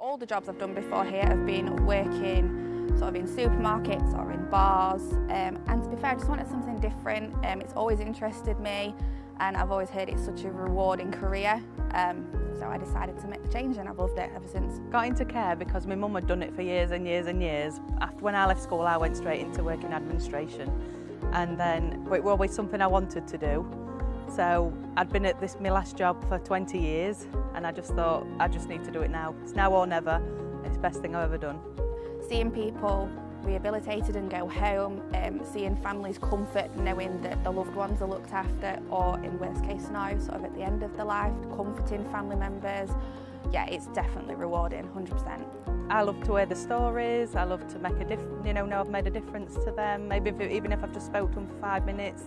All the jobs I've done before here have been working sort of in supermarkets or in bars, and to be fair, I just wanted something different. It's always interested me, and I've always heard it's such a rewarding career, so I decided to make the change, and I've loved it ever since. Got into care because my mum had done it for years and years and years. When I left school, I went straight into work in administration, and then it was always something I wanted to do. So I'd been at my last job for 20 years, and I just thought, I just need to do it now. It's now or never. It's the best thing I've ever done. Seeing people rehabilitated and go home, seeing families comfort knowing that the loved ones are looked after, or in worst case scenario, sort of at the end of their life, comforting family members. Yeah, it's definitely rewarding, 100%. I love to hear the stories. I love to make a difference, know I've made a difference to them. Maybe even if I've just spoke to them for 5 minutes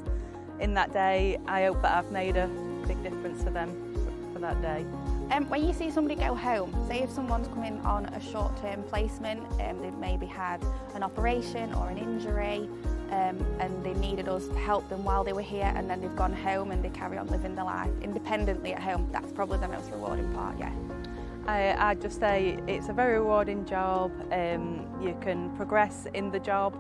in that day, I hope that I've made a big difference to them for that day. When you see somebody go home, say if someone's coming on a short-term placement, they've maybe had an operation or an injury, and they needed us to help them while they were here, and then they've gone home and they carry on living their life independently at home, that's probably the most rewarding part, yeah. I'd just say it's a very rewarding job. You can progress in the job.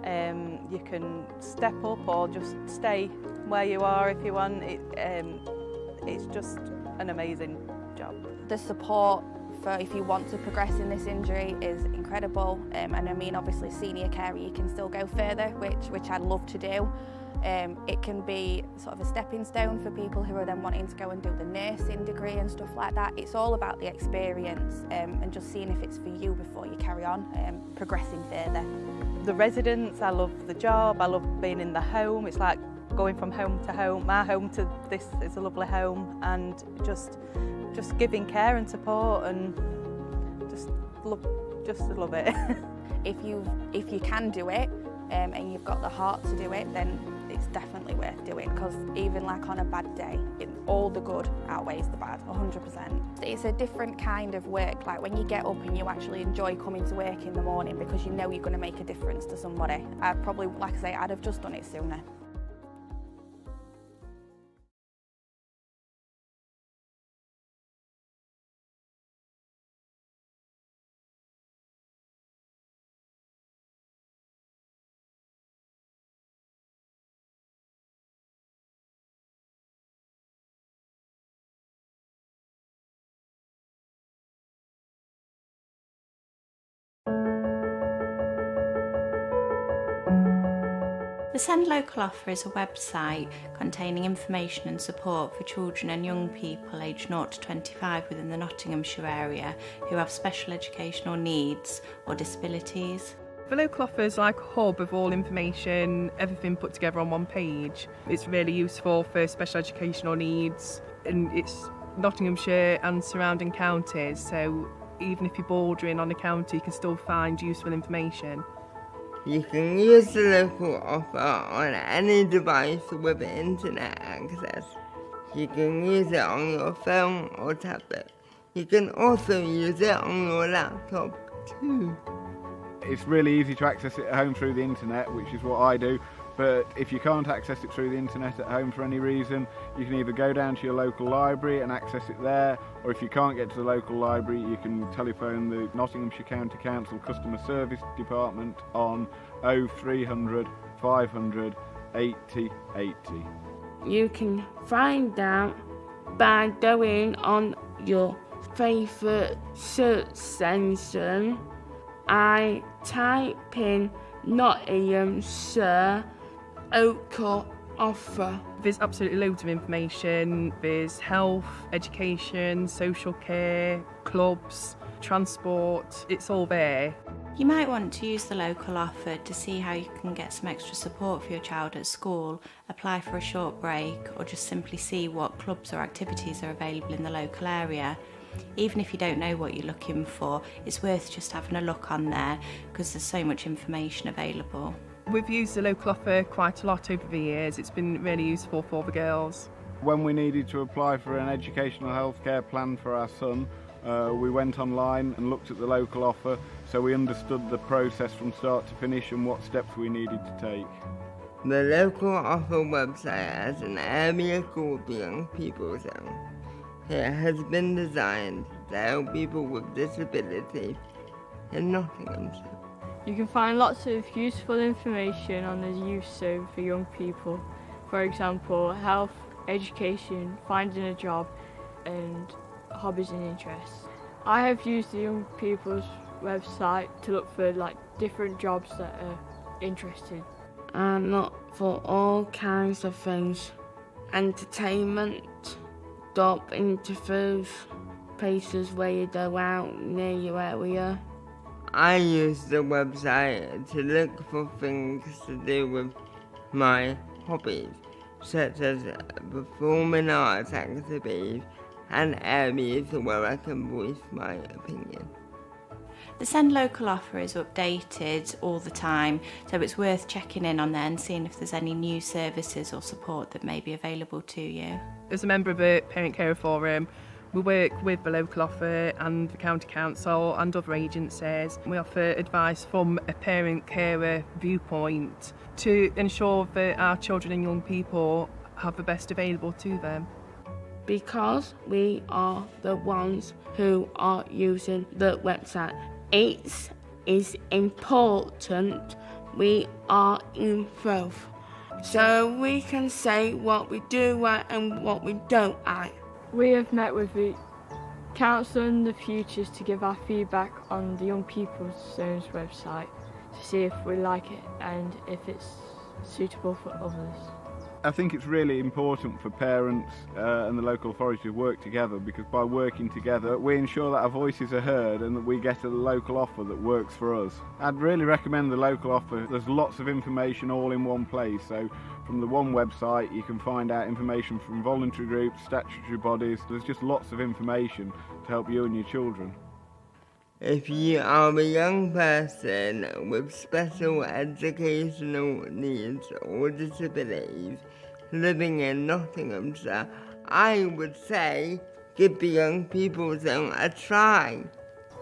You can step up or just stay where you are if you want. It's just an amazing job. The support for if you want to progress in this injury is incredible, and I mean obviously senior care you can still go further, which I'd love to do. It can be sort of a stepping stone for people who are then wanting to go and do the nursing degree and stuff like that. It's all about the experience and just seeing if it's for you before you carry on progressing further. The residents, I love the job, I love being in the home. It's like going from home to home. My home to this is a lovely home, and just giving care and support, and just love it. If you can do it and you've got the heart to do it, then it's definitely worth doing, because even like on a bad day, all the good outweighs the bad, 100%. It's a different kind of work, like when you get up and you actually enjoy coming to work in the morning because you know you're going to make a difference to somebody. I'd probably, like I say, I'd have just done it sooner. The Send Local Offer is a website containing information and support for children and young people aged 0 to 25 within the Nottinghamshire area who have special educational needs or disabilities. The Local Offer is like a hub of all information, everything put together on one page. It's really useful for special educational needs, and it's Nottinghamshire and surrounding counties, so even if you're bordering on a county you can still find useful information. You can use the Local Offer on any device with internet access. You can use it on your phone or tablet. You can also use it on your laptop too. It's really easy to access it at home through the internet, which is what I do. But if you can't access it through the internet at home for any reason, you can either go down to your local library and access it there, or if you can't get to the local library, you can telephone the Nottinghamshire County Council Customer Service Department on 0300 500 80 80. You can find out by going on your favourite search engine. I type in Nottinghamshire Local Offer. There's absolutely loads of information. There's health, education, social care, clubs, transport, it's all there. You might want to use the Local Offer to see how you can get some extra support for your child at school, apply for a short break, or just simply see what clubs or activities are available in the local area. Even if you don't know what you're looking for, it's worth just having a look on there because there's so much information available. We've used the Local Offer quite a lot over the years. It's been really useful for the girls. When we needed to apply for an educational healthcare plan for our son, we went online and looked at the Local Offer, so we understood the process from start to finish and what steps we needed to take. The Local Offer website has an area called the Young People Zone. It has been designed to help people with disabilities in Nottinghamshire. You can find lots of useful information on the youth service for young people. For example, health, education, finding a job and hobbies and interests. I have used the young people's website to look for different jobs that are interested. And look for all kinds of things. Entertainment, job interviews, places where you go out near your area. I use the website to look for things to do with my hobbies, such as performing arts activities and areas where I can voice my opinion. The Send Local offer is updated all the time, so it's worth checking in on there and seeing if there's any new services or support that may be available to you. As a member of the Parent Carer Forum, we work with the local offer and the County Council and other agencies. We offer advice from a parent carer viewpoint to ensure that our children and young people have the best available to them. Because we are the ones who are using the website. It is important we are involved so we can say what we do right and what we don't right. We have met with the council and the futures to give our feedback on the Young People's Zones website to see if we like it and if it's suitable for others. I think it's really important for parents and the local authority to work together, because by working together we ensure that our voices are heard and that we get a local offer that works for us. I'd really recommend the local offer. There's lots of information all in one place, so from the one website you can find out information from voluntary groups, statutory bodies. There's just lots of information to help you and your children. If you are a young person with special educational needs or disabilities living in Nottinghamshire, I would say give the Young People's Zone a try.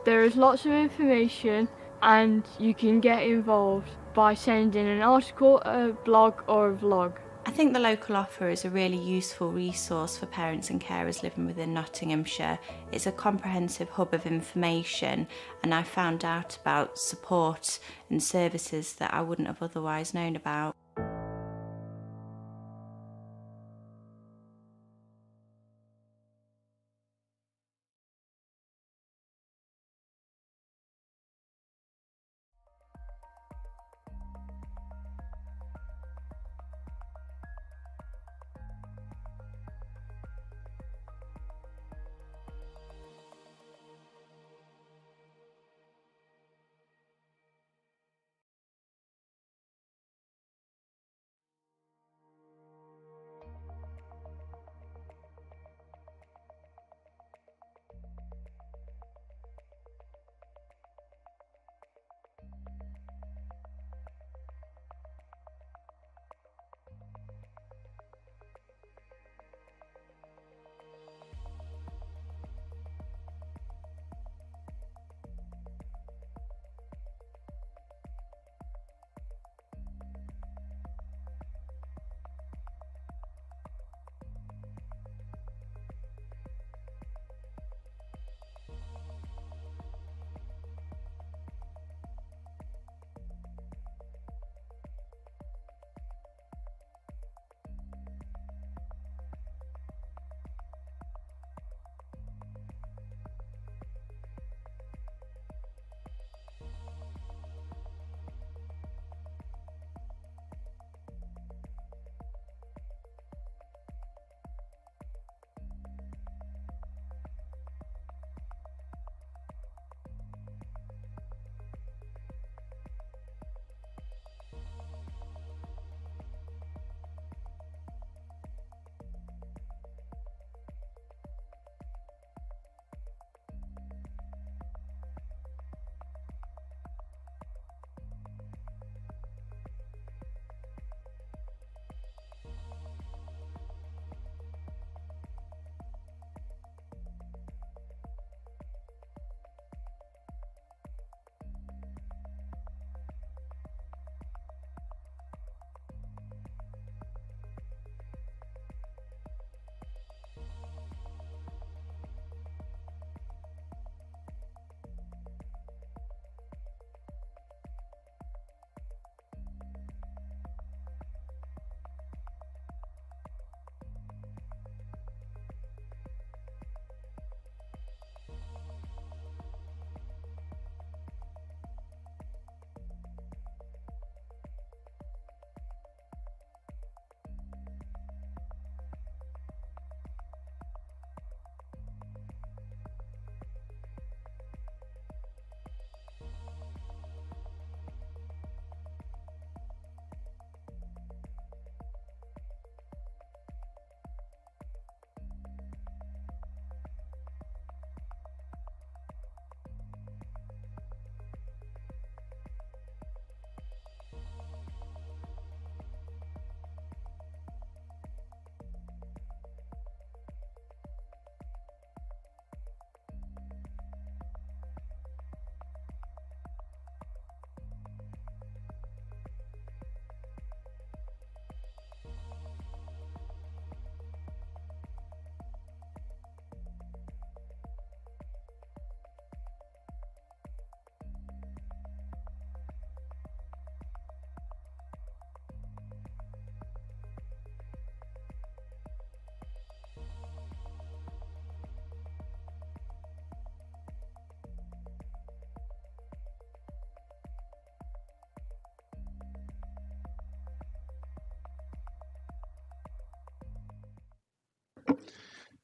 There is lots of information and you can get involved by sending an article, a blog or a vlog. I think the local offer is a really useful resource for parents and carers living within Nottinghamshire. It's a comprehensive hub of information, and I found out about support and services that I wouldn't have otherwise known about.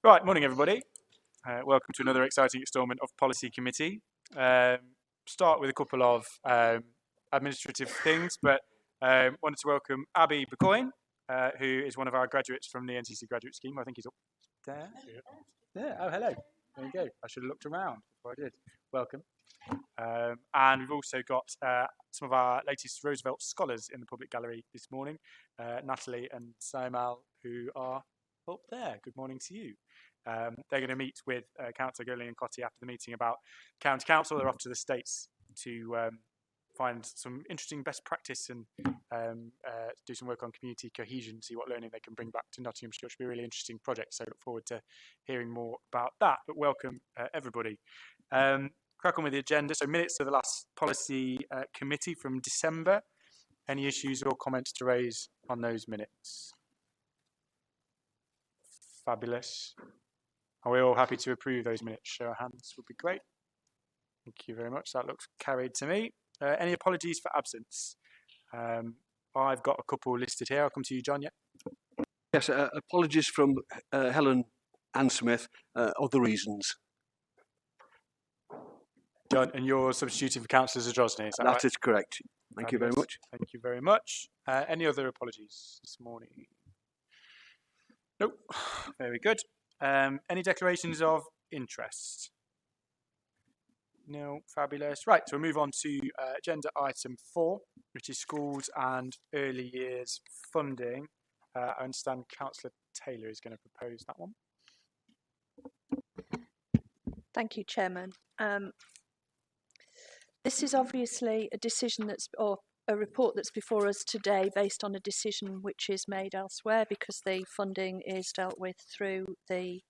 Right, morning everybody. Welcome to another exciting instalment of Policy Committee. Start with a couple of administrative things, but wanted to welcome Abby Becoyne, who is one of our graduates from the NCC graduate scheme. I think he's up there. Yeah. Oh, hello. There you go. I should have looked around before I did. Welcome. And we've also got some of our latest Roosevelt scholars in the public gallery this morning, Natalie and Saimal, who are up there. Good morning to you. They're going to meet with Councillor Gurley and Cotty after the meeting about county council. They're off to the States to find some interesting best practice and do some work on community cohesion, see what learning they can bring back to Nottinghamshire, which will be a really interesting project. So look forward to hearing more about that. But welcome everybody. Crack on with the agenda. So minutes of the last policy committee from December. Any issues or comments to raise on those minutes? Fabulous. Are we all happy to approve those minutes? Show of hands would be great. Thank you very much. That looks carried to me. Any apologies for absence? I've got a couple listed here. I'll come to you, John. Yeah. Yes, apologies from Helen and Smith, other reasons. John, and you're substituting for Councillor Zadrozny, is that right? That is correct. Thank you very much. Thank you very much. Any other apologies this morning? Nope. Very good. Any declarations of interest? No. Fabulous. Right, so we'll move on to agenda item 4, which is schools and early years funding. I understand Councillor Taylor is going to propose that one. Thank you, Chairman. This is obviously a decision or a report that's before us today based on a decision which is made elsewhere because the funding is dealt with through the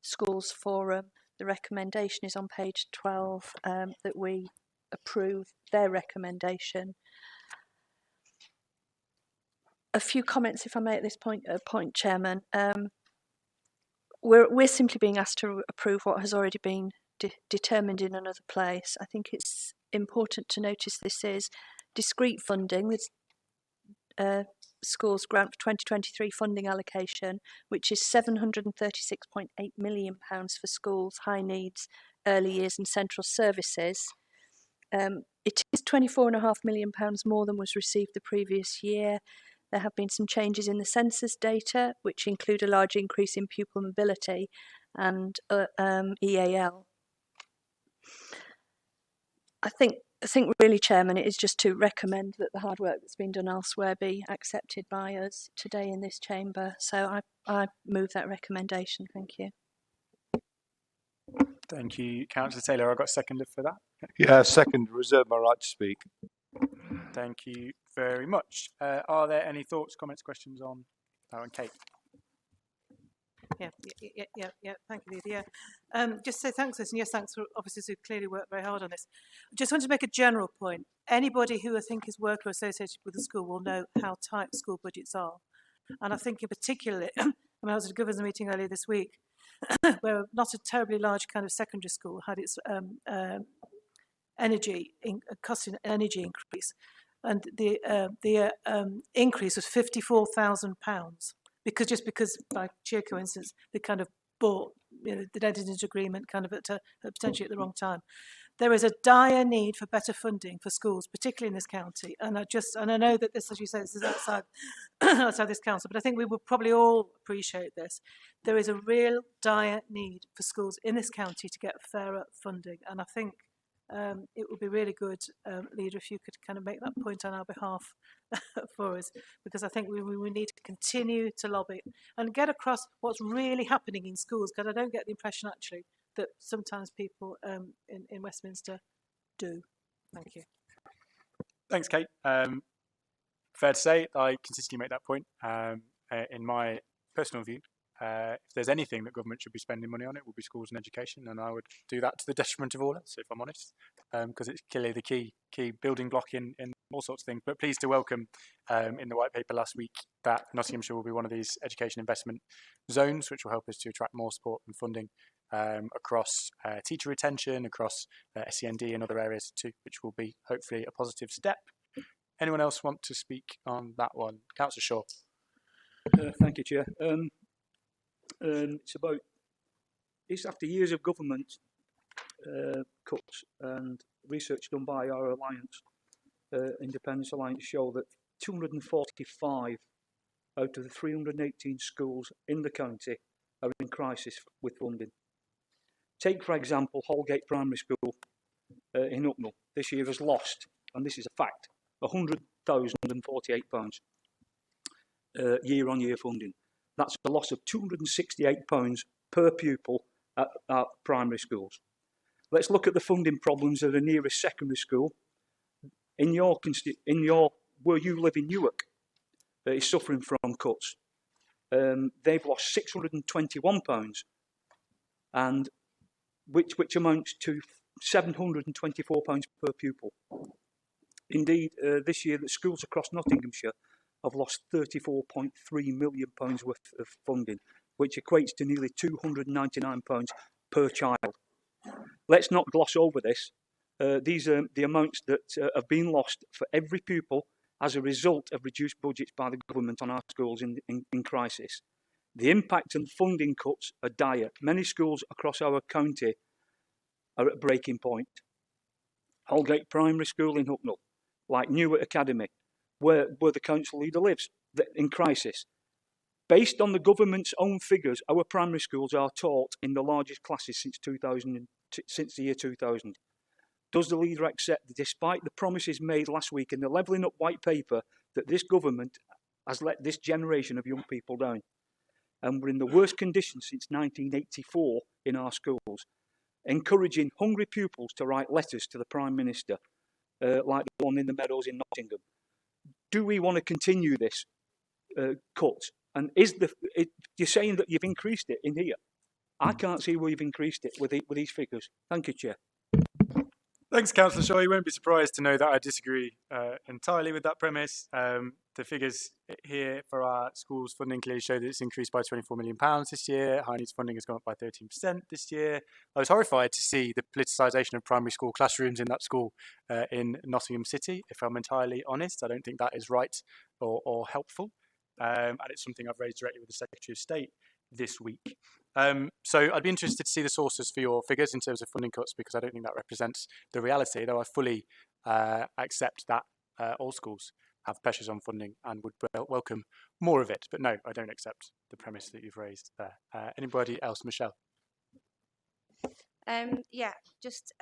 Schools Forum. The recommendation is on page 12 that we approve their recommendation. A few comments, if I may, at this point, Chairman. We're simply being asked to approve what has already been determined in another place. I think it's important to notice this is discrete funding with schools grant for 2023 funding allocation, which is £736.8 million for schools, high needs, early years and central services. It is £24.5 million more than was received the previous year. There have been some changes in the census data, which include a large increase in pupil mobility and EAL. I think really, Chairman, it is just to recommend that the hard work that's been done elsewhere be accepted by us today in this chamber. So I move that recommendation. Thank you. Thank you, Councillor Taylor. I got seconded for that. Yeah, second. Reserve my right to speak. Thank you very much. Are there any thoughts, comments, questions on that one, Kate? Yeah. Thank you, Lydia. Just say thanks, and yes, thanks for officers who clearly worked very hard on this. Just want to make a general point. Anybody who I think is worked or associated with the school will know how tight school budgets are, and I think in particular, I was at a governors meeting earlier this week, where not a terribly large kind of secondary school had its cost in energy increase, and the increase was £54,000. Because by sheer coincidence they kind of bought, the entered into agreement kind of potentially at the wrong time. There is a dire need for better funding for schools, particularly in this county. And I know that this, as you say, this is outside this council, but I think we would probably all appreciate this. There is a real dire need for schools in this county to get fairer funding, and I think it would be really good, Leader, if you could kind of make that point on our behalf for us, because I think we need to continue to lobby and get across what's really happening in schools, because I don't get the impression actually that sometimes people in Westminster do. Thank you. Thanks, Kate. Fair to say, I consistently make that point. In my personal view, if there's anything that government should be spending money on, it would be schools and education, and I would do that to the detriment of all else, if I'm honest, because it's clearly the key building block in all sorts of things. But pleased to welcome in the white paper last week that Nottinghamshire will be one of these education investment zones, which will help us to attract more support and funding across teacher retention, across SEND and other areas too, which will be hopefully a positive step. Anyone else want to speak on that one? Councillor Shaw. Thank you, Chair. It's after years of government cuts and research done by our alliance, Independence Alliance, show that 245 out of the 318 schools in the county are in crisis with funding. Take, for example, Holgate Primary School in Hucknall. This year has lost, and this is a fact, £100,048 year-on-year funding. That's a loss of £268 per pupil at primary schools. Let's look at the funding problems of the nearest secondary school where you live in Newark. Is suffering from cuts. They've lost £621, and which amounts to £724 per pupil. Indeed, this year the schools across Nottinghamshire have lost £34.3 million worth of funding, which equates to nearly £299 per child. Let's not gloss over this. These are the amounts that have been lost for every pupil as a result of reduced budgets by the government on our schools in crisis. The impact and funding cuts are dire. Many schools across our county are at breaking point. Holgate Primary School in Hucknall, like Newark Academy, where the council leader lives, in crisis. Based on the government's own figures, our primary schools are taught in the largest classes since the year 2000. Does the leader accept that despite the promises made last week in the Levelling Up white paper that this government has let this generation of young people down? And we're in the worst conditions since 1984 in our schools, encouraging hungry pupils to write letters to the Prime Minister, like the one in the Meadows in Nottingham. Do we want to continue this cut? And you're saying that you've increased it in here. I can't see where you've increased it with these figures. Thank you, Chair. Thanks, Councillor Shaw. You won't be surprised to know that I disagree entirely with that premise. The figures here for our schools funding clearly show that it's increased by £24 million this year. High needs funding has gone up by 13% this year. I was horrified to see the politicisation of primary school classrooms in that school in Nottingham City. If I'm entirely honest, I don't think that is right or helpful. And it's something I've raised directly with the Secretary of State this week. So I'd be interested to see the sources for your figures in terms of funding cuts, because I don't think that represents the reality, though I fully accept that all schools have pressures on funding and would welcome more of it. But no, I don't accept the premise that you've raised there. Anybody else? Michelle? Yeah, just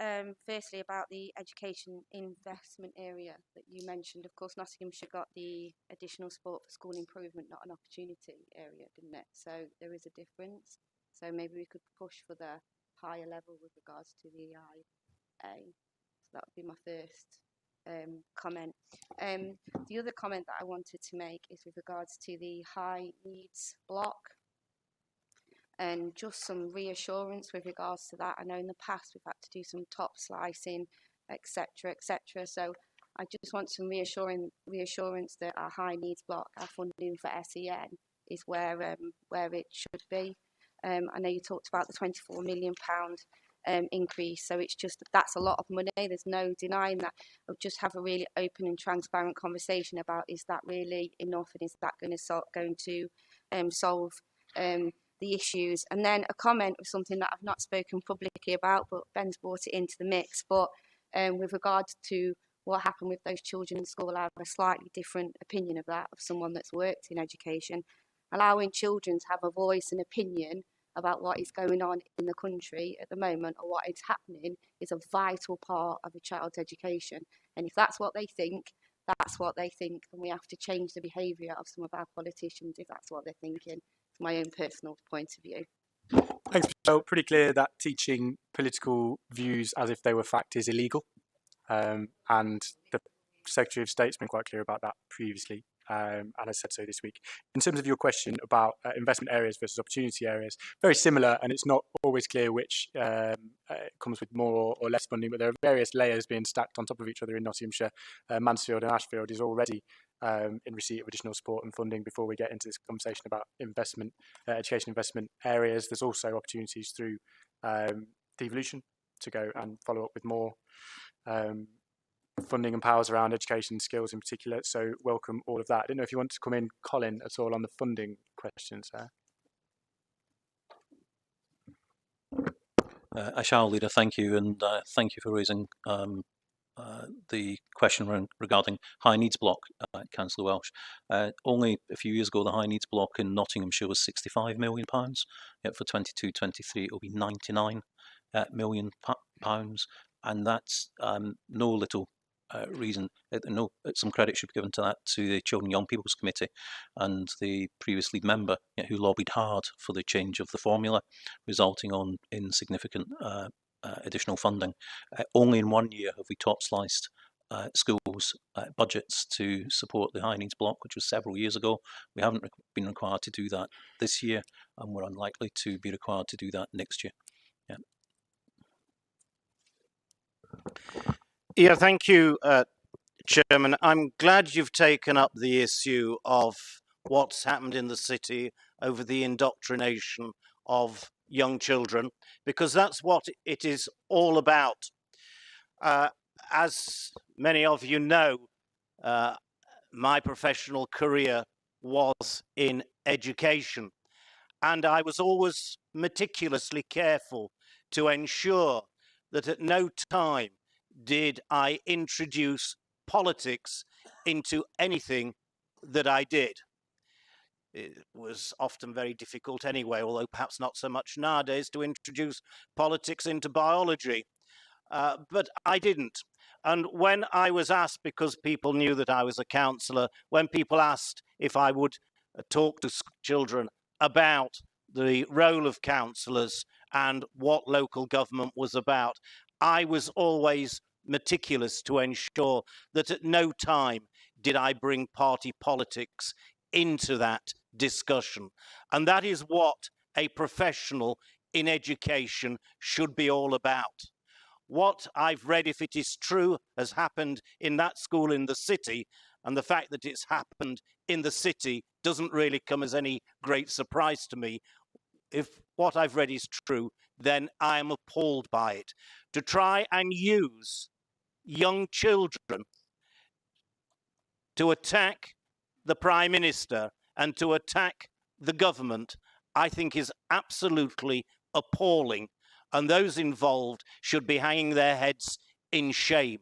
firstly about the education investment area that you mentioned. Of course, Nottinghamshire got the additional support for school improvement, not an opportunity area, didn't it? So there is a difference. So maybe we could push for the higher level with regards to the IA. So that would be my first comment. The other comment that I wanted to make is with regards to the high needs block. And just some reassurance with regards to that. I know in the past we've had to do some top slicing, etc., etc. So I just want some reassurance that our high needs block, our funding for SEN, is where it should be. I know you talked about the £24 million increase, so it's just that's a lot of money. There's no denying that. I'll just have a really open and transparent conversation about, is that really enough, and is that going to solve the issues. And then a comment of something that I've not spoken publicly about, but Ben's brought it into the mix. But with regard to what happened with those children in school, I have a slightly different opinion of that, of someone that's worked in education. Allowing children to have a voice and opinion about what is going on in the country at the moment, or what is happening, is a vital part of a child's education. And if that's what they think, that's what they think, and we have to change the behaviour of some of our politicians if that's what they're thinking. My own personal point of view. Thanks, Michelle. Pretty clear that teaching political views as if they were fact is illegal. And the Secretary of State's been quite clear about that previously, and has said so this week. In terms of your question about investment areas versus opportunity areas, very similar, and it's not always clear which comes with more or less funding, but there are various layers being stacked on top of each other in Nottinghamshire. Mansfield and Ashfield is already in receipt of additional support and funding before we get into this conversation about investment, education investment areas. There's also opportunities through devolution to go and follow up with more funding and powers around education skills in particular. So welcome all of that. I don't know if you want to come in, Colin, at all on the funding questions there. Ashal Leader, thank you, and thank you for raising the question regarding high needs block, Councillor Welsh. Only a few years ago, the high needs block in Nottinghamshire was £65 million. Yet for 22-23, it will be £99 million, and that's no little reason. Some credit should be given to that, to the Children and Young People's Committee and the previous lead member who lobbied hard for the change of the formula, resulting in significant additional funding. Only in 1 year have we top sliced schools' budgets to support the high needs block, which was several years ago. We haven't been required to do that this year, and we're unlikely to be required to do that next year. Yeah, thank you, Chairman. I'm glad you've taken up the issue of what's happened in the city over the indoctrination of young children, because that's what it is all about. As many of you know, my professional career was in education, and I was always meticulously careful to ensure that at no time did I introduce politics into anything that I did. It was often very difficult anyway, although perhaps not so much nowadays, to introduce politics into biology. But I didn't. And when I was asked, because people knew that I was a counsellor, when people asked if I would talk to children about the role of counsellors and what local government was about, I was always meticulous to ensure that at no time did I bring party politics into that discussion. And that is what a professional in education should be all about. What I've read, if it is true, has happened in that school in the city, and the fact that it's happened in the city doesn't really come as any great surprise to me. If what I've read is true, then I am appalled by it. To try and use young children to attack the Prime Minister and to attack the government, I think is absolutely appalling, and those involved should be hanging their heads in shame.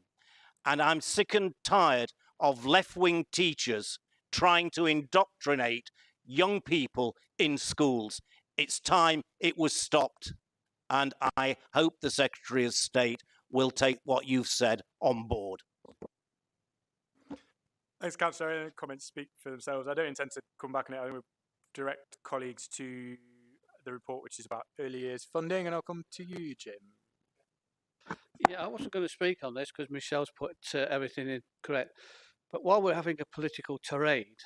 And I'm sick and tired of left-wing teachers trying to indoctrinate young people in schools. It's time it was stopped, and I hope the Secretary of State will take what you've said on board. Thanks, Councillor. Any comments speak for themselves. I don't intend to come back on it. I will direct colleagues to the report, which is about early years funding, and I'll come to you, Jim. Yeah, I wasn't going to speak on this because Michelle's put everything in correct. But while we're having a political tirade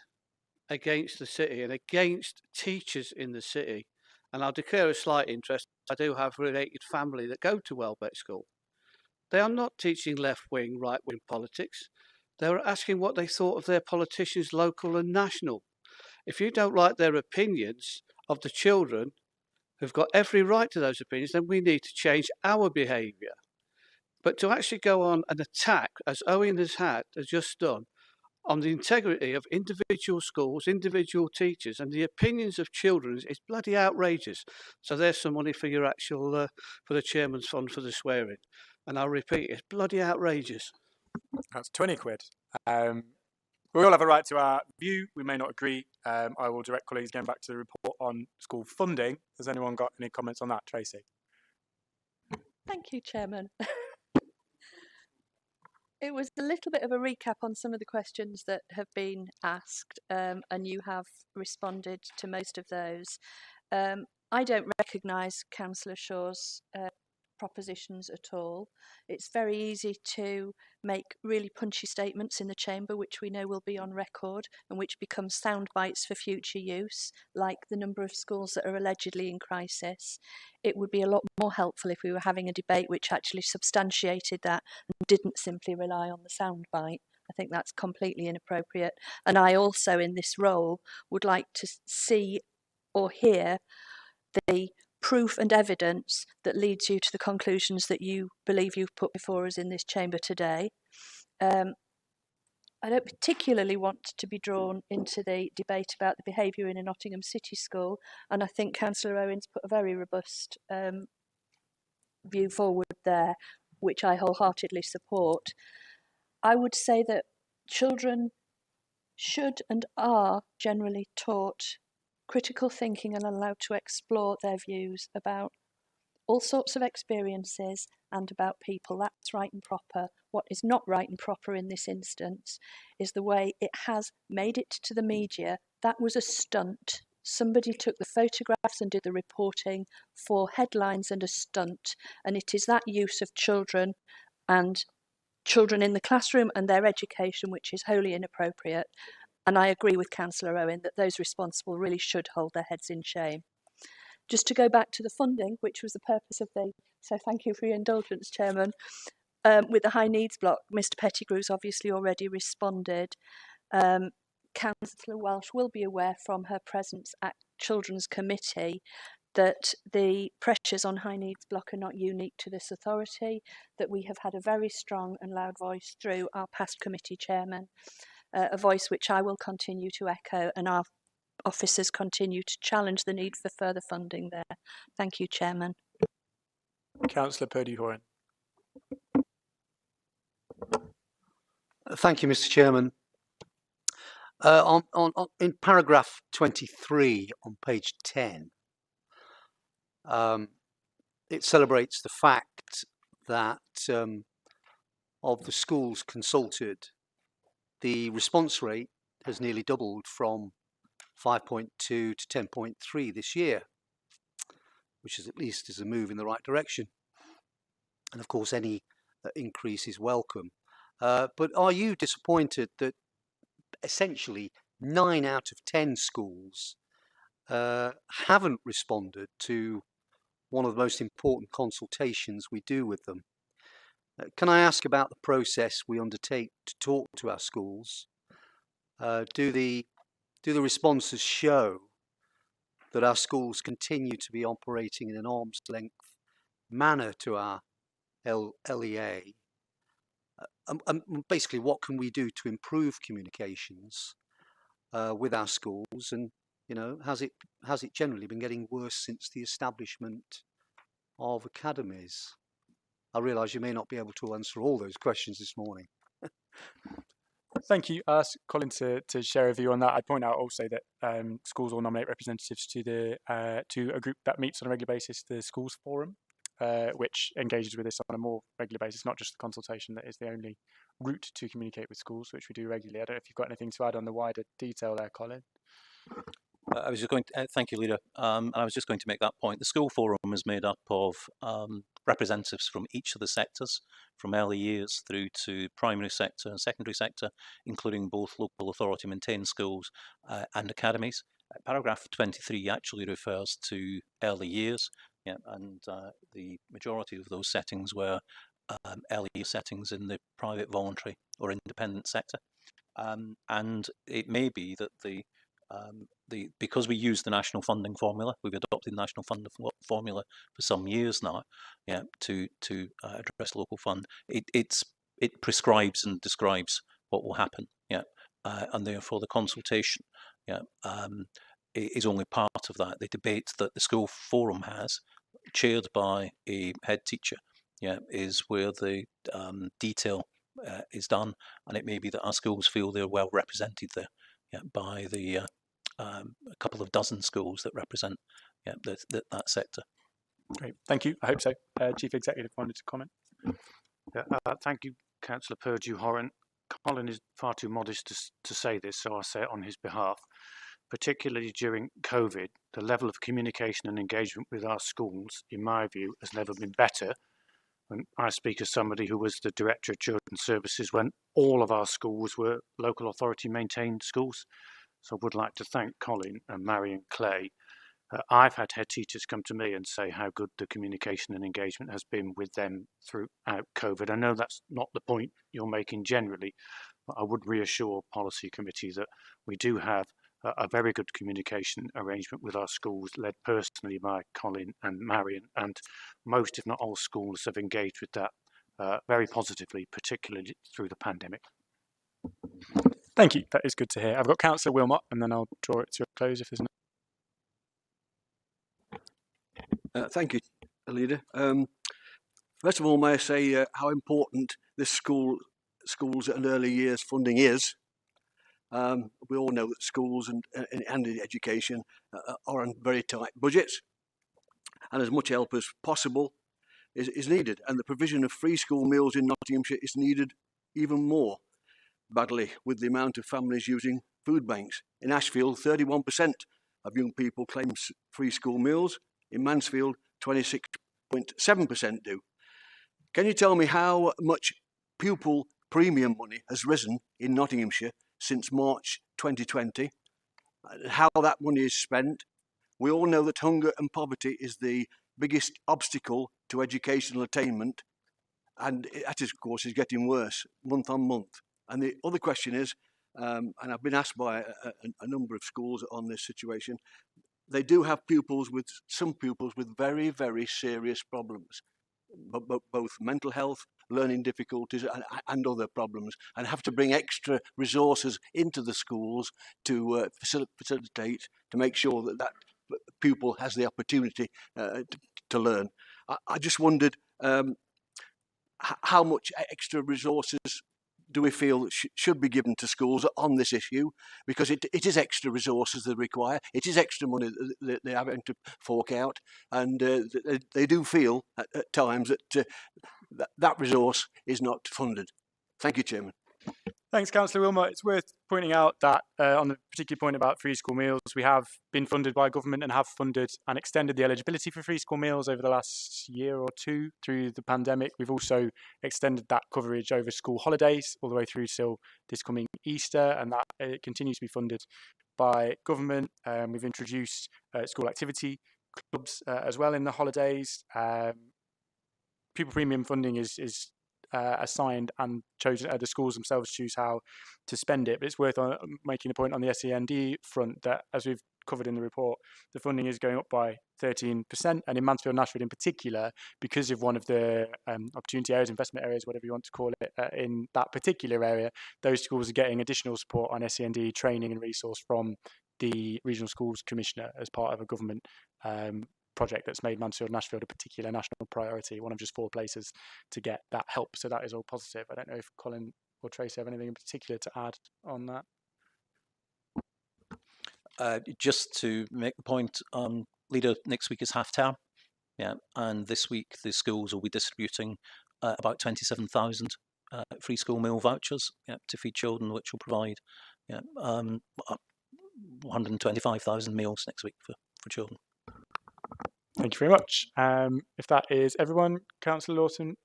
against the city and against teachers in the city, and I'll declare a slight interest, I do have related family that go to Welbeck School. They are not teaching left-wing, right-wing politics. They were asking what they thought of their politicians, local and national. If you don't like their opinions of the children who've got every right to those opinions, then we need to change our behaviour. But to actually go on an attack, as Owen has just done, on the integrity of individual schools, individual teachers, and the opinions of children is bloody outrageous. So there's some money for your actual, for the chairman's fund for the swearing. And I'll repeat, it's bloody outrageous. That's 20 quid. We all have a right to our view. We may not agree. I will direct colleagues going back to the report on school funding. Has anyone got any comments on that, Tracy? Thank you, Chairman. It was a little bit of a recap on some of the questions that have been asked, and you have responded to most of those. I don't recognise Councillor Shaw's propositions at all. It's very easy to make really punchy statements in the chamber, which we know will be on record and which become sound bites for future use, like the number of schools that are allegedly in crisis. It would be a lot more helpful if we were having a debate which actually substantiated that and didn't simply rely on the sound bite. I think that's completely inappropriate. And I also, in this role, would like to see or hear the proof and evidence that leads you to the conclusions that you believe you've put before us in this chamber today. I don't particularly want to be drawn into the debate about the behaviour in a Nottingham City school, and I think Councillor Owens put a very robust view forward there, which I wholeheartedly support. I would say that children should and are generally taught critical thinking and allowed to explore their views about all sorts of experiences and about people. That's right and proper. What is not right and proper in this instance is the way it has made it to the media. That was a stunt. Somebody took the photographs and did the reporting for headlines and a stunt. And it is that use of children and children in the classroom and their education which is wholly inappropriate. And I agree with Councillor Owen that those responsible really should hold their heads in shame. Just to go back to the funding, which was the purpose of so thank you for your indulgence, Chairman. With the high needs block, Mr Pettigrew's obviously already responded. Councillor Welsh will be aware from her presence at Children's Committee that the pressures on high needs block are not unique to this authority, that we have had a very strong and loud voice through our past committee chairman, a voice which I will continue to echo, and our officers continue to challenge the need for further funding there. Thank you, Chairman. Councillor Purdy-Horan. Thank you, Mr. Chairman. In paragraph 23 on page 10, it celebrates the fact that of the schools consulted, the response rate has nearly doubled from 5.2 to 10.3 this year, which is at least a move in the right direction. And of course, any increase is welcome. But are you disappointed that essentially 9 out of 10 schools haven't responded to one of the most important consultations we do with them? Can I ask about the process we undertake to talk to our schools? Do the responses show that our schools continue to be operating in an arm's length manner to our LEA? And basically, what can we do to improve communications with our schools? And has it generally been getting worse since the establishment of academies? I realise you may not be able to answer all those questions this morning. Thank you. I asked Colin to share a view on that. I'd point out also that schools will nominate representatives to a group that meets on a regular basis, the Schools Forum, which engages with this on a more regular basis, not just the consultation that is the only route to communicate with schools, which we do regularly. I don't know if you've got anything to add on the wider detail there, Colin. I was just going to, thank you, Leader. And I was just going to make that point. The School Forum is made up of representatives from each of the sectors, from early years through to primary sector and secondary sector, including both local authority maintained schools and academies. Paragraph 23 actually refers to early years, and the majority of those settings were early year settings in the private, voluntary or independent sector. And it may be that because we use the national funding formula, we've adopted the national funding formula for some years now, to address local fund. It prescribes and describes what will happen, and therefore the consultation, is only part of that. The debate that the School Forum has, chaired by a head teacher, is where the detail is done, and it may be that our schools feel they're well represented there, by the a couple of dozen schools that represent that sector. Great, thank you. I hope so. Chief Executive wanted to comment. Thank you, Councillor Purdy-Horan. Colin is far too modest to say this, so I'll say it on his behalf. Particularly during COVID, the level of communication and engagement with our schools, in my view, has never been better. And I speak as somebody who was the Director of Children's Services when all of our schools were local authority maintained schools. So I would like to thank Colin and Marion Clay. I've had head teachers come to me and say how good the communication and engagement has been with them throughout COVID. I know that's not the point you're making generally, but I would reassure Policy Committee that we do have a very good communication arrangement with our schools, led personally by Colin and Marion, and most, if not all, schools have engaged with that very positively, particularly through the pandemic. Thank you. That is good to hear. I've got Councillor Wilmot, and then I'll draw it to a close if there's no. Thank you, Leader. First of all, may I say how important this schools and early years funding is. We all know that schools and education are on very tight budgets, and as much help as possible is needed. And the provision of free school meals in Nottinghamshire is needed even more badly with the amount of families using food banks. In Ashfield, 31% of young people claim free school meals. In Mansfield, 26.7% do. Can you tell me how much pupil premium money has risen in Nottinghamshire since March 2020, how that money is spent? We all know that hunger and poverty is the biggest obstacle to educational attainment, and that, of course, is getting worse month on month. And the other question is, and I've been asked by a number of schools on this situation, they do have some pupils with very, very serious problems, both mental health, learning difficulties and other problems, and have to bring extra resources into the schools to facilitate, to make sure that that pupil has the opportunity to learn. I just wondered how much extra resources do we feel should be given to schools on this issue, because it is extra resources they require, it is extra money that they're having to fork out, and they do feel at times that that resource is not funded. Thank you, Chairman. Thanks, Councillor Wilmot. It's worth pointing out that on the particular point about free school meals, we have been funded by government and have funded and extended the eligibility for free school meals over the last year or two through the pandemic. We've also extended that coverage over school holidays all the way through till this coming Easter, and that continues to be funded by government. We've introduced school activity clubs as well in the holidays. Pupil premium funding is assigned and chosen. The schools themselves choose how to spend it. But it's worth making a point on the SEND front that, as we've covered in the report, the funding is going up by 13%, and in Mansfield and Ashford in particular, because of one of the opportunity areas, investment areas, whatever you want to call it, in that particular area, those schools are getting additional support on SEND training and resource from the Regional Schools Commissioner as part of a government project that's made Mansfield and Ashfield a particular national priority, one of just 4 places to get that help. So that is all positive. I don't know if Colin or Tracy have anything in particular to add on that. Just to make the point, Leader, next week is half term, and this week the schools will be distributing about 27,000 free school meal vouchers to feed children, which will provide 125,000 meals next week for children. Thank you very much. If that is everyone, Councillor Lawton?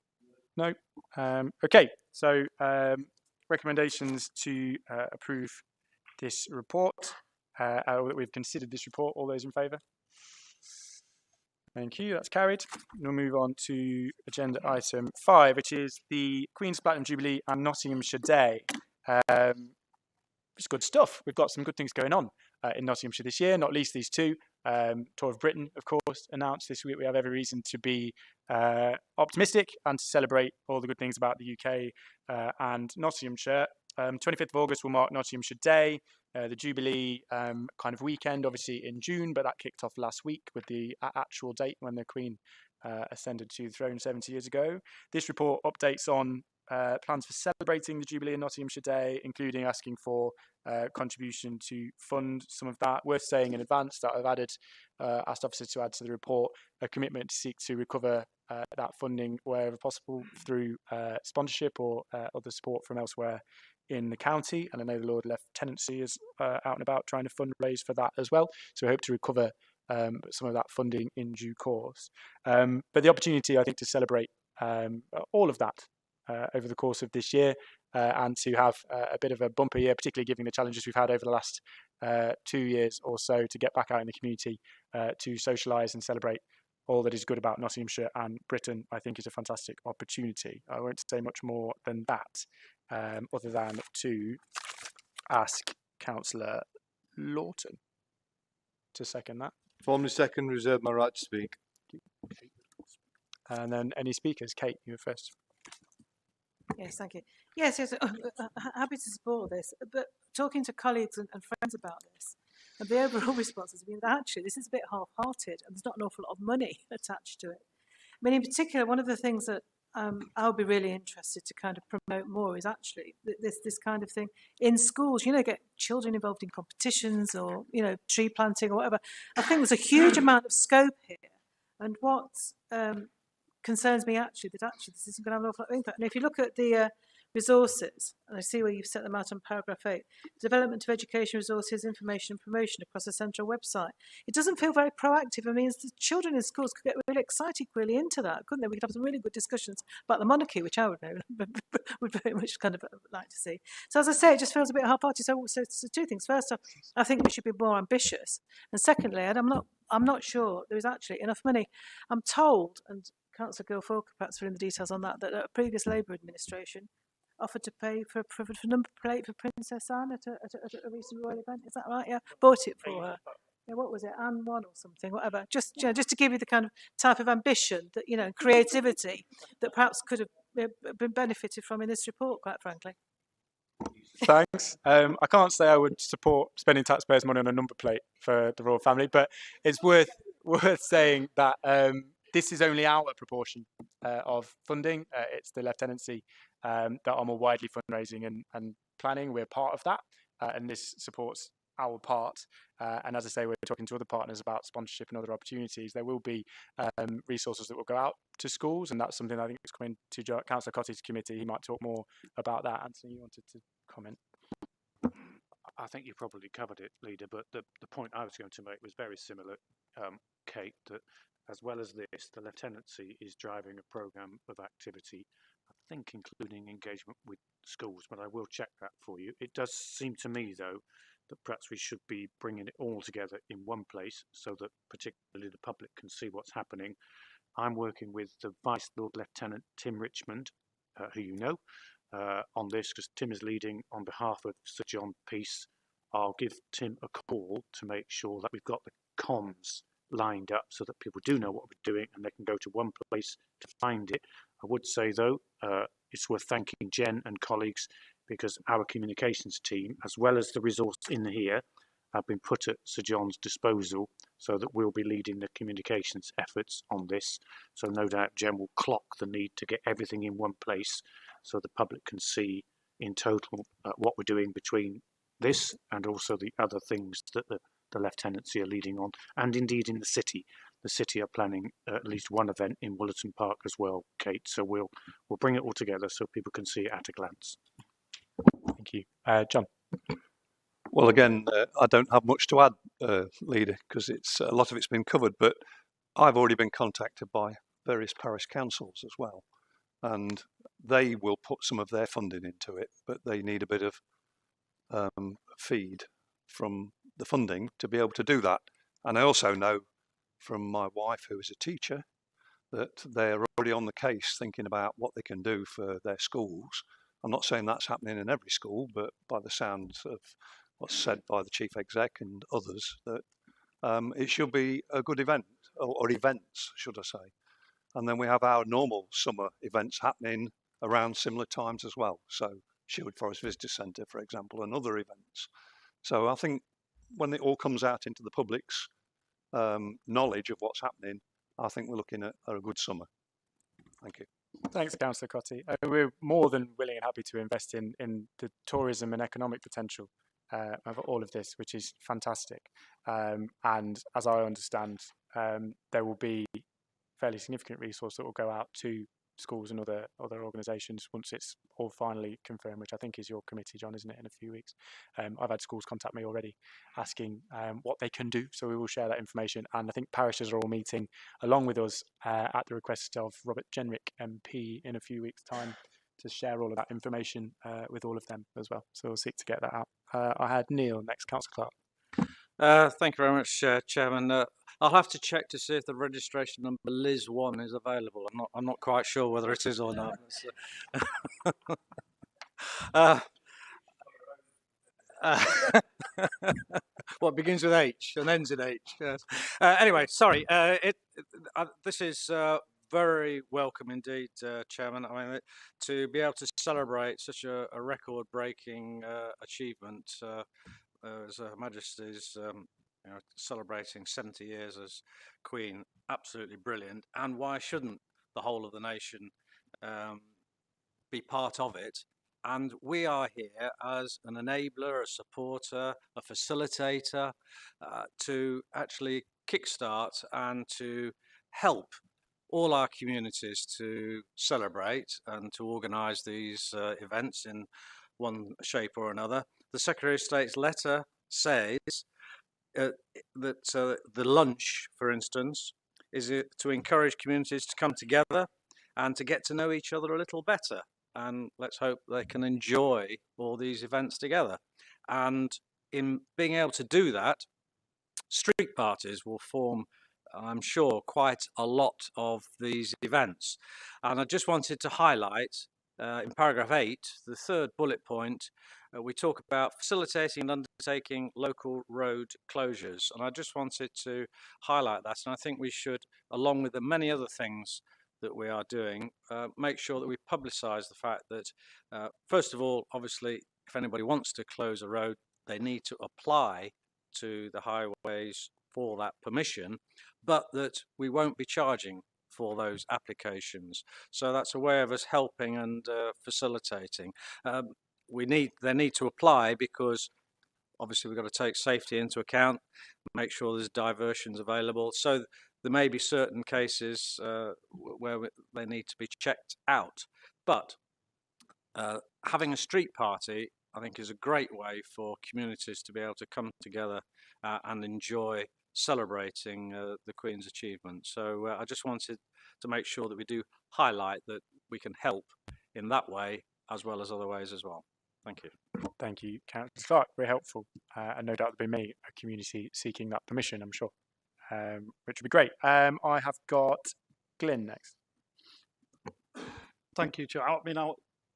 No? Okay, so recommendations to approve this report. We've considered this report. All those in favour? Thank you, that's carried. We'll move on to agenda item 5, which is the Queen's Platinum Jubilee and Nottinghamshire Day. It's good stuff. We've got some good things going on in Nottinghamshire this year, not least these two. Tour of Britain, of course, announced this week. We have every reason to be optimistic and to celebrate all the good things about the UK and Nottinghamshire. 25th of August will mark Nottinghamshire Day, the Jubilee kind of weekend, obviously in June, but that kicked off last week with the actual date when the Queen ascended to the throne 70 years ago. This report updates on plans for celebrating the Jubilee and Nottinghamshire Day, including asking for contribution to fund some of that. Worth saying in advance that I've asked officers to add to the report a commitment to seek to recover that funding wherever possible through sponsorship or other support from elsewhere in the county. And I know the Lord Lieutenancy is out and about trying to fundraise for that as well. So we hope to recover some of that funding in due course. But the opportunity, I think, to celebrate all of that over the course of this year and to have a bit of a bumper year, particularly given the challenges we've had over the last 2 years or so, to get back out in the community to socialise and celebrate all that is good about Nottinghamshire and Britain, I think is a fantastic opportunity. I won't say much more than that, other than to ask Councillor Lawton to second that. Formally second, reserve my right to speak. And then any speakers? Kate, you were first. Yes, thank you. Yes, happy to support this. But talking to colleagues and friends about this, and the overall response has been that actually this is a bit half-hearted and there's not an awful lot of money attached to it. mean, in particular, one of the things that I'll be really interested to kind of promote more is actually this kind of thing in schools. You know, get children involved in competitions or, you know, tree planting or whatever. I think there's a huge amount of scope here. And what concerns me actually, that actually this isn't going to have an awful lot of impact. And if you look at the resources, and I see where you've set them out on paragraph 8, development of education resources, information and promotion across a central website. It doesn't feel very proactive. I mean, the children in schools could get really excited really into that, couldn't they? We could have some really good discussions about the monarchy, which I would very much kind of like to see. So as I say, it just feels a bit half-hearted. So two things. First off, I think we should be more ambitious. And secondly, and I'm not sure there is actually enough money. I'm told, and Councillor Guilford perhaps for in the details on that, that a previous Labour administration offered to pay for number plate for Princess Anne at a recent royal event. Is that right? Yeah, bought it for her. Yeah, what was it? Anne 1 or something, whatever. Just, you know, just to give you the kind of type of ambition that, you know, creativity that perhaps could have been benefited from in this report, quite frankly. Thanks. I can't say I would support spending taxpayers' money on a number plate for the royal family, but it's worth saying that this is only our proportion of funding. It's the lieutenancy that are more widely fundraising and planning. We're part of that, and this supports our part. And as I say, we're talking to other partners about sponsorship and other opportunities. There will be resources that will go out to schools, and that's something I think is coming to Councillor Cotty's committee. He might talk more about that. Anthony, you wanted to comment? I think you probably covered it, Leader, but the point I was going to make was very similar, Kate, that as well as this, the lieutenancy is driving a programme of activity, I think including engagement with schools, but I will check that for you. It does seem to me, though, that perhaps we should be bringing it all together in one place so that particularly the public can see what's happening. I'm working with the Vice Lord Lieutenant Tim Richmond, who you know, on this, because Tim is leading on behalf of Sir John Peace. I'll give Tim a call to make sure that we've got the comms lined up so that people do know what we're doing and they can go to one place to find it. I would say, though, it's worth thanking Jen and colleagues, because our communications team, as well as the resource in here, have been put at Sir John's disposal so that we'll be leading the communications efforts on this. So no doubt Jen will clock the need to get everything in one place so the public can see in total what we're doing between this and also the other things that the lieutenancy are leading on, and indeed in the city. The city are planning at least one event in Woolerton Park as well, Kate. So we'll bring it all together so people can see it at a glance. Thank you. John. Well, again, I don't have much to add, Leader, because it's a lot of it's been covered, but I've already been contacted by various parish councils as well, and they will put some of their funding into it, but they need a bit of feed from the funding to be able to do that. And I also know from my wife, who is a teacher, that they're already on the case thinking about what they can do for their schools. I'm not saying that's happening in every school, but by the sounds of what's said by the chief exec and others, that it should be a good event, or events, should I say. And then we have our normal summer events happening around similar times as well. So Sherwood Forest Visitor Centre, for example, and other events. So I think when it all comes out into the public's knowledge of what's happening, I think we're looking at a good summer. Thank you. Thanks, Councillor Cotty. We're more than willing and happy to invest in the tourism and economic potential of all of this, which is fantastic. And as I understand, there will be fairly significant resource that will go out to schools and other organisations once it's all finally confirmed, which I think is your committee, John, isn't it, in a few weeks. I've had schools contact me already asking what they can do, so we will share that information. And I think parishes are all meeting along with us at the request of Robert Jenrick MP in a few weeks' time to share all of that information with all of them as well. So we'll seek to get that out. I had Neil next, Councillor Clark. Thank you very much, Chairman. I'll have to check to see if the registration number Liz 1 is available. I'm not quite sure whether it is or not. What begins with H and ends in H? Yes. Anyway, sorry. This is very welcome indeed, Chairman. I mean, to be able to celebrate such a record-breaking achievement as Her Majesty's celebrating 70 years as Queen, absolutely brilliant. And why shouldn't the whole of the nation be part of it. And we are here as an enabler, a supporter, a facilitator to actually kickstart and to help all our communities to celebrate and to organise these events in one shape or another. The Secretary of State's letter says that the lunch, for instance, is to encourage communities to come together and to get to know each other a little better. And let's hope they can enjoy all these events together. And in being able to do that, street parties will form, I'm sure, quite a lot of these events. And I just wanted to highlight in paragraph 8, the third bullet point, we talk about facilitating and undertaking local road closures. And I just wanted to highlight that. And I think we should, along with the many other things that we are doing, make sure that we publicise the fact that, first of all, obviously, if anybody wants to close a road, they need to apply to the highways for that permission, but that we won't be charging for those applications. So that's a way of us helping and facilitating. They need to apply because obviously we've got to take safety into account, make sure there's diversions available. So there may be certain cases where they need to be checked out. But having a street party, I think, is a great way for communities to be able to come together and enjoy celebrating the Queen's achievement. So I just wanted to make sure that we do highlight that we can help in that way as well as other ways as well. Thank you. Thank you, Councillor Clark. Very helpful. And no doubt there'll be me, a community seeking that permission, I'm sure, which would be great. I have got Glyn next. Thank you, Chair. I mean,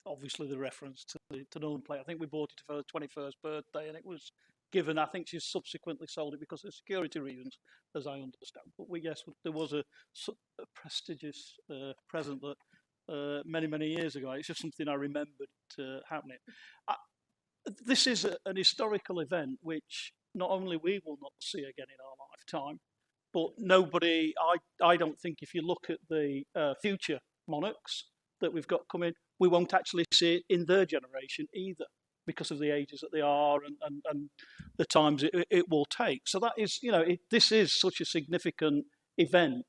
obviously the reference to the Nolan plate, I think we bought it for her 21st birthday and it was given, I think she's subsequently sold it because of security reasons, as I understand. But yes, there was a prestigious present that many, many years ago. It's just something I remembered happening. This is an historical event which not only we will not see again in our lifetime, but nobody, I don't think, if you look at the future monarchs that we've got coming, we won't actually see it in their generation either, because of the ages that they are and the times it will take. So that is, this is such a significant event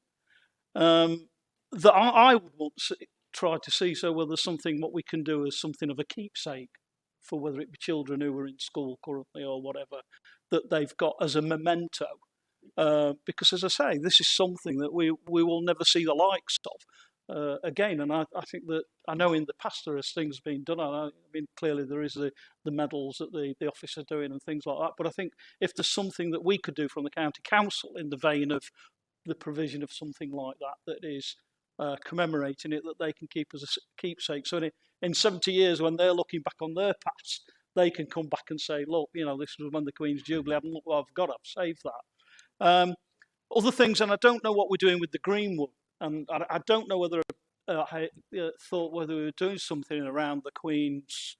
that I would want to try to see. So whether there's something what we can do as something of a keepsake for whether it be children who are in school currently or whatever, that they've got as a memento. Because as I say, this is something that we will never see the likes of again. And I think that, I know in the past there is things being done. I mean, clearly there is the medals that the office are doing and things like that. But I think if there's something that we could do from the county council in the vein of the provision of something like that is commemorating it, that they can keep as a keepsake. So in 70 years, when they're looking back on their past, they can come back and say, look, this was when the Queen's Jubilee happened, look what I've got, I've saved that. Other things, and I don't know what we're doing with the Greenwood, and I don't know whether I thought whether we were doing something around the Queen's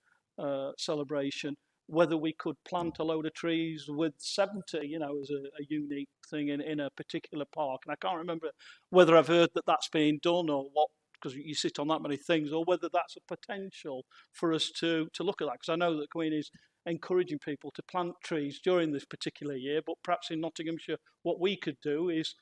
celebration, whether we could plant a load of trees with 70, as a unique thing in a particular park. And I can't remember whether I've heard that that's being done or what, because you sit on that many things, or whether that's a potential for us to look at that. Because I know that the Queen is encouraging people to plant trees during this particular year, but perhaps in Nottinghamshire, what we could do is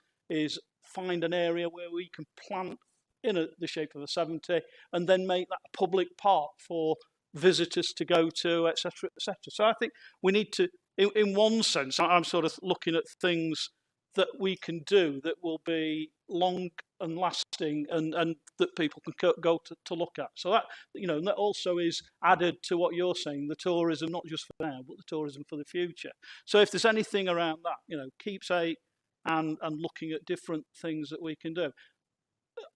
find an area where we can plant in the shape of a 70 and then make that a public park for visitors to go to, etc., etc. So I think we need to, in one sense, I'm sort of looking at things that we can do that will be long and lasting and that people can go to look at. So that, that also is added to what you're saying, the tourism, not just for now, but the tourism for the future. So if there's anything around that, keepsake and looking at different things that we can do.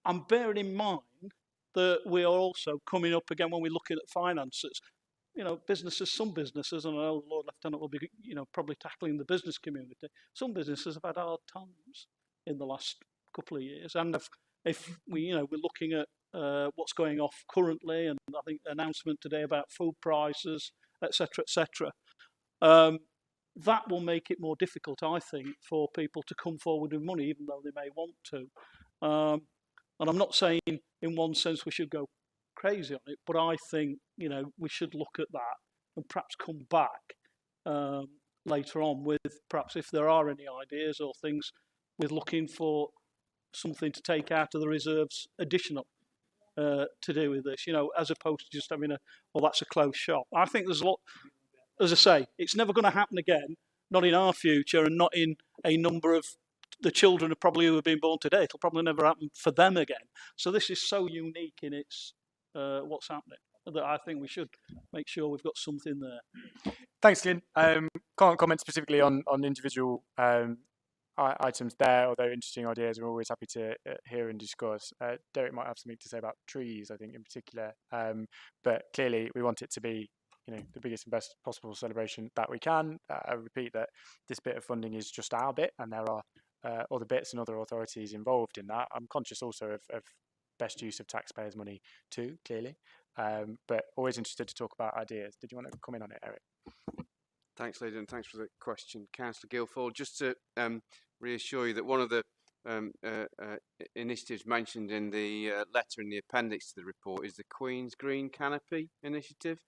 I'm bearing in mind that we are also coming up again when we're looking at finances. Some businesses, and I know the Lord Lieutenant will be, probably tackling the business community. Some businesses have had hard times in the last couple of years, and if we're looking at what's going off currently, and I think the announcement today about food prices, etc., etc. That will make it more difficult, I think, for people to come forward with money, even though they may want to. And I'm not saying in one sense we should go crazy on it, but I think, you know, we should look at that and perhaps come back later on with perhaps if there are any ideas or things with looking for something to take out of the reserves additional to do with this, you know, as opposed to just having well, that's a closed shop. I think there's a lot, as I say, it's never going to happen again, not in our future and not in a number of the children who probably have been born today. It'll probably never happen for them again. So this is so unique in its what's happening that I think we should make sure we've got something there. Thanks, Glyn. Can't comment specifically on individual items there, although interesting ideas. We're always happy to hear and discuss. Derek might have something to say about trees, I think, in particular. But clearly, we want it to be, you know, the biggest and best possible celebration that we can. I repeat that this bit of funding is just our bit, and there are other bits and other authorities involved in that. I'm conscious also of best use of taxpayers' money too, clearly. But always interested to talk about ideas. Did you want to come in on it, Eric? Thanks, Leader, and thanks for the question. Councillor Guildford, just to reassure you that one of the initiatives mentioned in the letter in the appendix to the report is the Queen's Green Canopy initiative.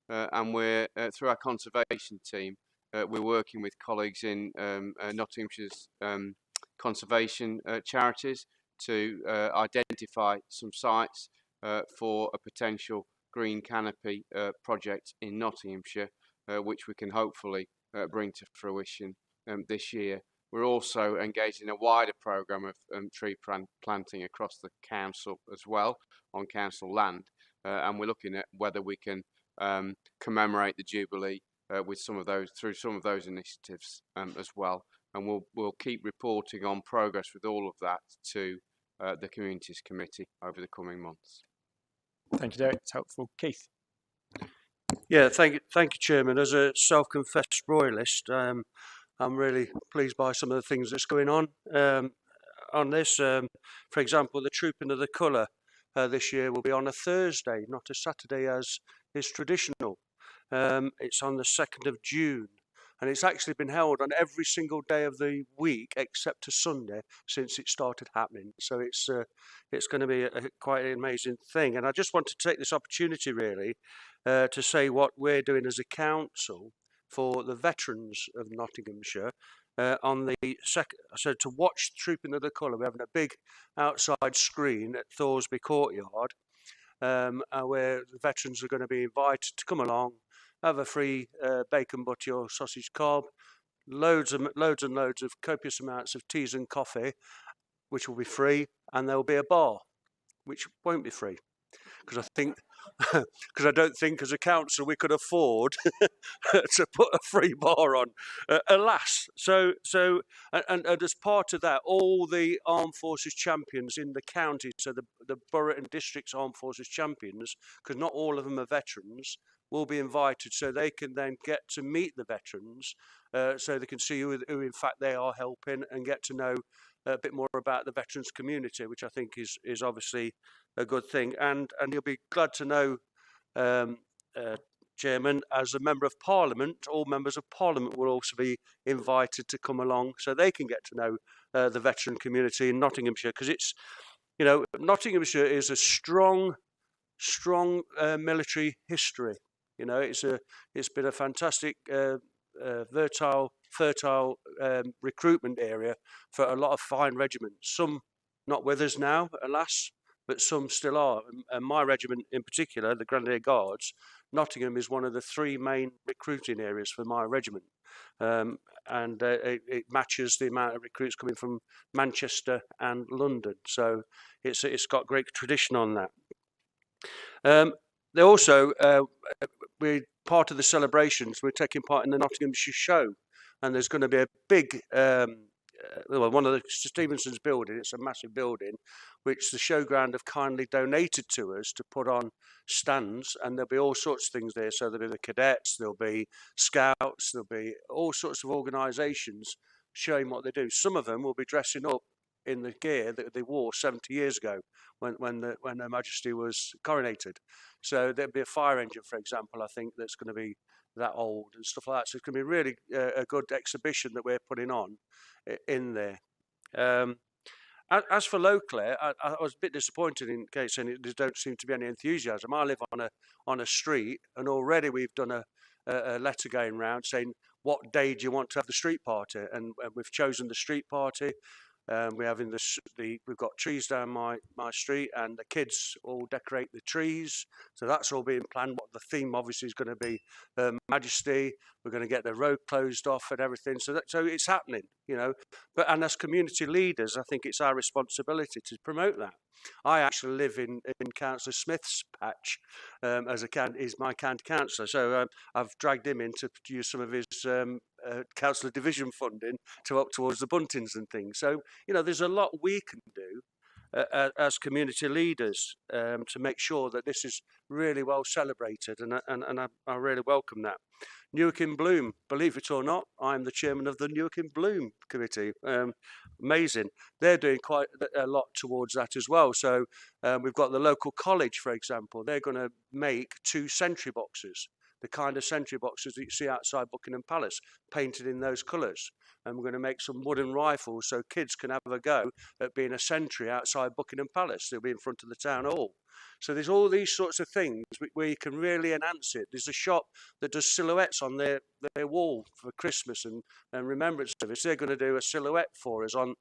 And we're, through our conservation team, we're working with colleagues in Nottinghamshire's conservation charities to identify some sites for a potential green canopy project in Nottinghamshire, which we can hopefully bring to fruition this year. We're also engaged in a wider programme of tree planting across the council as well, on council land, and we're looking at whether we can commemorate the Jubilee with some of those, through some of those initiatives as well. And we'll keep reporting on progress with all of that to the Communities Committee over the coming months. Thank you, Derek. It's helpful. Keith. Yeah, thank you, Chairman. As a self-confessed royalist, I'm really pleased by some of the things that's going on this. For example, the Trooping of the Colour this year will be on a Thursday, not a Saturday as is traditional. It's on the 2nd of June, and it's actually been held on every single day of the week except a Sunday since it started happening. So it's going to be quite an amazing thing. And I just want to take this opportunity really to say what we're doing as a council for the veterans of Nottinghamshire. On the second, so to watch Trooping of the Colour, we're having a big outside screen at Thoresby Courtyard, where the veterans are going to be invited to come along, have a free bacon butty or sausage cob, loads and loads of copious amounts of teas and coffee, which will be free, and there will be a bar, which won't be free, because I don't think as a council we could afford to put a free bar on, alas. So and as part of that, all the Armed Forces champions in the county, so the borough and district's Armed Forces champions, because not all of them are veterans, will be invited, so they can then get to meet the veterans, so they can see who in fact they are helping and get to know a bit more about the veterans community, which I think is obviously a good thing. And you'll be glad to know, Chairman, as a Member of Parliament, all members of Parliament will also be invited to come along so they can get to know the veteran community in Nottinghamshire, because it's, you know, Nottinghamshire is a strong military history. You know, it's been a fantastic fertile recruitment area for a lot of fine regiments. Some not with us now, alas, but some still are. And my regiment in particular, the Grenadier Guards, Nottingham is one of the 3 main recruiting areas for my regiment. And it matches the amount of recruits coming from Manchester and London. So it's got great tradition on that. They also, we're part of the celebrations, we're taking part in the Nottinghamshire Show, and there's going to be a big, one of the Stevenson's building, it's a massive building, which the showground have kindly donated to us to put on stands, and there'll be all sorts of things there. So there'll be the cadets, there'll be scouts, there'll be all sorts of organisations showing what they do. Some of them will be dressing up in the gear that they wore 70 years ago when Her Majesty was coronated. So there'll be a fire engine, for example, I think, that's going to be that old and stuff like that. So it's going to be really a good exhibition that we're putting on in there. As for locally, I was a bit disappointed in case there don't seem to be any enthusiasm. I live on a street, and already we've done a letter going round saying, what day do you want to have the street party? And we've chosen the street party. We're having we've got trees down my street, and the kids all decorate the trees. So that's all being planned. What the theme obviously is going to be, Majesty. We're going to get the road closed off and everything. So it's happening, you know. And as community leaders, I think it's our responsibility to promote that. I actually live in Councillor Smith's patch is my county councillor. So I've dragged him in to use some of his councillor division funding to up towards the buntings and things. So, you know, there's a lot we can do as community leaders to make sure that this is really well celebrated, and I really welcome that. Newark in Bloom, believe it or not, I'm the chairman of the Newark in Bloom committee. Amazing. They're doing quite a lot towards that as well. So we've got the local college, for example. They're going to make 2 sentry boxes, the kind of sentry boxes that you see outside Buckingham Palace, painted in those colours. And we're going to make some wooden rifles so kids can have a go at being a sentry outside Buckingham Palace. They'll be in front of the town hall. So there's all these sorts of things where you can really enhance it. There's a shop that does silhouettes on their wall for Christmas and remembrance service. They're going to do a silhouette for us on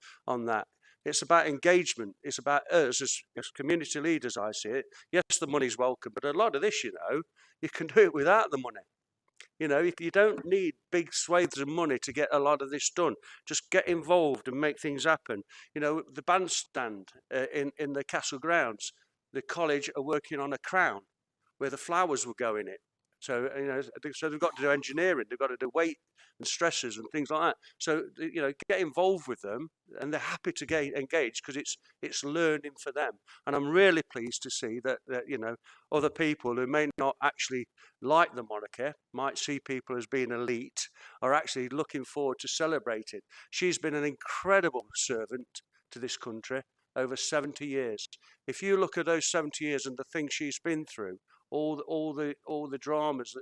that. It's about engagement. It's about us as community leaders, I see it. Yes, the money's welcome, but a lot of this, you know, you can do it without the money. You know, you don't need big swathes of money to get a lot of this done. Just get involved and make things happen. You know, the bandstand in the castle grounds, the college are working on a crown where the flowers will go in it. So, you know, so they've got to do engineering, they've got to do weight and stresses and things like that. So, you know, get involved with them, and they're happy to engage because it's learning for them. And I'm really pleased to see that, you know, other people who may not actually like the monarchy, might see people as being elite, are actually looking forward to celebrating. She's been an incredible servant to this country over 70 years. If you look at those 70 years and the things she's been through, all the dramas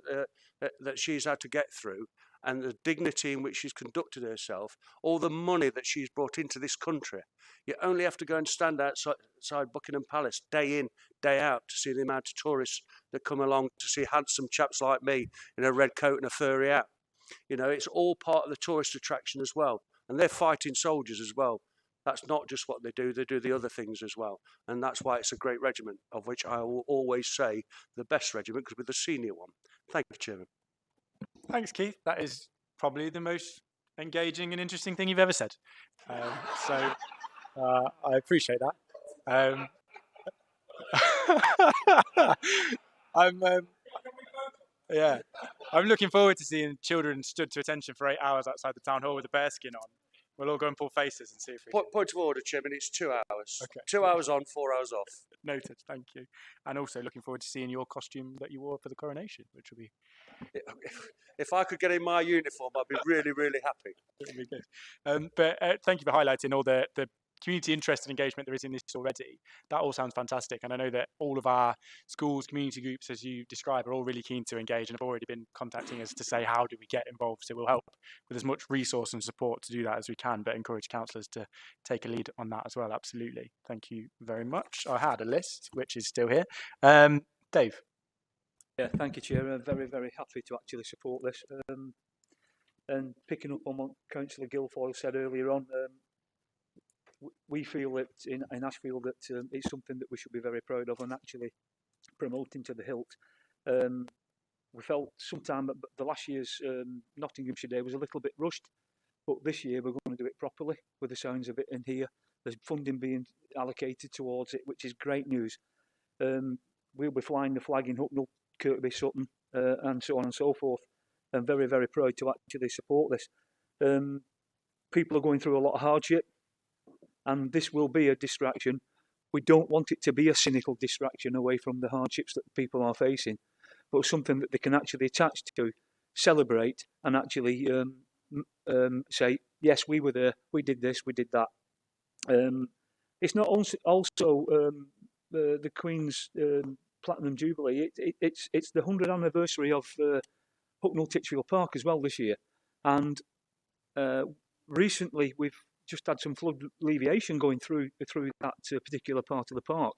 that she's had to get through, and the dignity in which she's conducted herself, all the money that she's brought into this country, you only have to go and stand outside Buckingham Palace day in, day out to see the amount of tourists that come along to see handsome chaps like me in a red coat and a furry hat. You know, it's all part of the tourist attraction as well. And they're fighting soldiers as well. That's not just what they do the other things as well. And that's why it's a great regiment, of which I will always say the best regiment, because we're the senior one. Thank you, Chairman. Thanks, Keith. That is probably the most engaging and interesting thing you've ever said. So I appreciate that. I'm looking forward to seeing children stood to attention for 8 hours outside the town hall with a bearskin on. We'll all go and pull faces and see if we can. Point of order, Chairman, it's 2 hours. Okay. 2 hours on, 4 hours off. Noted, thank you. And also looking forward to seeing your costume that you wore for the coronation, which will be... If I could get in my uniform, I'd be really, really happy. It would be good. But thank you for highlighting all the community interest and engagement there is in this already. That all sounds fantastic. And I know that all of our schools, community groups, as you describe, are all really keen to engage and have already been contacting us to say, how do we get involved? So we'll help with as much resource and support to do that as we can, but encourage councillors to take a lead on that as well. Absolutely. Thank you very much. I had a list, which is still here. Dave. Yeah, thank you, Chair. I'm very, very happy to actually support this. And picking up on what Councillor Guilfoyle said earlier on, we feel that in Ashfield that it's something that we should be very proud of and actually promoting to the hilt. We felt sometime the last year's Nottinghamshire Day was a little bit rushed, but this year we're going to do it properly with the sounds of it in here. There's funding being allocated towards it, which is great news. We'll be flying the flag in Hucknall, Kirkby, Sutton, and so on and so forth. I'm very, very proud to actually support this. People are going through a lot of hardship, and this will be a distraction. We don't want it to be a cynical distraction away from the hardships that people are facing, but something that they can actually attach to, celebrate, and actually say, yes, we were there, we did this, we did that. It's not also the Queen's Platinum Jubilee. It's the 100th anniversary of Hucknall Titchfield Park as well this year, and recently we've just had some flood alleviation going through that particular part of the park,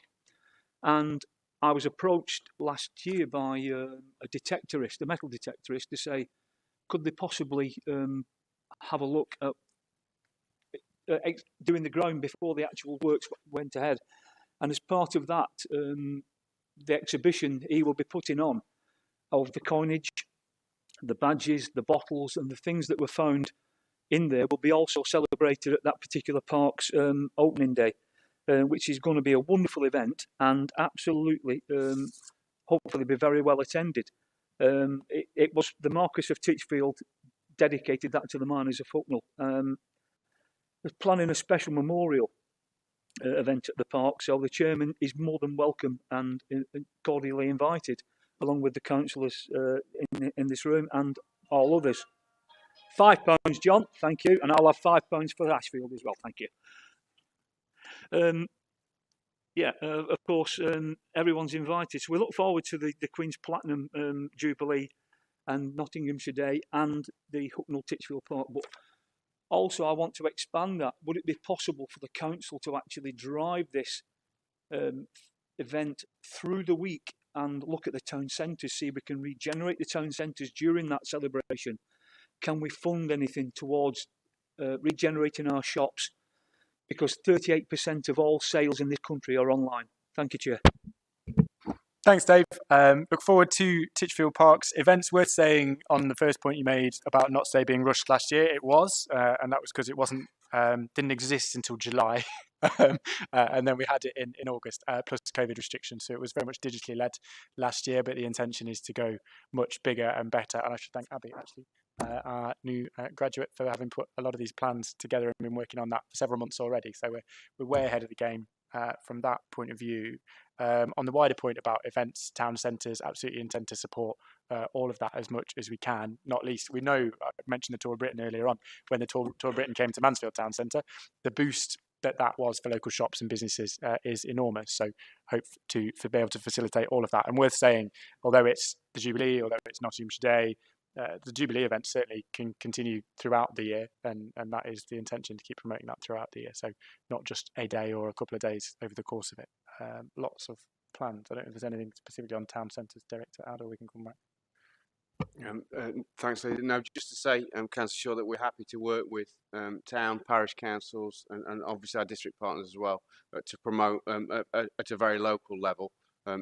and I was approached last year by a detectorist, a metal detectorist, to say, could they possibly have a look at doing the ground before the actual works went ahead. And as part of that, the exhibition he will be putting on of the coinage, the badges, the bottles, and the things that were found in there will be also celebrated at that particular park's opening day, which is going to be a wonderful event and absolutely, hopefully, be very well attended. It was the Marquess of Titchfield dedicated that to the miners of Hucknall. They're planning a special memorial event at the park, so the chairman is more than welcome and cordially invited, along with the councillors in this room and all others. £5, John, thank you, and I'll have £5 for Ashfield as well, thank you. Of course, everyone's invited, so we look forward to the Queen's Platinum Jubilee and Nottinghamshire Day and the Hucknall Titchfield Park. But also, I want to expand that. Would it be possible for the council to actually drive this event through the week and look at the town centres, see if we can regenerate the town centres during that celebration? Can we fund anything towards regenerating our shops? Because 38% of all sales in this country are online. Thank you, Chair. Thanks, Dave. Look forward to Titchfield Park's events. Worth saying on the first point you made about Not Stay being rushed last year, it was, and that was because it didn't exist until July. And then we had it in August, plus COVID restrictions. So it was very much digitally led last year, but the intention is to go much bigger and better. And I should thank Abby, actually, our new graduate, for having put a lot of these plans together and been working on that for several months already. So we're way ahead of the game from that point of view. On the wider point about events, town centres, absolutely intend to support all of that as much as we can. Not least, we know, I mentioned the Tour of Britain earlier on, when the Tour of Britain came to Mansfield Town Centre, the boost that was for local shops and businesses is enormous. So hope to be able to facilitate all of that. And worth saying, although it's the Jubilee, although it's Nottinghamshire Day, the Jubilee event certainly can continue throughout the year, and that is the intention, to keep promoting that throughout the year. So not just a day or a couple of days over the course of it. Lots of plans. I don't know if there's anything specifically on town centres, Derek, to add, or we can come back. Thanks, Lee. No, just to say, Councillor Shaw, that we're happy to work with town, parish councils, and obviously our district partners as well, to promote at a very local level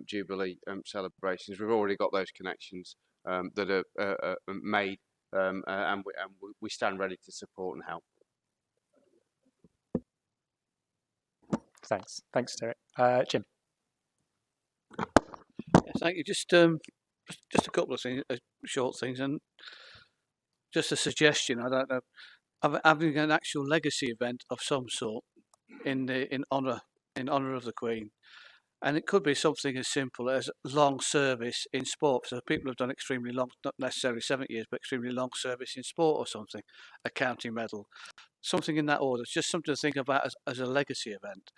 Jubilee celebrations. We've already got those connections that are made, and we stand ready to support and help. Thanks, Derek. Jim. Yeah, thank you. Just a couple of things, short things, and just a suggestion. I don't know, of having an actual legacy event of some sort in honour of the Queen, and it could be something as simple as long service in sport. So people have done extremely long, not necessarily 7 years, but extremely long service in sport or something, a county medal, something in that order. It's just something to think about as a legacy event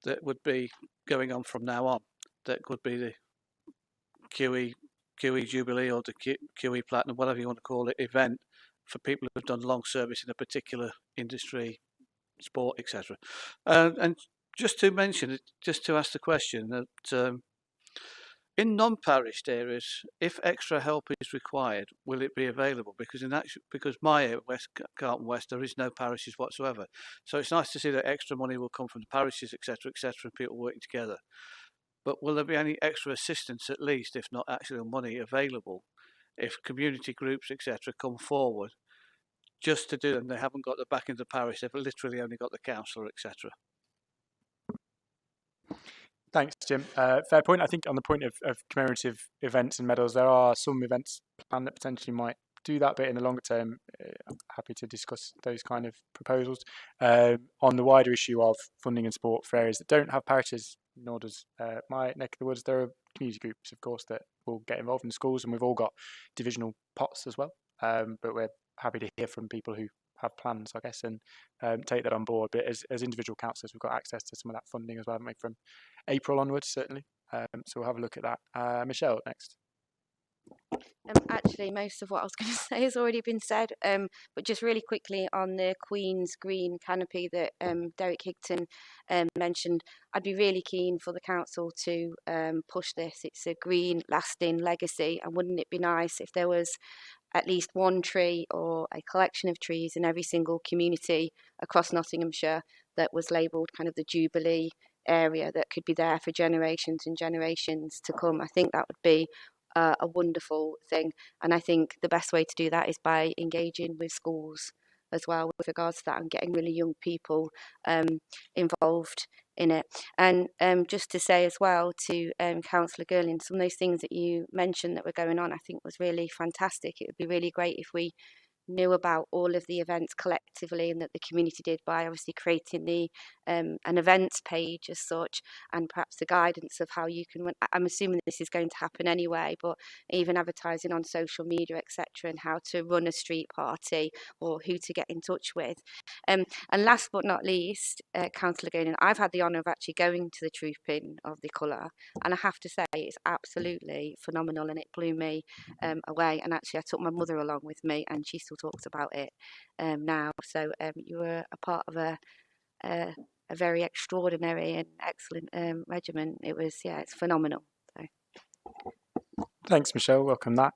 that would be going on from now on. That could be the QE Jubilee or the QE Platinum, whatever you want to call it, event for people who've done long service in a particular industry, sport, etc. And just to mention it, just to ask the question that in non-parished areas, if extra help is required, will it be available? Because because my area, Carlton West, there is no parishes whatsoever. So it's nice to see that extra money will come from the parishes, etc., and people working together. But will there be any extra assistance, at least, if not actual money, available if community groups, etc., come forward just to do them? They haven't got the backing of the parish, they've literally only got the councillor, etc. Thanks, Jim. Fair point. I think on the point of commemorative events and medals, there are some events planned that potentially might do that, but in the longer term, I'm happy to discuss those kind of proposals. On the wider issue of funding and support for areas that don't have parishes, nor does my neck of the woods, there are community groups, of course, that will get involved in the schools, and we've all got divisional pots as well. But we're happy to hear from people who have plans, I guess, and take that on board. But as individual councillors, we've got access to some of that funding as well, from April onwards, certainly. So we'll have a look at that. Michelle, next. Actually, most of what I was going to say has already been said, but just really quickly on the Queen's Green canopy that Derek Higton mentioned, I'd be really keen for the council to push this. It's a green, lasting legacy, and wouldn't it be nice if there was at least one tree or a collection of trees in every single community across Nottinghamshire that was labelled kind of the Jubilee area that could be there for generations and generations to come. I think that would be a wonderful thing, and I think the best way to do that is by engaging with schools as well with regards to that and getting really young people involved in it. And just to say as well to Councillor Girling, some of those things that you mentioned that were going on I think was really fantastic. It would be really great if we knew about all of the events collectively and that the community did by obviously creating the an events page as such, and perhaps the guidance of how you can run. I'm assuming this is going to happen anyway, but even advertising on social media, etc., and how to run a street party or who to get in touch with. And last but not least, Councillor Gonan, I've had the honour of actually going to the trooping of the colour, and I have to say it's absolutely phenomenal, and it blew me away. And actually I took my mother along with me, and she still talks about it now. So you were a part of a very extraordinary and excellent regiment. It was, yeah, it's phenomenal. So. Thanks, Michelle. Welcome that.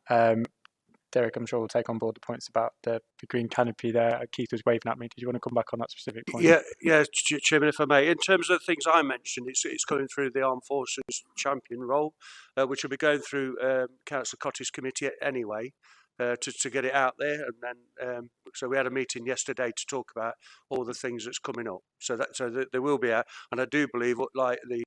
Derek, I'm sure we'll take on board the points about the green canopy there. Keith was waving at me. Did you want to come back on that specific point? Yeah, Chairman, if I may. In terms of the things I mentioned, it's coming through the Armed Forces champion role, which will be going through Council Cottage Committee anyway. To get it out there, and then so we had a meeting yesterday to talk about all the things that's coming up. So there will be and I do believe like the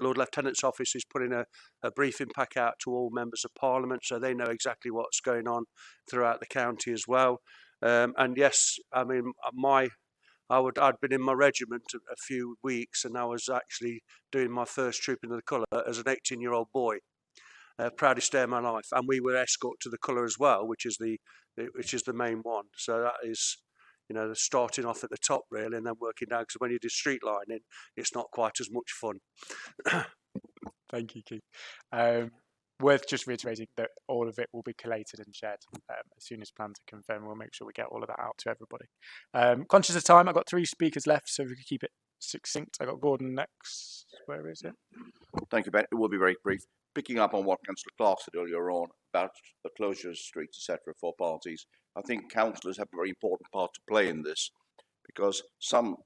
Lord Lieutenant's office is putting a briefing pack out to all members of Parliament, so they know exactly what's going on throughout the county as well. And yes, I mean I'd been in my regiment a few weeks, and I was actually doing my first troop into the colour as an 18-year-old boy. Proudest day of my life, and we were escort to the colour as well, which is the main one. So that is, the starting off at the top really, and then working down. Because when you do street lining, it's not quite as much fun. Thank you, Keith. Worth just reiterating that all of it will be collated and shared as soon as plans are confirmed. We'll make sure we get all of that out to everybody. Conscious of time, I've got 3 speakers left, so if we could keep it succinct. I got Gordon next. Where is it? Thank you, Ben. It will be very brief. Picking up on what Councillor Clark said earlier on about the closure of streets, etc., for parties, I think councillors have a very important part to play in this, because some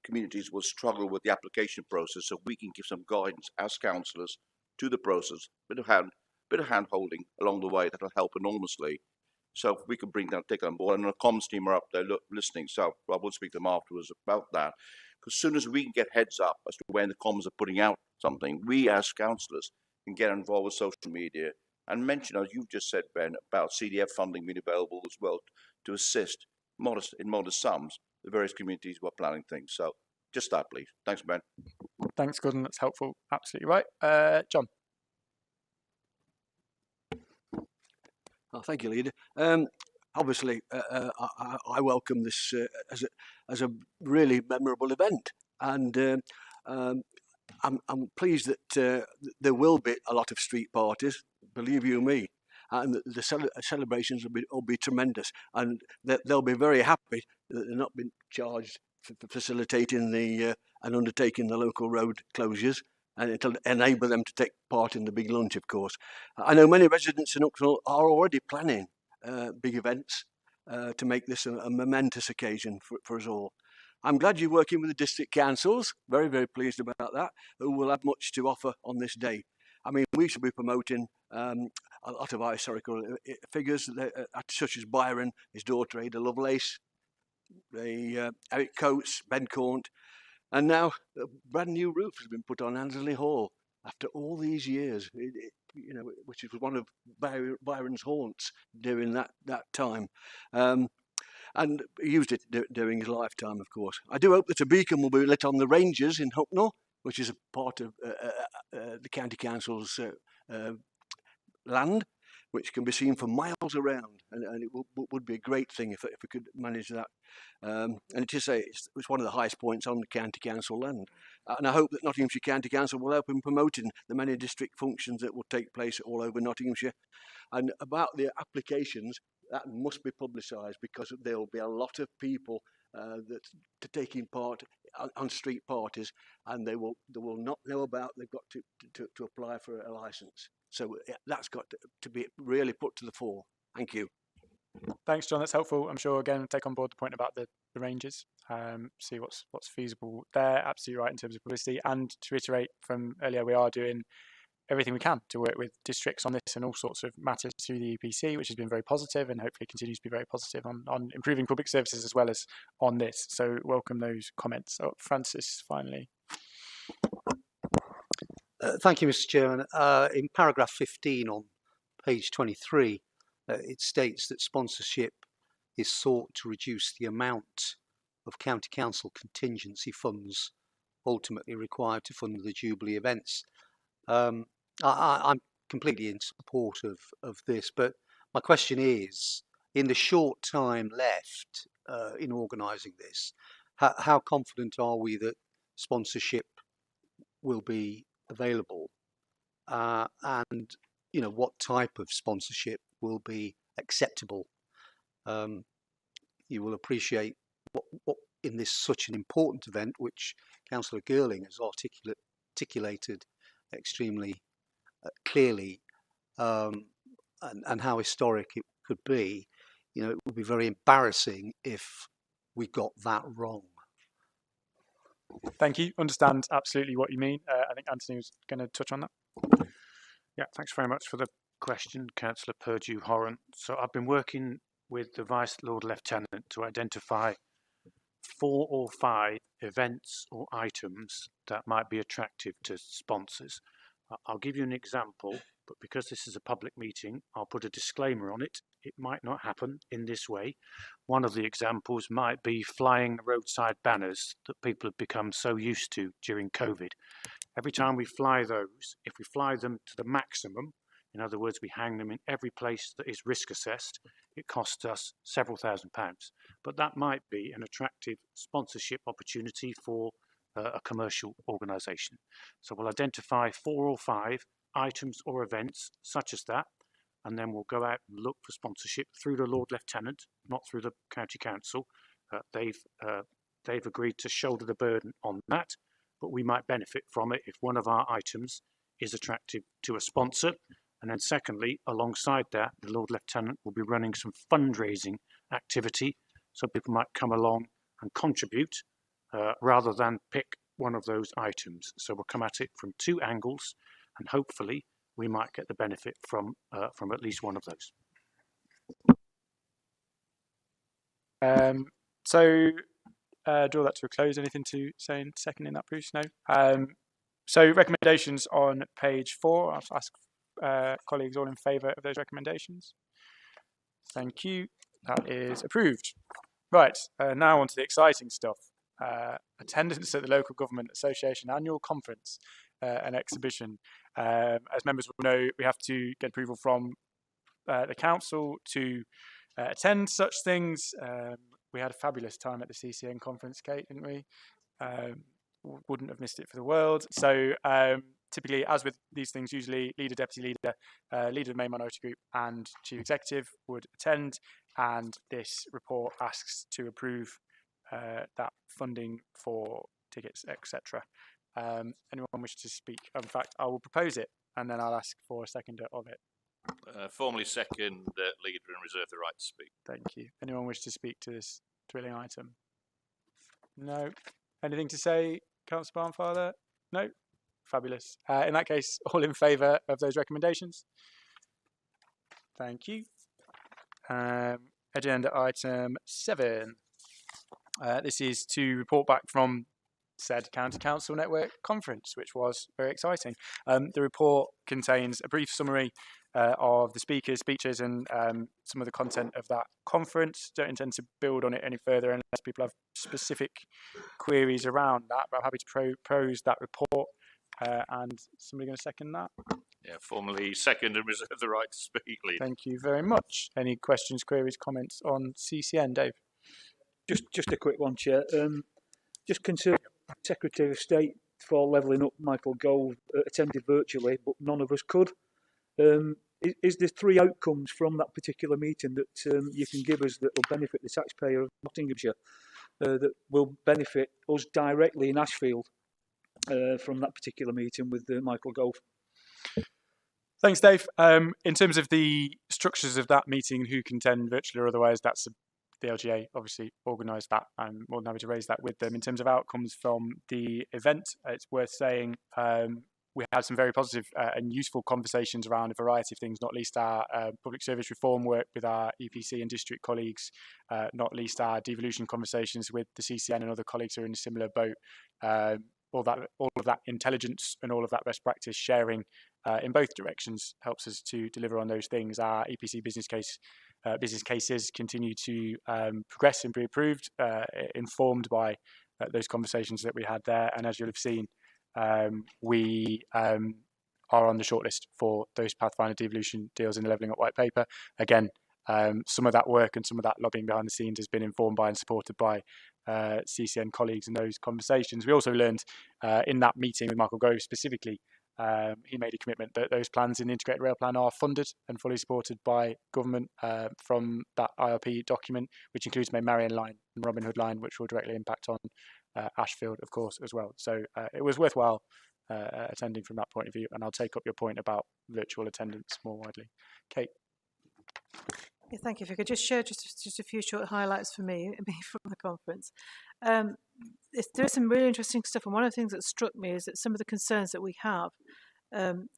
communities will struggle with the application process, so we can give some guidance as councillors to the process, bit of hand holding along the way that will help enormously. So if we can take that on board, and the comms team are up there listening, so I will speak to them afterwards about that. Because as soon as we can get heads up as to when the comms are putting out something, we as councillors can get involved with social media and mention, as you've just said, Ben, about CDF funding being available as well to assist in modest sums the various communities who are planning things. So just that, please. Thanks, Ben. Thanks, Gordon. That's helpful. Absolutely right. John. Oh, thank you, Leader. Obviously, I welcome this as a really memorable event, and I'm pleased that there will be a lot of street parties. Believe you me, and the celebrations will be tremendous, and they'll be very happy that they're not being charged for facilitating and undertaking the local road closures, and it'll enable them to take part in the big lunch, of course. I know many residents in Uxmal are already planning big events to make this a momentous occasion for us all. I'm glad you're working with the district councils, very, very pleased about that, who will have much to offer on this day. I mean, we should be promoting a lot of our historical figures, such as Byron, his daughter Ada Lovelace, Eric Coates, Ben Cornt, and now a brand new roof has been put on Ansley Hall after all these years, which was one of Byron's haunts during that time. And he used it during his lifetime, of course. I do hope that a beacon will be lit on the Ranges in Hucknall, which is a part of the County Council's land, which can be seen for miles around, and it would be a great thing if we could manage that. And it is it's one of the highest points on the county council land, and I hope that Nottinghamshire County Council will help in promoting the many district functions that will take place all over Nottinghamshire. And about the applications, that must be publicised, because there will be a lot of people that taking part on street parties, and they will not know about they've got to apply for a licence. So that's got to be really put to the fore. Thank you. Thanks, John. That's helpful. I'm sure, again, take on board the point about the ranges, see what's feasible there. Absolutely right in terms of publicity. And to reiterate from earlier, we are doing everything we can to work with districts on this and all sorts of matters through the EPC, which has been very positive and hopefully continues to be very positive on improving public services as well as on this. So welcome those comments. Oh, Francis, finally. Thank you, Mr. Chairman. In paragraph 15 on page 23, it states that sponsorship is sought to reduce the amount of county council contingency funds ultimately required to fund the Jubilee events. I'm completely in support of this, but my question is, in the short time left in organising this, how confident are we that sponsorship will be available, and what type of sponsorship will be acceptable? You will appreciate what in this such an important event, which Councillor Girling has articulated extremely clearly, and how historic it could be. It would be very embarrassing if we got that wrong. Thank you. Understand absolutely what you mean. I think Anthony was going to touch on that. Yeah, thanks very much for the question, Councillor Purdue-Horan. So I've been working with the Vice Lord Lieutenant to identify 4 or 5 events or items that might be attractive to sponsors. I'll give you an example, but because this is a public meeting, I'll put a disclaimer on it. It might not happen in this way. One of the examples might be flying roadside banners that people have become so used to during COVID. Every time we fly those, if we fly them to the maximum, in other words, we hang them in every place that is risk assessed, it costs us several £1000s. But that might be an attractive sponsorship opportunity for a commercial organisation. So we'll identify 4 or 5 items or events such as that, and then we'll go out and look for sponsorship through the Lord Lieutenant, not through the County Council. They've agreed to shoulder the burden on that, but we might benefit from it if one of our items is attractive to a sponsor. And then secondly, alongside that, the Lord Lieutenant will be running some fundraising activity, so people might come along and contribute rather than pick one of those items. So we'll come at it from 2 angles, and hopefully we might get the benefit from at least one of those. Draw that to a close. Anything to say in seconding that, Bruce? No. So recommendations on page 4. I'll ask colleagues all in favour of those recommendations. Thank you. That is approved. Right, now on to the exciting stuff. Attendance at the Local Government Association Annual Conference and Exhibition. As members will know, we have to get approval from the council to attend such things. We had a fabulous time at the CCN conference, Kate, didn't we? Wouldn't have missed it for the world. So typically, as with these things, usually leader, deputy leader, leader of the main minority group and chief executive would attend, and this report asks to approve that funding for tickets, etc. Anyone wish to speak? In fact, I will propose it, and then I'll ask for a seconder of it. Formally second that leader and reserve the right to speak. Thank you. Anyone wish to speak to this thrilling item? No. Anything to say, Councillor Barnfather? No? Fabulous. In that case, all in favour of those recommendations? Thank you. Agenda item 7. This is to report back from said County Council Network Conference, which was very exciting. The report contains a brief summary of the speakers, speeches, and some of the content of that conference. Don't intend to build on it any further unless people have specific queries around that, but I'm happy to propose that report. And somebody going to second that? Yeah, formally second and reserve the right to speak, Leader. Thank you very much. Any questions, queries, comments on CCN, Dave? Just a quick one, Chair. Just concerned Secretary of State for levelling up Michael Gove attended virtually, but none of us could. Is there 3 outcomes from that particular meeting that you can give us that will benefit the taxpayer of Nottinghamshire, that will benefit us directly in Ashfield from that particular meeting with Michael Gove? Thanks, Dave. In terms of the structures of that meeting, who can attend virtually or otherwise, that's the LGA obviously organised that, and more than happy to raise that with them. In terms of outcomes from the event, it's worth saying we had some very positive and useful conversations around a variety of things, not least our public service reform work with our EPC and district colleagues, not least our devolution conversations with the CCN and other colleagues who are in a similar boat. All of that intelligence and all of that best practice sharing in both directions helps us to deliver on those things. Our EPC business cases continue to progress and be approved, informed by those conversations that we had there. And as you'll have seen, we are on the shortlist for those Pathfinder devolution deals in the Levelling Up White Paper. Again, some of that work and some of that lobbying behind the scenes has been informed by and supported by CCN colleagues in those conversations. We also learned in that meeting with Michael Gove specifically, he made a commitment that those plans in the Integrated Rail Plan are funded and fully supported by government from that IRP document, which includes Main Marion Line and Robin Hood Line, which will directly impact on Ashfield, of course, as well. So it was worthwhile attending from that point of view, and I'll take up your point about virtual attendance more widely. Kate. Yeah, thank you. If you could just share just a few short highlights for me from the conference. There's some really interesting stuff, and one of the things that struck me is that some of the concerns that we have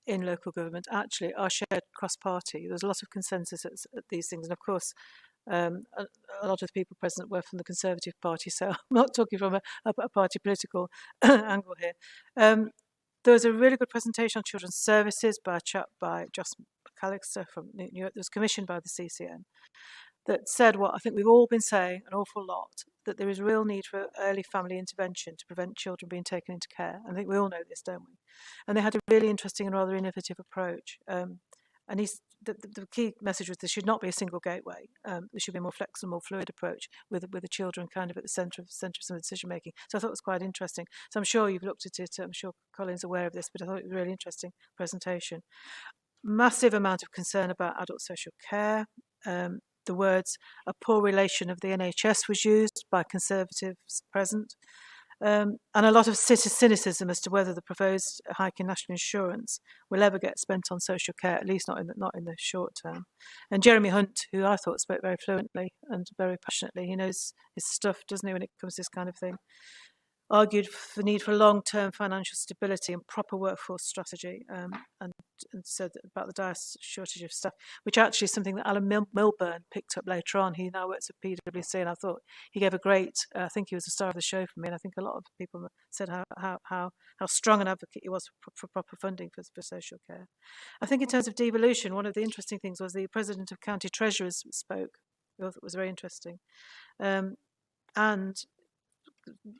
in local government actually are shared cross-party. There's a lot of consensus at these things, and of course, a lot of the people present were from the Conservative Party, so I'm not talking from a party political angle here. There was a really good presentation on children's services by a chap by Joss McAllister from New York that was commissioned by the CCN that said what I think we've all been saying an awful lot, that there is a real need for early family intervention to prevent children being taken into care. I think we all know this, don't we? And they had a really interesting and rather innovative approach. And the key message was there should not be a single gateway. There should be a more flexible, more fluid approach with the children kind of at the centre of some of the decision making. So I thought it was quite interesting. So I'm sure you've looked at it. I'm sure Colin's aware of this, but I thought it was a really interesting presentation. Massive amount of concern about adult social care. The words "a poor relation of the NHS" was used by Conservatives present. And a lot of cynicism as to whether the proposed hike in national insurance will ever get spent on social care, at least not in the short term. And Jeremy Hunt, who I thought spoke very fluently and very passionately, he knows his stuff, doesn't he, when it comes to this kind of thing, argued for the need for long-term financial stability and proper workforce strategy, and said about the dire shortage of staff, which actually is something that Alan Milburn picked up later on. He now works at PwC, and I thought he gave a great, I think he was the star of the show for me, and I think a lot of people said how strong an advocate he was for proper funding for social care. I think in terms of devolution, one of the interesting things was the President of County Treasurers spoke. I thought it was very interesting. And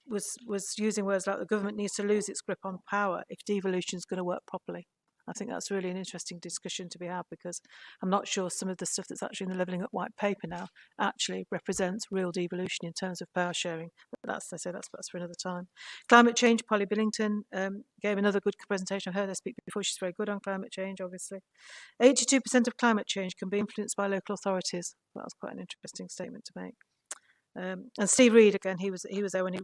was using words like the government needs to lose its grip on power if devolution is going to work properly. I think that's really an interesting discussion to be had, because I'm not sure some of the stuff that's actually in the Levelling Up White Paper now actually represents real devolution in terms of power sharing. But that's for another time. Climate change, Polly Billington gave another good presentation. I've heard her speak before. She's very good on climate change, obviously. 82% of climate change can be influenced by local authorities. That was quite an interesting statement to make. And Steve Reid, again, he was there when he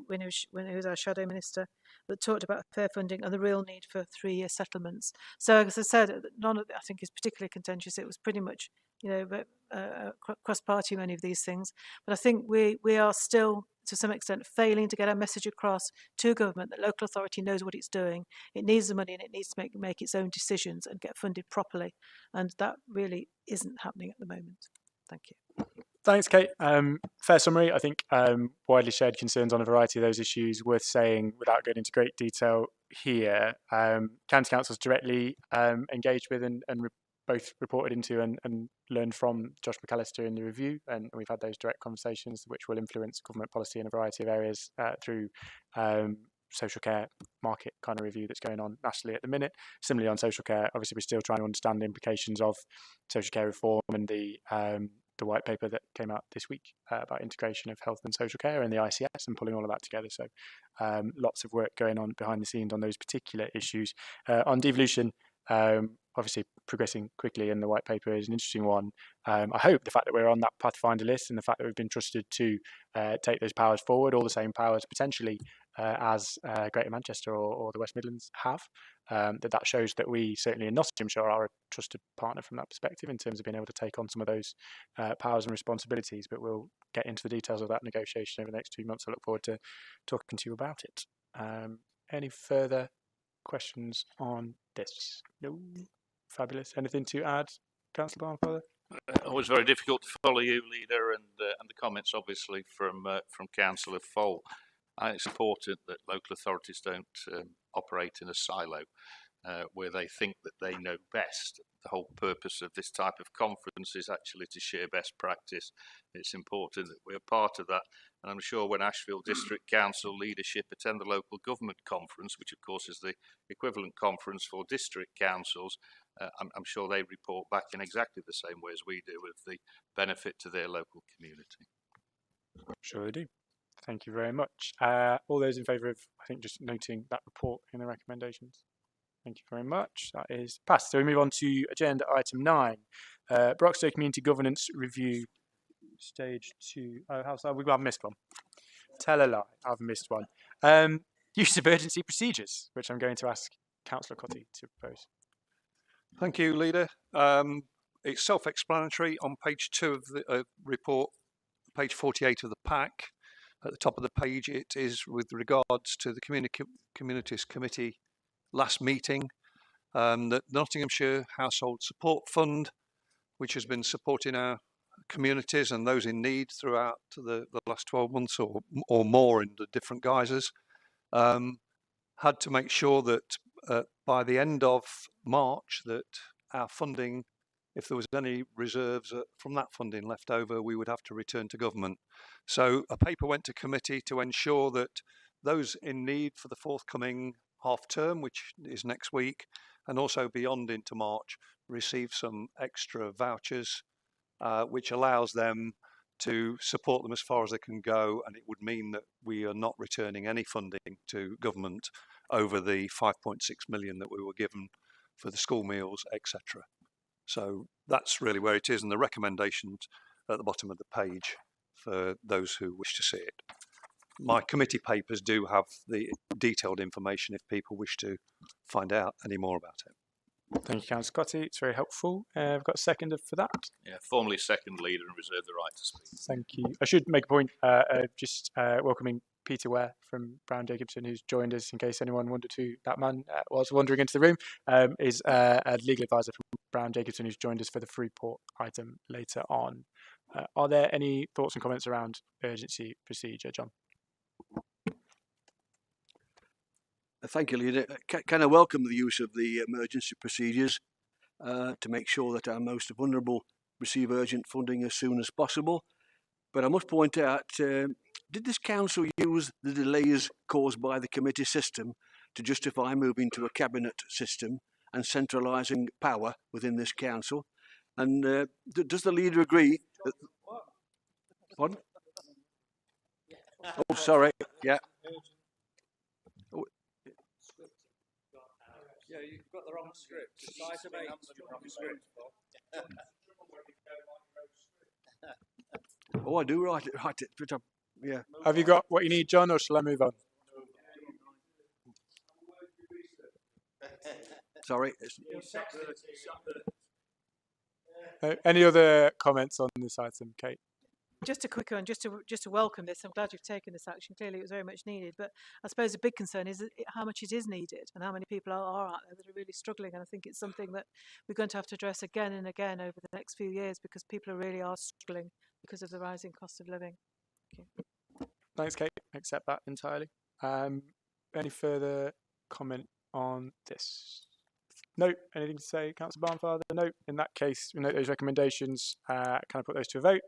was our shadow minister, that talked about fair funding and the real need for 3-year settlements. So, as I said, none of it I think is particularly contentious. It was pretty much, cross-party many of these things. But I think we are still, to some extent, failing to get our message across to government that local authority knows what it's doing. It needs the money and it needs to make its own decisions and get funded properly. And that really isn't happening at the moment. Thank you. Thanks, Kate. Fair summary. I think widely shared concerns on a variety of those issues. Worth saying, without going into great detail here, county councils directly engaged with and both reported into and learned from Josh McAllister in the review, and we've had those direct conversations which will influence government policy in a variety of areas through social care market kind of review that's going on nationally at the minute. Similarly on social care, obviously we're still trying to understand the implications of social care reform and the white paper that came out this week about integration of health and social care and the ICS and pulling all of that together. So lots of work going on behind the scenes on those particular issues. On devolution, obviously progressing quickly, and the white paper is an interesting one. I hope the fact that we're on that Pathfinder list and the fact that we've been trusted to take those powers forward, all the same powers potentially as Greater Manchester or the West Midlands have, that shows that we certainly in Nottinghamshire are a trusted partner from that perspective in terms of being able to take on some of those powers and responsibilities. But we'll get into the details of that negotiation over the next 2 months. I look forward to talking to you about it. Any further questions on this? No? Fabulous. Anything to add, Councillor Barnfather? Always very difficult to follow you, Leader, and the comments obviously from Councillor Fole. It's important that local authorities don't operate in a silo where they think that they know best. The whole purpose of this type of conference is actually to share best practice. It's important that we're part of that. And I'm sure when Ashfield District Council leadership attend the local government conference, which of course is the equivalent conference for district councils, I'm sure they report back in exactly the same way as we do with the benefit to their local community. Sure they do. Thank you very much. All those in favour of, I think, just noting that report in the recommendations. Thank you very much. That is passed. So we move on to agenda item 9, Broxtowe Community Governance Review, stage 2. Oh, I've missed one. Tell a lie, I've missed one. Use of urgency procedures, which I'm going to ask Councillor Cotty to propose. Thank you, Leader. It's self-explanatory on page 2 of the report, page 48 of the pack. At the top of the page, it is with regards to the Communities Committee last meeting, that Nottinghamshire Household Support Fund, which has been supporting our communities and those in need throughout the last 12 months or more in the different guises, had to make sure that by the end of March that our funding, if there was any reserves from that funding left over, we would have to return to government. So a paper went to committee to ensure that those in need for the forthcoming half term, which is next week, and also beyond into March, receive some extra vouchers, which allows them to support them as far as they can go. And it would mean that we are not returning any funding to government over the 5.6 million that we were given for the school meals, etc. So that's really where it is, and the recommendations at the bottom of the page for those who wish to see it. My committee papers do have the detailed information if people wish to find out any more about it. Thank you, Councillor Cotty. It's very helpful. I've got a seconder for that. Yeah, formally second, Leader, and reserve the right to speak. Thank you. I should make a point, just welcoming Peter Ware from Brown Jacobson, who's joined us, in case anyone wondered who that man was wandering into the room, is a legal advisor from Brown Jacobson, who's joined us for the Freeport item later on. Are there any thoughts and comments around urgency procedure, John? Thank you, Leader. Can I welcome the use of the emergency procedures to make sure that our most vulnerable receive urgent funding as soon as possible. But I must point out, did this council use the delays caused by the committee system to justify moving to a cabinet system and centralising power within this council? And does the Leader agree that... Pardon? Oh, sorry. Yeah. Yeah, you've got the wrong script. It's item 8. Wrong script. Oh, I do write it. But yeah. Have you got what you need, John, or shall I move on? Sorry. Any other comments on this item, Kate? Just a quick one, just to welcome this. I'm glad you've taken this action. Clearly, it was very much needed. But I suppose the big concern is how much it is needed and how many people are out there that are really struggling. And I think it's something that we're going to have to address again and again over the next few years, because people really are struggling because of the rising cost of living. Thank you. Thanks, Kate. I accept that entirely. Any further comment on this? No. Anything to say, Councillor Barnfather? No. In that case, we note those recommendations. Can I put those to a vote?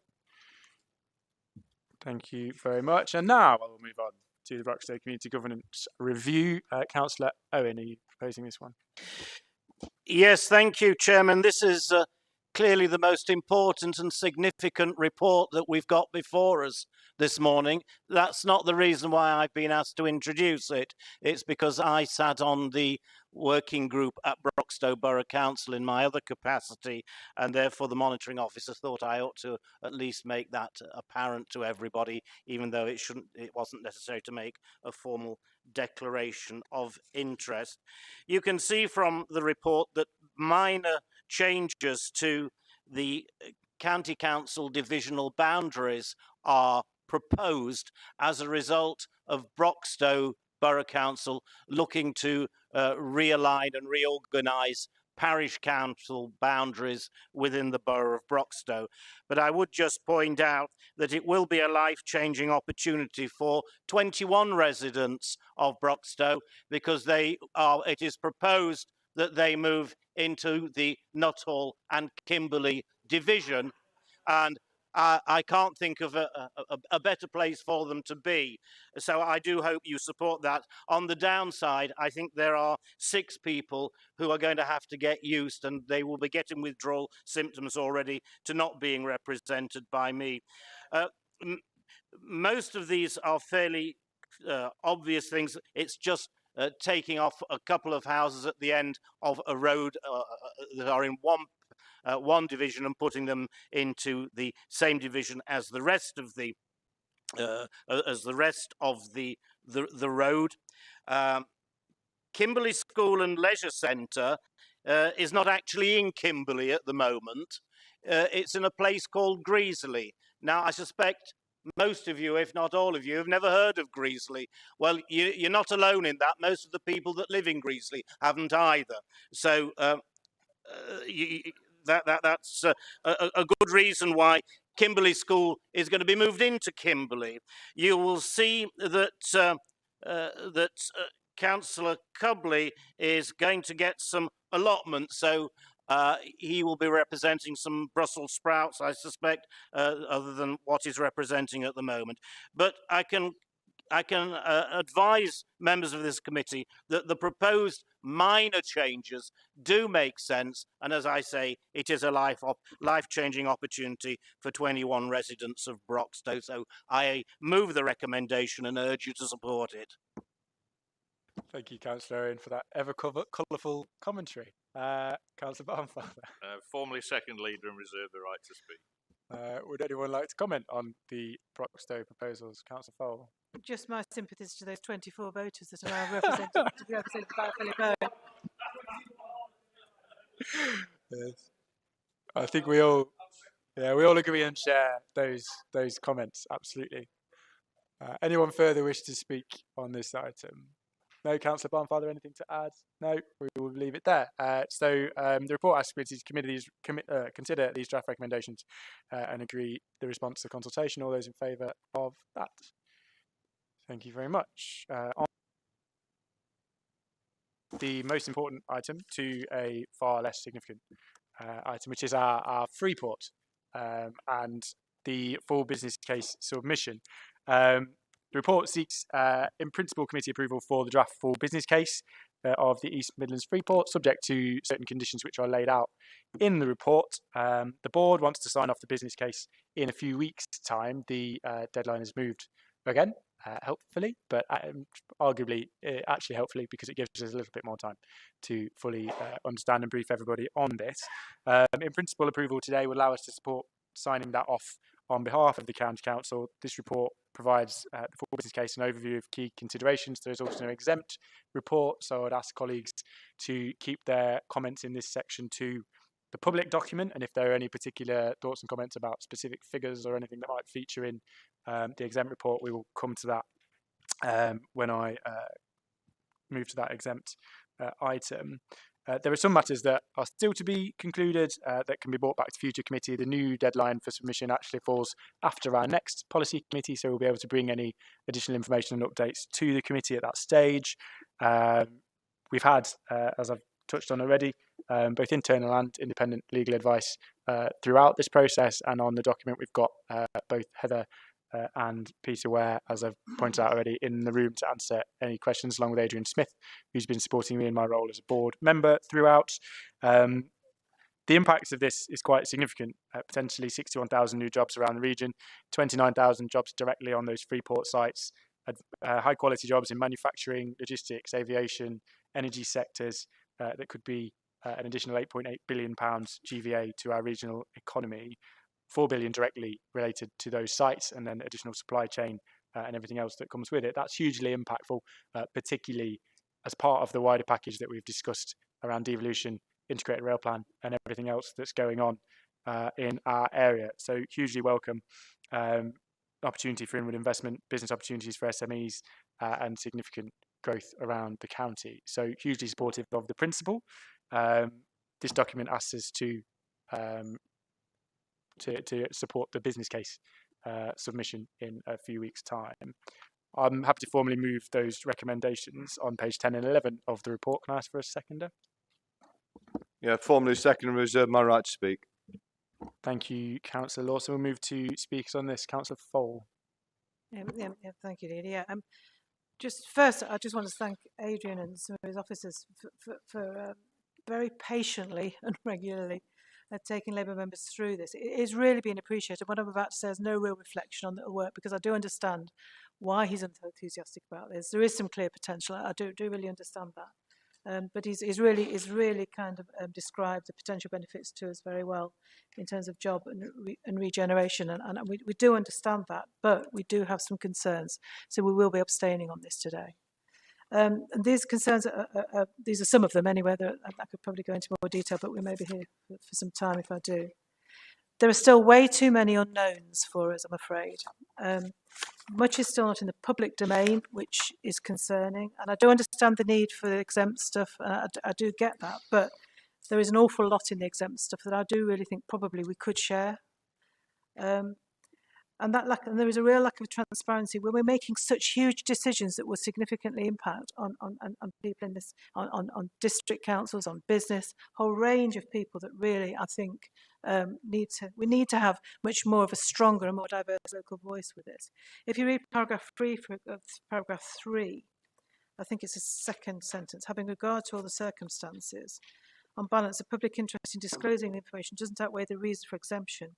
Thank you very much. And now I will move on to the Broxtowe Community Governance Review. Councillor Owen, are you proposing this one? Yes, thank you, Chairman. This is clearly the most important and significant report that we've got before us this morning. That's not the reason why I've been asked to introduce it. It's because I sat on the working group at Broxtowe Borough Council in my other capacity, and therefore the monitoring officer thought I ought to at least make that apparent to everybody, even though it wasn't necessary to make a formal declaration of interest. You can see from the report that minor changes to the county council divisional boundaries are proposed as a result of Broxtowe Borough Council looking to realign and reorganise parish council boundaries within the borough of Broxtowe. But I would just point out that it will be a life-changing opportunity for 21 residents of Broxtowe, because it is proposed that they move into the Nuttall and Kimberley division, and I can't think of a better place for them to be. So I do hope you support that. On the downside, I think there are 6 people who are going to have to get used, and they will be getting withdrawal symptoms already, to not being represented by me. Most of these are fairly obvious things. It's just taking off a couple of houses at the end of a road that are in one division and putting them into the same division as the rest of the road. Kimberley School and Leisure Centre is not actually in Kimberley at the moment. It's in a place called Greasley. Now, I suspect most of you, if not all of you, have never heard of Greasley. Well, you're not alone in that. Most of the people that live in Greasley haven't either. So that's a good reason why Kimberley School is going to be moved into Kimberley. You will see that Councillor Cubley is going to get some allotment, so he will be representing some Brussels sprouts, I suspect, other than what he's representing at the moment. But I can advise members of this committee that the proposed minor changes do make sense, and as I say, it is a life-changing opportunity for 21 residents of Broxtowe. So I move the recommendation and urge you to support it. Thank you, Councillor Owen, for that ever-colourful commentary. Councillor Barnfather. Formally second leader and reserve the right to speak. Would anyone like to comment on the Broxtowe proposals? Councillor Fowle. Just my sympathies to those 24 voters that are now represented to be represented by Philip Owen. Yes. I think we all agree and share those comments. Absolutely. Anyone further wish to speak on this item? No, Councillor Barnfather, anything to add? No, we will leave it there. So the report asks committees consider these draft recommendations and agree the response to consultation. All those in favour of that? Thank you very much. On the most important item to a far less significant item, which is our Freeport and the full business case submission. The report seeks, in principle, committee approval for the draft full business case of the East Midlands Freeport, subject to certain conditions which are laid out in the report. The board wants to sign off the business case in a few weeks' time. The deadline is moved again, helpfully, but arguably actually helpfully, because it gives us a little bit more time to fully understand and brief everybody on this. In principle, approval today would allow us to support signing that off on behalf of the County Council. This report provides the full business case and overview of key considerations. There is also an exempt report, so I'd ask colleagues to keep their comments in this section to the public document, and if there are any particular thoughts and comments about specific figures or anything that might feature in the exempt report, we will come to that when I move to that exempt item. There are some matters that are still to be concluded that can be brought back to future committee. The new deadline for submission actually falls after our next policy committee, so we'll be able to bring any additional information and updates to the committee at that stage. We've had, as I've touched on already, both internal and independent legal advice throughout this process, and on the document we've got both Heather and Peter Ware, as I've pointed out already, in the room to answer any questions, along with Adrian Smith, who's been supporting me in my role as a board member throughout. The impact of this is quite significant, potentially 61,000 new jobs around the region, 29,000 jobs directly on those Freeport sites, high quality jobs in manufacturing, logistics, aviation, energy sectors that could be an additional £8.8 billion GVA to our regional economy, 4 billion directly related to those sites, and then additional supply chain and everything else that comes with it. That's hugely impactful, particularly as part of the wider package that we've discussed around devolution, integrated rail plan, and everything else that's going on in our area. So hugely welcome opportunity for inward investment, business opportunities for SMEs, and significant growth around the county. So hugely supportive of the principle. This document asks us to support the business case submission in a few weeks' time. I'm happy to formally move those recommendations on page 10 and 11 of the report. Can I ask for a seconder? Yeah, formally second and reserve my right to speak. Thank you, Councillor Lawson. We'll move to speakers on this. Councillor Fole. Thank you, Leader. Just first, I just want to thank Adrian and some of his officers for very patiently and regularly taking Labour members through this. It is really being appreciated. What I'm about to say is no real reflection on the work, because I do understand why he's enthusiastic about this. There is some clear potential. I do really understand that. But he's really kind of described the potential benefits to us very well in terms of job and regeneration, and we do understand that, but we do have some concerns, so we will be abstaining on this today. And these concerns these are some of them anyway. I could probably go into more detail, but we may be here for some time if I do. There are still way too many unknowns for us, I'm afraid. Much is still not in the public domain, which is concerning. And I do understand the need for the exempt stuff. I do get that. But there is an awful lot in the exempt stuff that I do really think probably we could share. And there is a real lack of transparency when we're making such huge decisions that will significantly impact on people in this, on district councils, on business, a whole range of people that really, I think, we need to have much more of a stronger and more diverse local voice with this. If you read paragraph 3, I think it's the second sentence, having regard to all the circumstances, on balance, the public interest in disclosing the information doesn't outweigh the reason for exemption,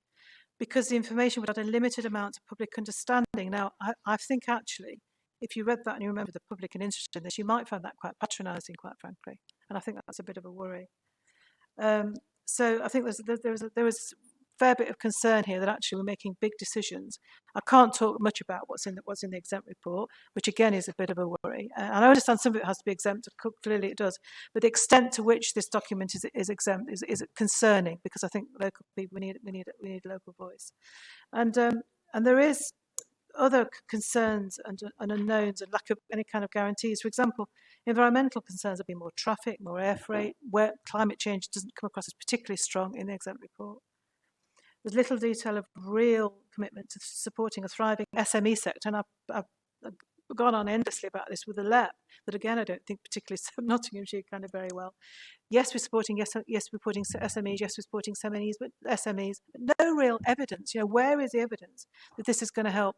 because the information would add a limited amount of public understanding. Now, I think actually, if you read that and you remember the public and interest in this, you might find that quite patronising, quite frankly. And I think that's a bit of a worry. So I think there was a fair bit of concern here that actually we're making big decisions. I can't talk much about what's in the exempt report, which again is a bit of a worry. And I understand some of it has to be exempt, clearly it does, but the extent to which this document is exempt is concerning, because I think local people, we need local voice. And there is other concerns and unknowns and lack of any kind of guarantees. For example, environmental concerns have been more traffic, more air freight, where climate change doesn't come across as particularly strong in the exempt report. There's little detail of real commitment to supporting a thriving SME sector, and I've gone on endlessly about this with the LEP, that again I don't think particularly Nottinghamshire kind of very well. Yes, we're supporting SMEs, yes, we're supporting SMEs, but no real evidence. You know, where is the evidence that this is going to help?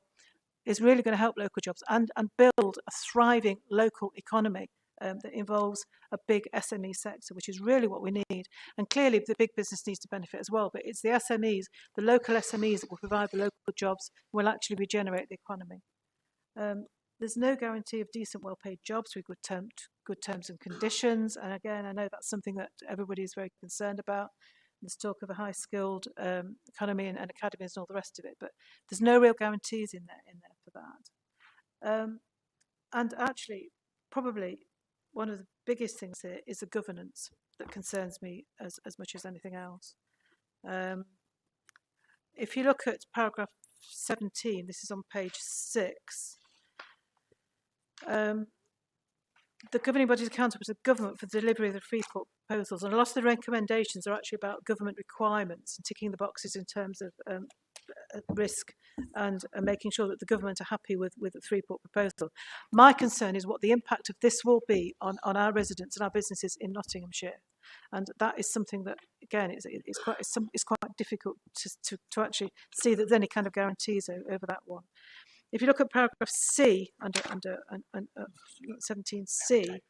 Is really going to help local jobs and build a thriving local economy that involves a big SME sector, which is really what we need. And clearly the big business needs to benefit as well, but it's the SMEs, the local SMEs that will provide the local jobs and will actually regenerate the economy. There's no guarantee of decent, well-paid jobs with good terms and conditions. And again, I know that's something that everybody is very concerned about. There's talk of a high-skilled economy and academies and all the rest of it, but there's no real guarantees in there for that. And actually, probably one of the biggest things here is the governance that concerns me as much as anything else. If you look at paragraph 17, this is on page 6. The governing body is accountable to the government for the delivery of the Freeport proposals, and a lot of the recommendations are actually about government requirements and ticking the boxes in terms of risk and making sure that the government are happy with the Freeport proposal. My concern is what the impact of this will be on our residents and our businesses in Nottinghamshire, and that is something that again is quite difficult to actually see that there's any kind of guarantees over that one. If you look at paragraph C under 17C,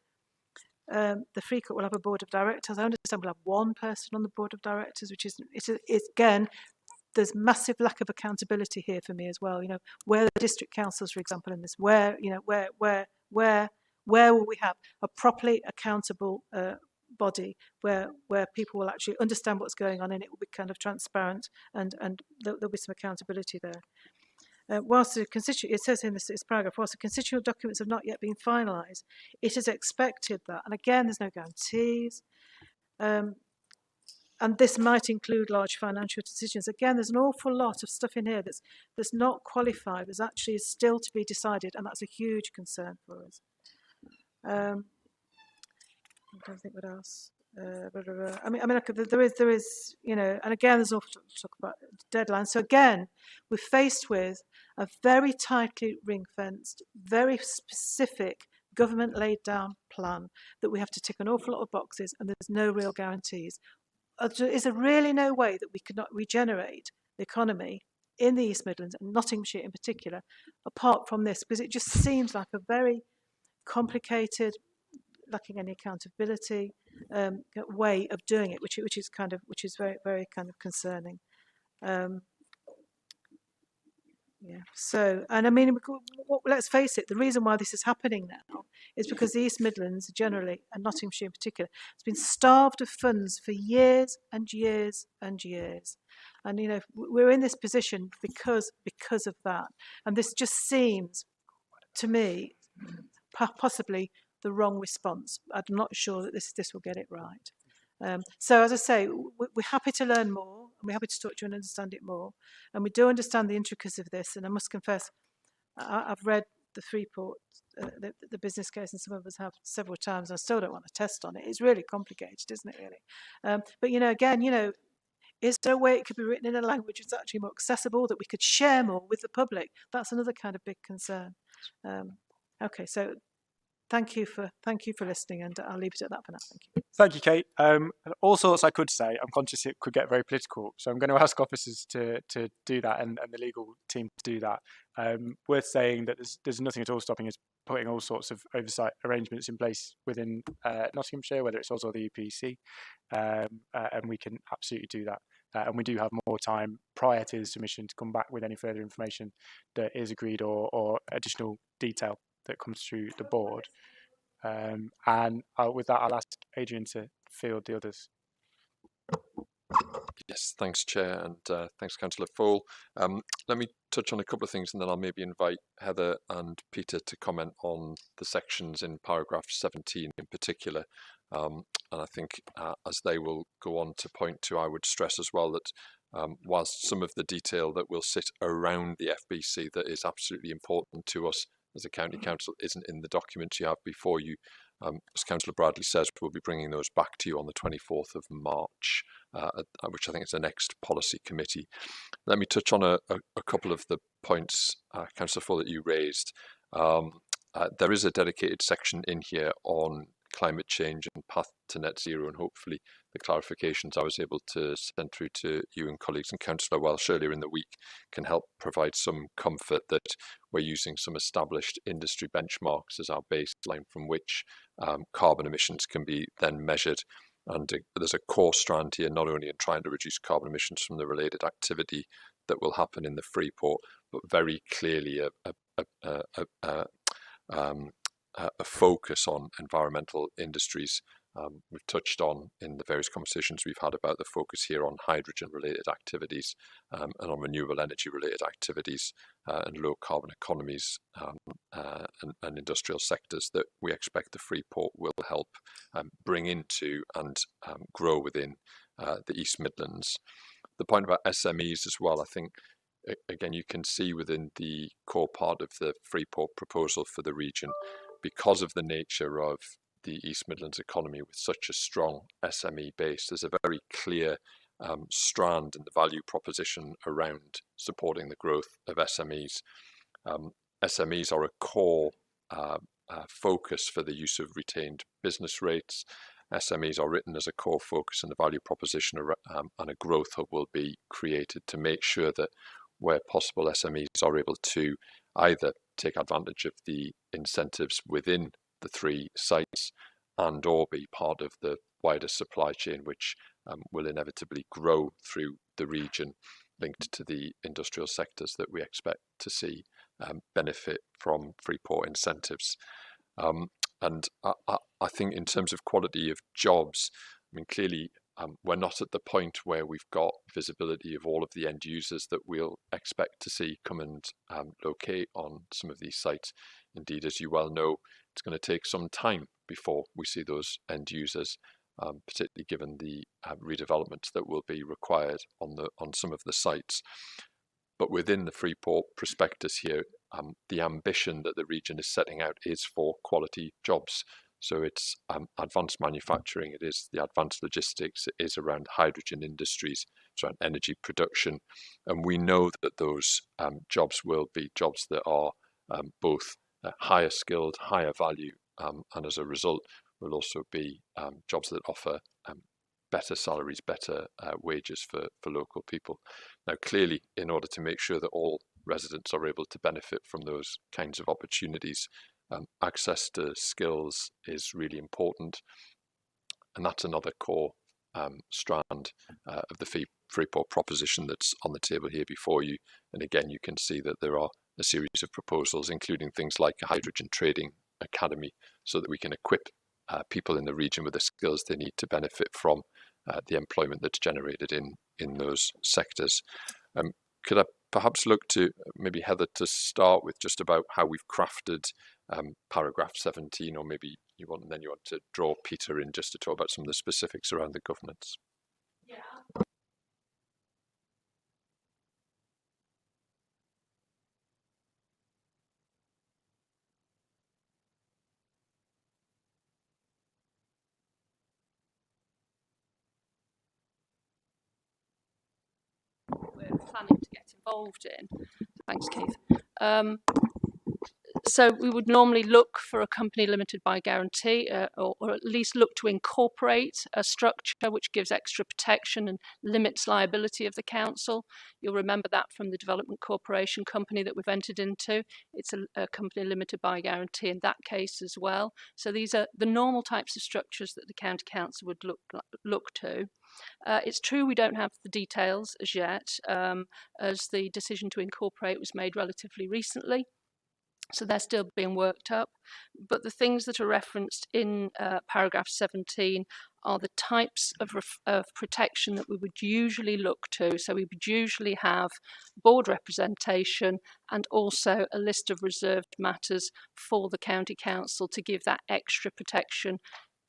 the Free Court will have a board of directors. I understand we'll have one person on the board of directors, which is again, there's massive lack of accountability here for me as well. You know, where the district councils, for example, in this, where will we have a properly accountable body where people will actually understand what's going on and it will be kind of transparent and there'll be some accountability there. Whilst the constituent, it says in this paragraph, whilst the constituent documents have not yet been finalised, it is expected that, and again, there's no guarantees, and this might include large financial decisions. Again, there's an awful lot of stuff in here that's not qualified, that's actually still to be decided, and that's a huge concern for us. I'm trying to think what else. I mean, there is, you know, and again, there's awful talk about deadlines. So again, we're faced with a very tightly ring-fenced, very specific government laid down plan that we have to tick an awful lot of boxes, and there's no real guarantees. Is there really no way that we could not regenerate the economy in the East Midlands and Nottinghamshire in particular, apart from this? Because it just seems like a very complicated, lacking any accountability way of doing it, which is very, very kind of concerning. Yeah. So, and I mean, let's face it, the reason why this is happening now is because the East Midlands generally, and Nottinghamshire in particular, has been starved of funds for years and years and years. And, you know, we're in this position because of that. And this just seems, to me, possibly the wrong response. I'm not sure that this will get it right. So as I say, we're happy to learn more, and we're happy to talk to you and understand it more. And we do understand the intricacies of this. And I must confess, I've read the Freeport, the business case, and some of us have several times, and I still don't want to test on it. It's really complicated, isn't it, really? But, you know, again, you know, is there a way it could be written in a language that's actually more accessible, that we could share more with the public? That's another kind of big concern. Okay, so thank you for listening, and I'll leave it at that for now. Thank you. Thank you, Kate. All sorts I could say. I'm conscious it could get very political, so I'm going to ask officers to do that and the legal team to do that. Worth saying that there's nothing at all stopping us putting all sorts of oversight arrangements in place within Nottinghamshire, whether it's also the EPC, and we can absolutely do that. And we do have more time prior to the submission to come back with any further information that is agreed or additional detail that comes through the board. And with that, I'll ask Adrian to field the others. Yes, thanks, Chair, and thanks, Councillor Fole. Let me touch on a couple of things, and then I'll maybe invite Heather and Peter to comment on the sections in paragraph 17 in particular. And I think as they will go on to point to, I would stress as well that whilst some of the detail that will sit around the FBC that is absolutely important to us as a county council isn't in the documents you have before you. As Councillor Bradley says, we'll be bringing those back to you on the 24th of March, which I think is the next policy committee. Let me touch on a couple of the points, Councillor Fole, that you raised. There is a dedicated section in here on climate change and path to net zero, and hopefully the clarifications I was able to send through to you and colleagues and Councillor Welsh earlier in the week can help provide some comfort that we're using some established industry benchmarks as our baseline from which carbon emissions can be then measured. And there's a core strand here, not only in trying to reduce carbon emissions from the related activity that will happen in the Freeport, but very clearly a focus on environmental industries. We've touched on in the various conversations we've had about the focus here on hydrogen-related activities and on renewable energy-related activities and low-carbon economies and industrial sectors that we expect the Freeport will help bring into and grow within the East Midlands. The point about SMEs as well, I think, again, you can see within the core part of the Freeport proposal for the region, because of the nature of the East Midlands economy with such a strong SME base, there's a very clear strand in the value proposition around supporting the growth of SMEs. SMEs are a core focus for the use of retained business rates. SMEs are written as a core focus, and the value proposition and a growth hub will be created to make sure that where possible SMEs are able to either take advantage of the incentives within the 3 sites and or be part of the wider supply chain, which will inevitably grow through the region, linked to the industrial sectors that we expect to see benefit from Freeport incentives. And I think in terms of quality of jobs, I mean, clearly we're not at the point where we've got visibility of all of the end users that we'll expect to see come and locate on some of these sites. Indeed, as you well know, it's going to take some time before we see those end users, particularly given the redevelopments that will be required on some of the sites. But within the Freeport prospectus here, the ambition that the region is setting out is for quality jobs. So it's advanced manufacturing, it is the advanced logistics, it is around hydrogen industries, it's around energy production. And we know that those jobs will be jobs that are both higher skilled, higher value, and as a result will also be jobs that offer better salaries, better wages for local people. Now, clearly, in order to make sure that all residents are able to benefit from those kinds of opportunities, access to skills is really important. And that's another core strand of the Freeport proposition that's on the table here before you. And again, you can see that there are a series of proposals, including things like a hydrogen trading academy, so that we can equip people in the region with the skills they need to benefit from the employment that's generated in those sectors. Could I perhaps look to maybe Heather to start with just about how we've crafted paragraph 17, or maybe you want to draw Peter in just to talk about some of the specifics around the governance. Yeah. We're planning to get involved in. Thanks, Keith. So we would normally look for a company limited by guarantee, or at least look to incorporate a structure which gives extra protection and limits liability of the council. You'll remember that from the Development Corporation company that we've entered into. It's a company limited by guarantee in that case as well. So these are the normal types of structures that the county council would look to. It's true we don't have the details as yet, as the decision to incorporate was made relatively recently. So they're still being worked up. But the things that are referenced in paragraph 17 are the types of protection that we would usually look to. So we would usually have board representation and also a list of reserved matters for the county council to give that extra protection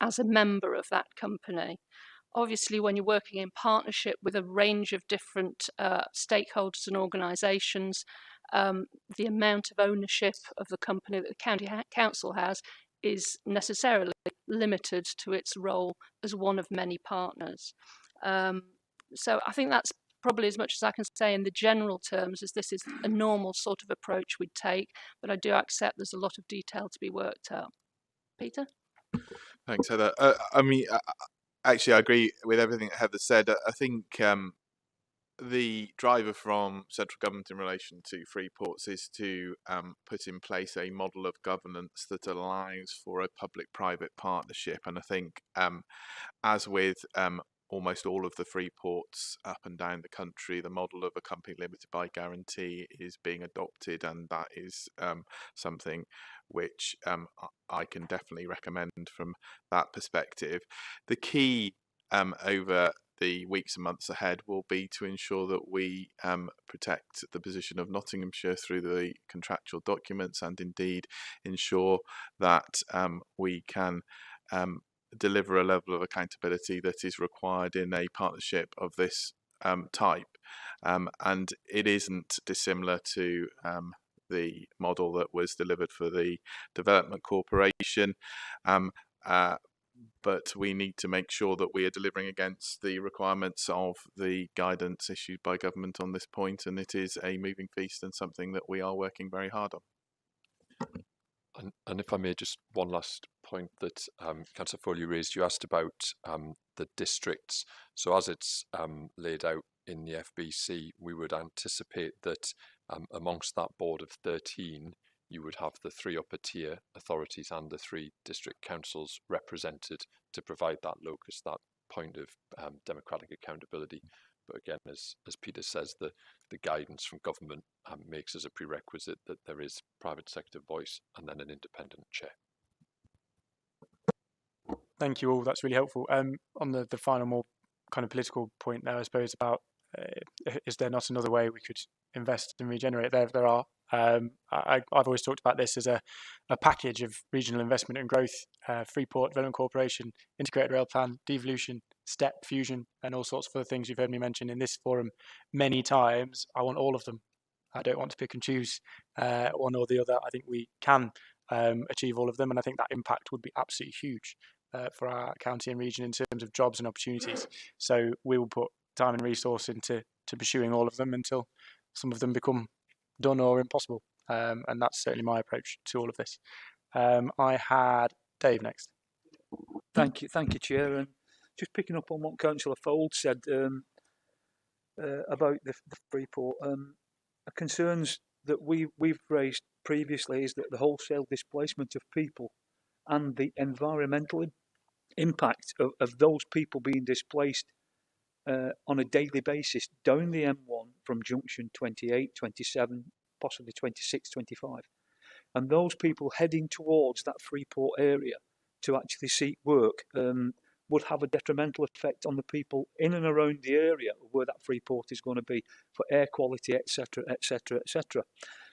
as a member of that company. Obviously, when you're working in partnership with a range of different stakeholders and organisations, the amount of ownership of the company that the county council has is necessarily limited to its role as one of many partners. So I think that's probably as much as I can say in the general terms, as this is a normal sort of approach we'd take, but I do accept there's a lot of detail to be worked out. Peter? Thanks, Heather. Actually, I agree with everything that Heather said. I think the driver from central government in relation to Freeports is to put in place a model of governance that allows for a public-private partnership. And I think, as with almost all of the Freeports up and down the country, the model of a company limited by guarantee is being adopted, and that is something which I can definitely recommend from that perspective. The key over the weeks and months ahead will be to ensure that we protect the position of Nottinghamshire through the contractual documents, and indeed ensure that we can deliver a level of accountability that is required in a partnership of this type. And it isn't dissimilar to the model that was delivered for the Development Corporation. But we need to make sure that we are delivering against the requirements of the guidance issued by government on this point, and it is a moving feast and something that we are working very hard on. And if I may, just one last point that Councillor Foley raised. You asked about the districts. So as it's laid out in the FBC, we would anticipate that amongst that board of 13, you would have the 3 upper tier authorities and the 3 district councils represented to provide that locus, that point of democratic accountability. But again, as Peter says, the guidance from government makes as a prerequisite that there is private sector voice and then an independent chair. Thank you all. That's really helpful. On the final, more kind of political point there, I suppose, about is there not another way we could invest and regenerate? There are. I've always talked about this as a package of regional investment and growth, Freeport Development Corporation, Integrated Rail Plan, devolution, STEP, fusion, and all sorts of other things you've heard me mention in this forum many times. I want all of them. I don't want to pick and choose one or the other. I think we can achieve all of them, and I think that impact would be absolutely huge for our county and region in terms of jobs and opportunities. So we will put time and resource into pursuing all of them until some of them become done or impossible. And that's certainly my approach to all of this. I had Dave next. Thank you, Chair. And just picking up on what Councillor Fold said about the Freeport, concerns that we've raised previously is that the wholesale displacement of people and the environmental impact of those people being displaced on a daily basis down the M1 from junction 28, 27, possibly 26, 25. And those people heading towards that Freeport area to actually seek work would have a detrimental effect on the people in and around the area where that Freeport is going to be for air quality, etc., etc., etc.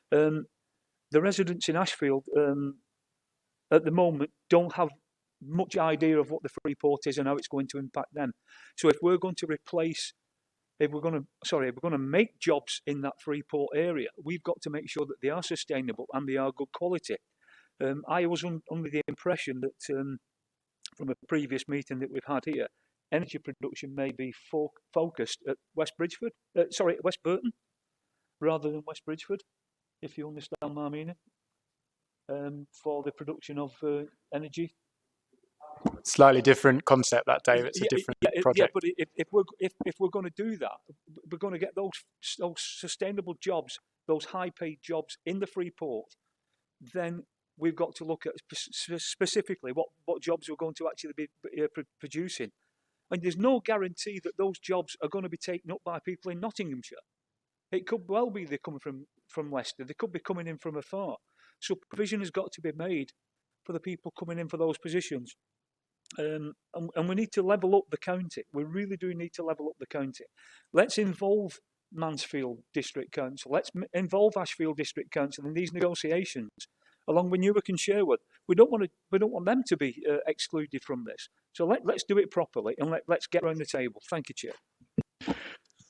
The residents in Ashfield at the moment don't have much idea of what the Freeport is and how it's going to impact them. So if we're going to make jobs in that Freeport area, we've got to make sure that they are sustainable and they are good quality. I was under the impression that from a previous meeting that we've had here, energy production may be focused at West Burton, rather than West Bridgeford, if you understand my meaning, for the production of energy. Slightly different concept that, Dave. It's a different project. Yeah, but if we're going to do that, we're going to get those sustainable jobs, those high-paid jobs in the Freeport, then we've got to look at specifically what jobs we're going to actually be producing. And there's no guarantee that those jobs are going to be taken up by people in Nottinghamshire. It could well be they're coming from Leicester. They could be coming in from afar. So provision has got to be made for the people coming in for those positions. And we need to level up the county. We really do need to level up the county. Let's involve Mansfield District Council. Let's involve Ashfield District Council in these negotiations, along with Newark and Sherwood. We don't want them to be excluded from this. So let's do it properly and let's get around the table. Thank you, Chair.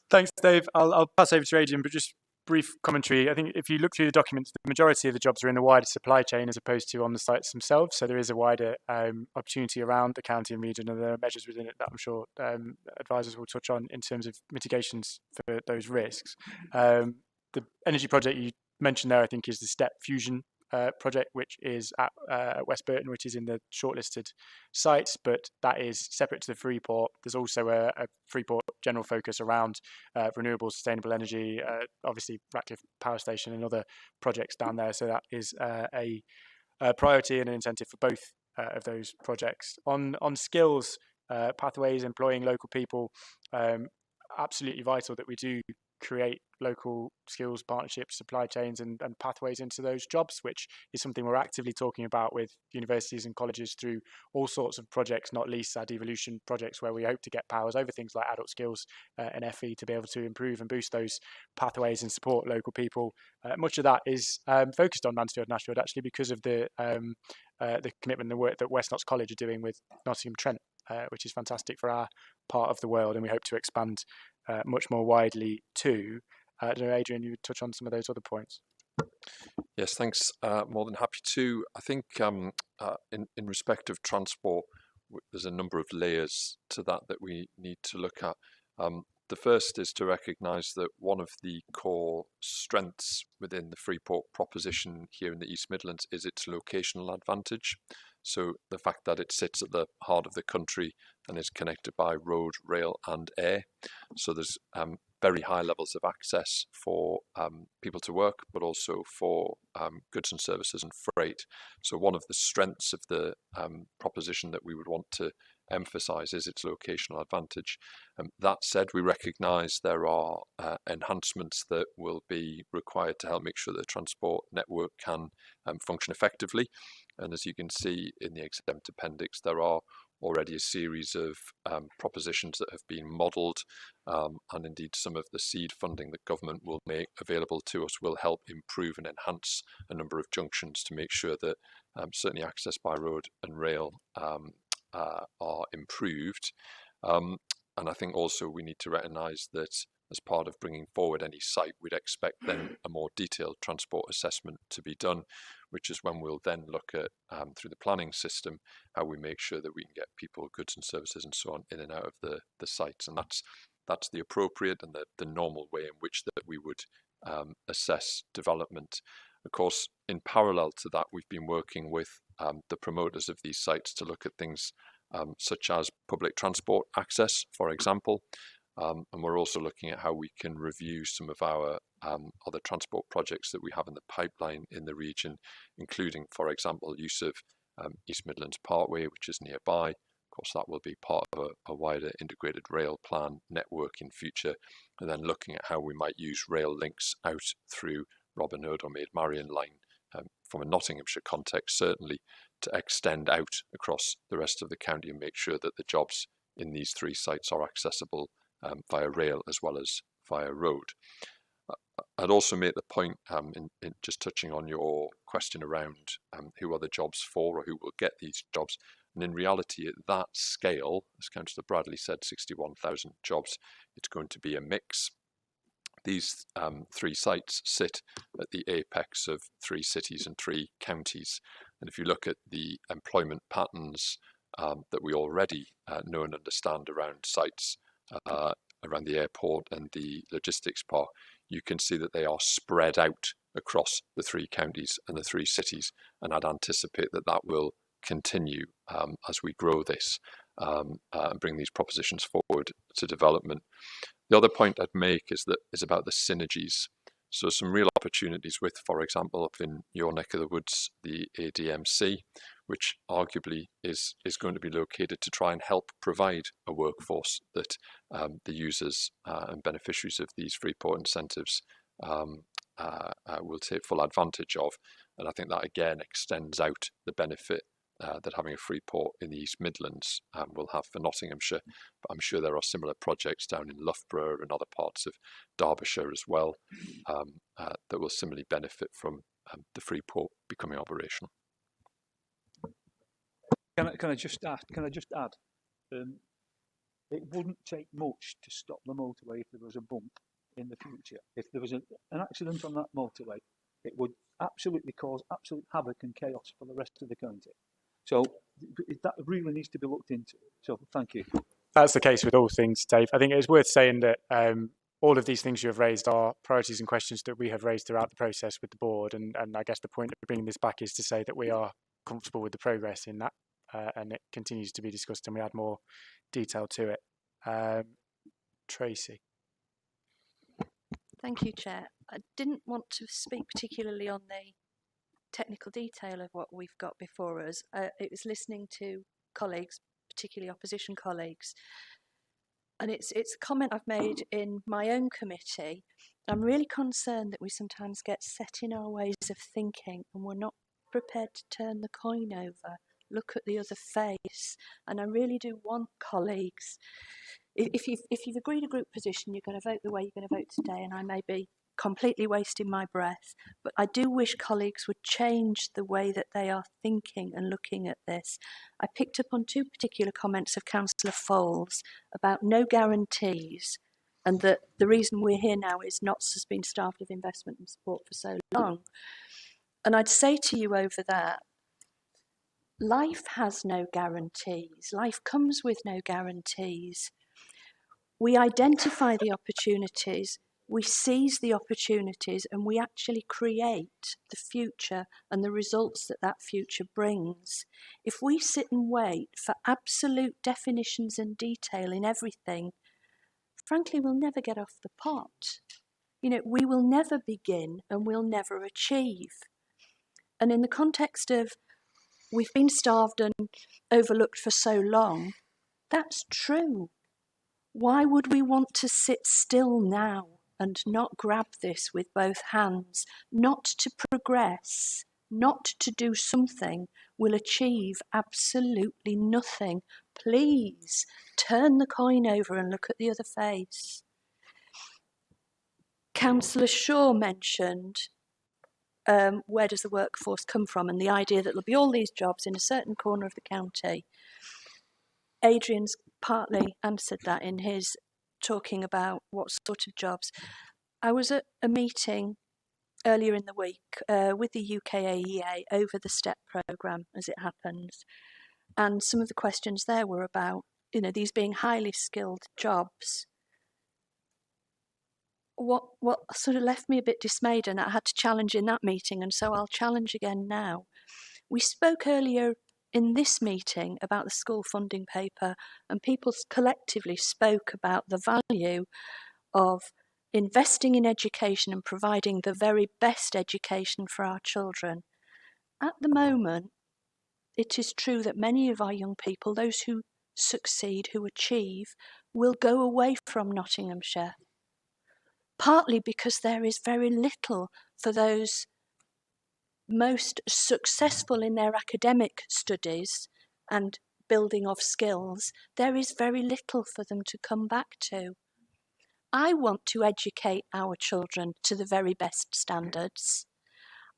Thanks, Dave. I'll pass over to Adrian, but just brief commentary. I think if you look through the documents, the majority of the jobs are in the wider supply chain as opposed to on the sites themselves. So there is a wider opportunity around the county and region, and there are measures within it that I'm sure advisors will touch on in terms of mitigations for those risks. The energy project you mentioned there, I think, is the STEP Fusion project, which is at West Burton, which is in the shortlisted sites, but that is separate to the Freeport. There's also a Freeport general focus around renewable, sustainable energy, obviously Ratcliffe Power Station and other projects down there. So that is a priority and an incentive for both of those projects. On skills, pathways, employing local people, absolutely vital that we do create local skills partnerships, supply chains and pathways into those jobs, which is something we're actively talking about with universities and colleges through all sorts of projects, not least our devolution projects, where we hope to get powers over things like adult skills and FE to be able to improve and boost those pathways and support local people. Much of that is focused on Mansfield and Ashfield, actually, because of the commitment and the work that West Notts College are doing with Nottingham Trent, which is fantastic for our part of the world, and we hope to expand much more widely too. I don't know, Adrian, you would touch on some of those other points. Yes, thanks. More than happy to. I think in respect of transport, there's a number of layers to that we need to look at. The first is to recognise that one of the core strengths within the Freeport proposition here in the East Midlands is its locational advantage. So the fact that it sits at the heart of the country and is connected by road, rail and air. So there's very high levels of access for people to work, but also for goods and services and freight. So one of the strengths of the proposition that we would want to emphasize is its locational advantage. That said, we recognize there are enhancements that will be required to help make sure the transport network can function effectively. And as you can see in the exempt appendix, there are already a series of propositions that have been modelled, and indeed some of the seed funding that government will make available to us will help improve and enhance a number of junctions to make sure that certainly access by road and rail are improved. And I think also we need to recognise that as part of bringing forward any site, we'd expect then a more detailed transport assessment to be done, which is when we'll then look at, through the planning system, how we make sure that we can get people, goods and services and so on in and out of the sites. And that's the appropriate and the normal way in which that we would assess development. Of course, in parallel to that, we've been working with the promoters of these sites to look at things such as public transport access, for example. And we're also looking at how we can review some of our other transport projects that we have in the pipeline in the region, including, for example, use of East Midlands Parkway, which is nearby. Of course, that will be part of a wider integrated rail plan network in future, and then looking at how we might use rail links out through Robin Hood or Maid Marian line from a Nottinghamshire context, certainly, to extend out across the rest of the county and make sure that the jobs in these three sites are accessible via rail as well as via road. I'd also make the point, in just touching on your question around who are the jobs for or who will get these jobs. And in reality, at that scale, as Councillor Bradley said, 61,000 jobs, it's going to be a mix. These three sites sit at the apex of 3 cities and 3 counties. And if you look at the employment patterns that we already know and understand around sites, around the airport and the logistics park, you can see that they are spread out across the 3 counties and the 3 cities. And I'd anticipate that that will continue as we grow this and bring these propositions forward to development. The other point I'd make is about the synergies. So some real opportunities with, for example, up in your neck of the woods, the ADMC, which arguably is going to be located to try and help provide a workforce that the users and beneficiaries of these Freeport incentives will take full advantage of. And I think that again extends out the benefit that having a Freeport in the East Midlands will have for Nottinghamshire. But I'm sure there are similar projects down in Loughborough and other parts of Derbyshire as well that will similarly benefit from the Freeport becoming operational. Can I just add? It wouldn't take much to stop the motorway if there was a bump in the future. If there was an accident on that motorway, it would absolutely cause absolute havoc and chaos for the rest of the county. So that really needs to be looked into. So thank you. That's the case with all things, Dave. I think it's worth saying that all of these things you have raised are priorities and questions that we have raised throughout the process with the board. And I guess the point of bringing this back is to say that we are comfortable with the progress in that. And it continues to be discussed and we add more detail to it. Tracy. Thank you, Chair. I didn't want to speak particularly on the technical detail of what we've got before us. It was listening to colleagues, particularly opposition colleagues, and it's a comment I've made in my own committee. I'm really concerned that we sometimes get set in our ways of thinking and we're not prepared to turn the coin over, look at the other face. And I really do want colleagues, if you've agreed a group position, you're going to vote the way you're going to vote today, and I may be completely wasting my breath, but I do wish colleagues would change the way that they are thinking and looking at this. I picked up on 2 particular comments of Councillor Foles about no guarantees, and that the reason we're here now is Notts has been starved of investment and support for so long. And I'd say to you over that, life has no guarantees. Life comes with no guarantees. We identify the opportunities we seize the opportunities and we actually create the future and the results that that future brings. If we sit and wait for absolute definitions and detail in everything, frankly, we'll never get off the pot. You know, we will never begin and we'll never achieve. And in the context of we've been starved and overlooked for so long, that's true. Why would we want to sit still now and not grab this with both hands? Not to progress, not to do something will achieve absolutely nothing. Please turn the coin over and look at the other face. Councillor Shaw mentioned where does the workforce come from, and the idea that there'll be all these jobs in a certain corner of the county. Adrian's partly answered that in his talking about what sort of jobs. I was at a meeting earlier in the week with the UKAEA over the STEP programme, as it happens, and some of the questions there were about, you know, these being highly skilled jobs. What sort of left me a bit dismayed, and I had to challenge in that meeting, and so I'll challenge again now. We spoke earlier in this meeting about the school funding paper, and people collectively spoke about the value of investing in education and providing the very best education for our children. At the moment, it is true that many of our young people, those who succeed, who achieve, will go away from Nottinghamshire. Partly because there is very little for those most successful in their academic studies and building of skills, there is very little for them to come back to. I want to educate our children to the very best standards.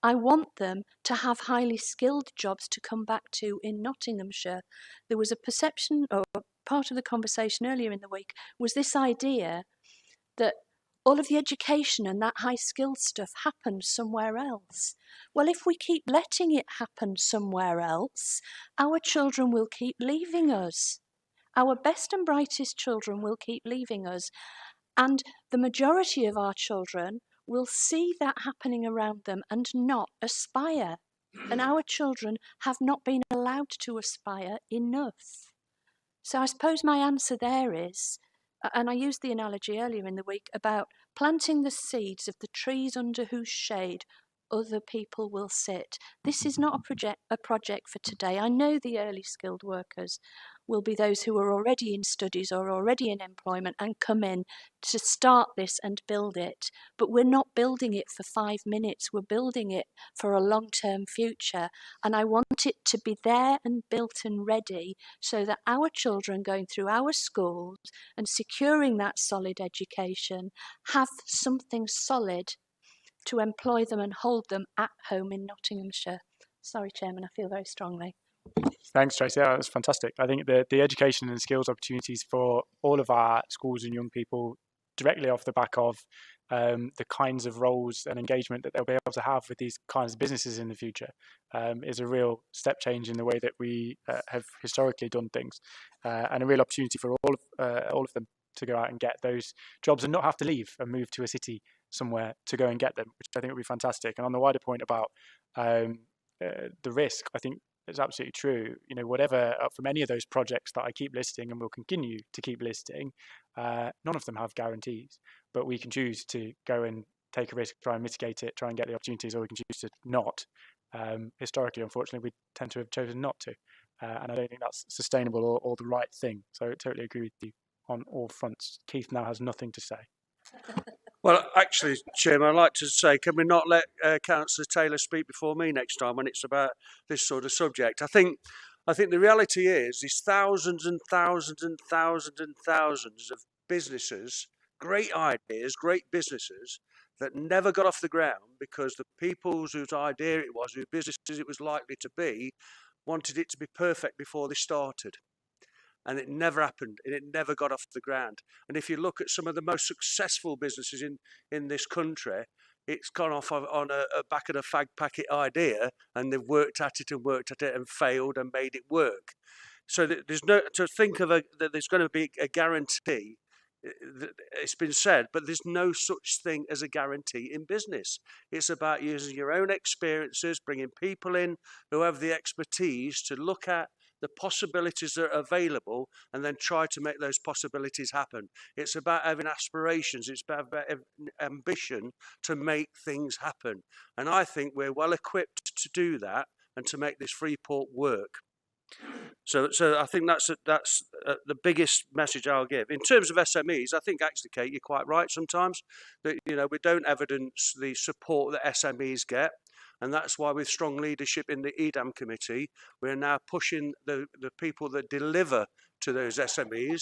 I want them to have highly skilled jobs to come back to in Nottinghamshire. There was a perception, or part of the conversation earlier in the week, was this idea that all of the education and that high skilled stuff happens somewhere else. Well, if we keep letting it happen somewhere else, our children will keep leaving us. Our best and brightest children will keep leaving us. And the majority of our children will see that happening around them and not aspire. And our children have not been allowed to aspire enough. So I suppose my answer there is, and I used the analogy earlier in the week about planting the seeds of the trees under whose shade other people will sit. This is not a project for today. I know the early skilled workers will be those who are already in studies or already in employment and come in to start this and build it. But we're not building it for 5 minutes. We're building it for a long-term future. And I want it to be there and built and ready so that our children going through our schools and securing that solid education have something solid to employ them and hold them at home in Nottinghamshire. Sorry, Chairman, I feel very strongly. Thanks, Tracy. That was fantastic. I think the education and skills opportunities for all of our schools and young people directly off the back of the kinds of roles and engagement that they'll be able to have with these kinds of businesses in the future is a real step change in the way that we have historically done things, and a real opportunity for all of them to go out and get those jobs and not have to leave and move to a city somewhere to go and get them, which I think would be fantastic. And on the wider point about the risk, I think it's absolutely true. You know, whatever from any of those projects that I keep listing and will continue to keep listing, none of them have guarantees, but we can choose to go and take a risk, try and mitigate it, try and get the opportunities, or we can choose to not. Historically, unfortunately, we tend to have chosen not to, and I don't think that's sustainable or the right thing. So I totally agree with you on all fronts. Keith now has nothing to say. Well, actually, Chairman, I'd like to say, can we not let Councillor Taylor speak before me next time when it's about this sort of subject? I think the reality is thousands and thousands and thousands and thousands of businesses, great ideas, great businesses that never got off the ground because the people whose idea it was, whose businesses it was likely to be, wanted it to be perfect before they started. And it never happened, and it never got off the ground. And if you look at some of the most successful businesses in this country, it's gone off on a back of a fag packet idea, and they've worked at it and failed and made it work. So there's no to think of that there's going to be a guarantee it's been said, but there's no such thing as a guarantee in business. It's about using your own experiences, bringing people in who have the expertise to look at the possibilities that are available and then try to make those possibilities happen. It's about having aspirations. It's about ambition to make things happen. And I think we're well equipped to do that and to make this Freeport work. So I think that's the biggest message I'll give. In terms of SMEs, I think actually, Kate, you're quite right sometimes that, you know, we don't evidence the support that SMEs get. And that's why with strong leadership in the EDAM committee, we're now pushing the people that deliver to those SMEs.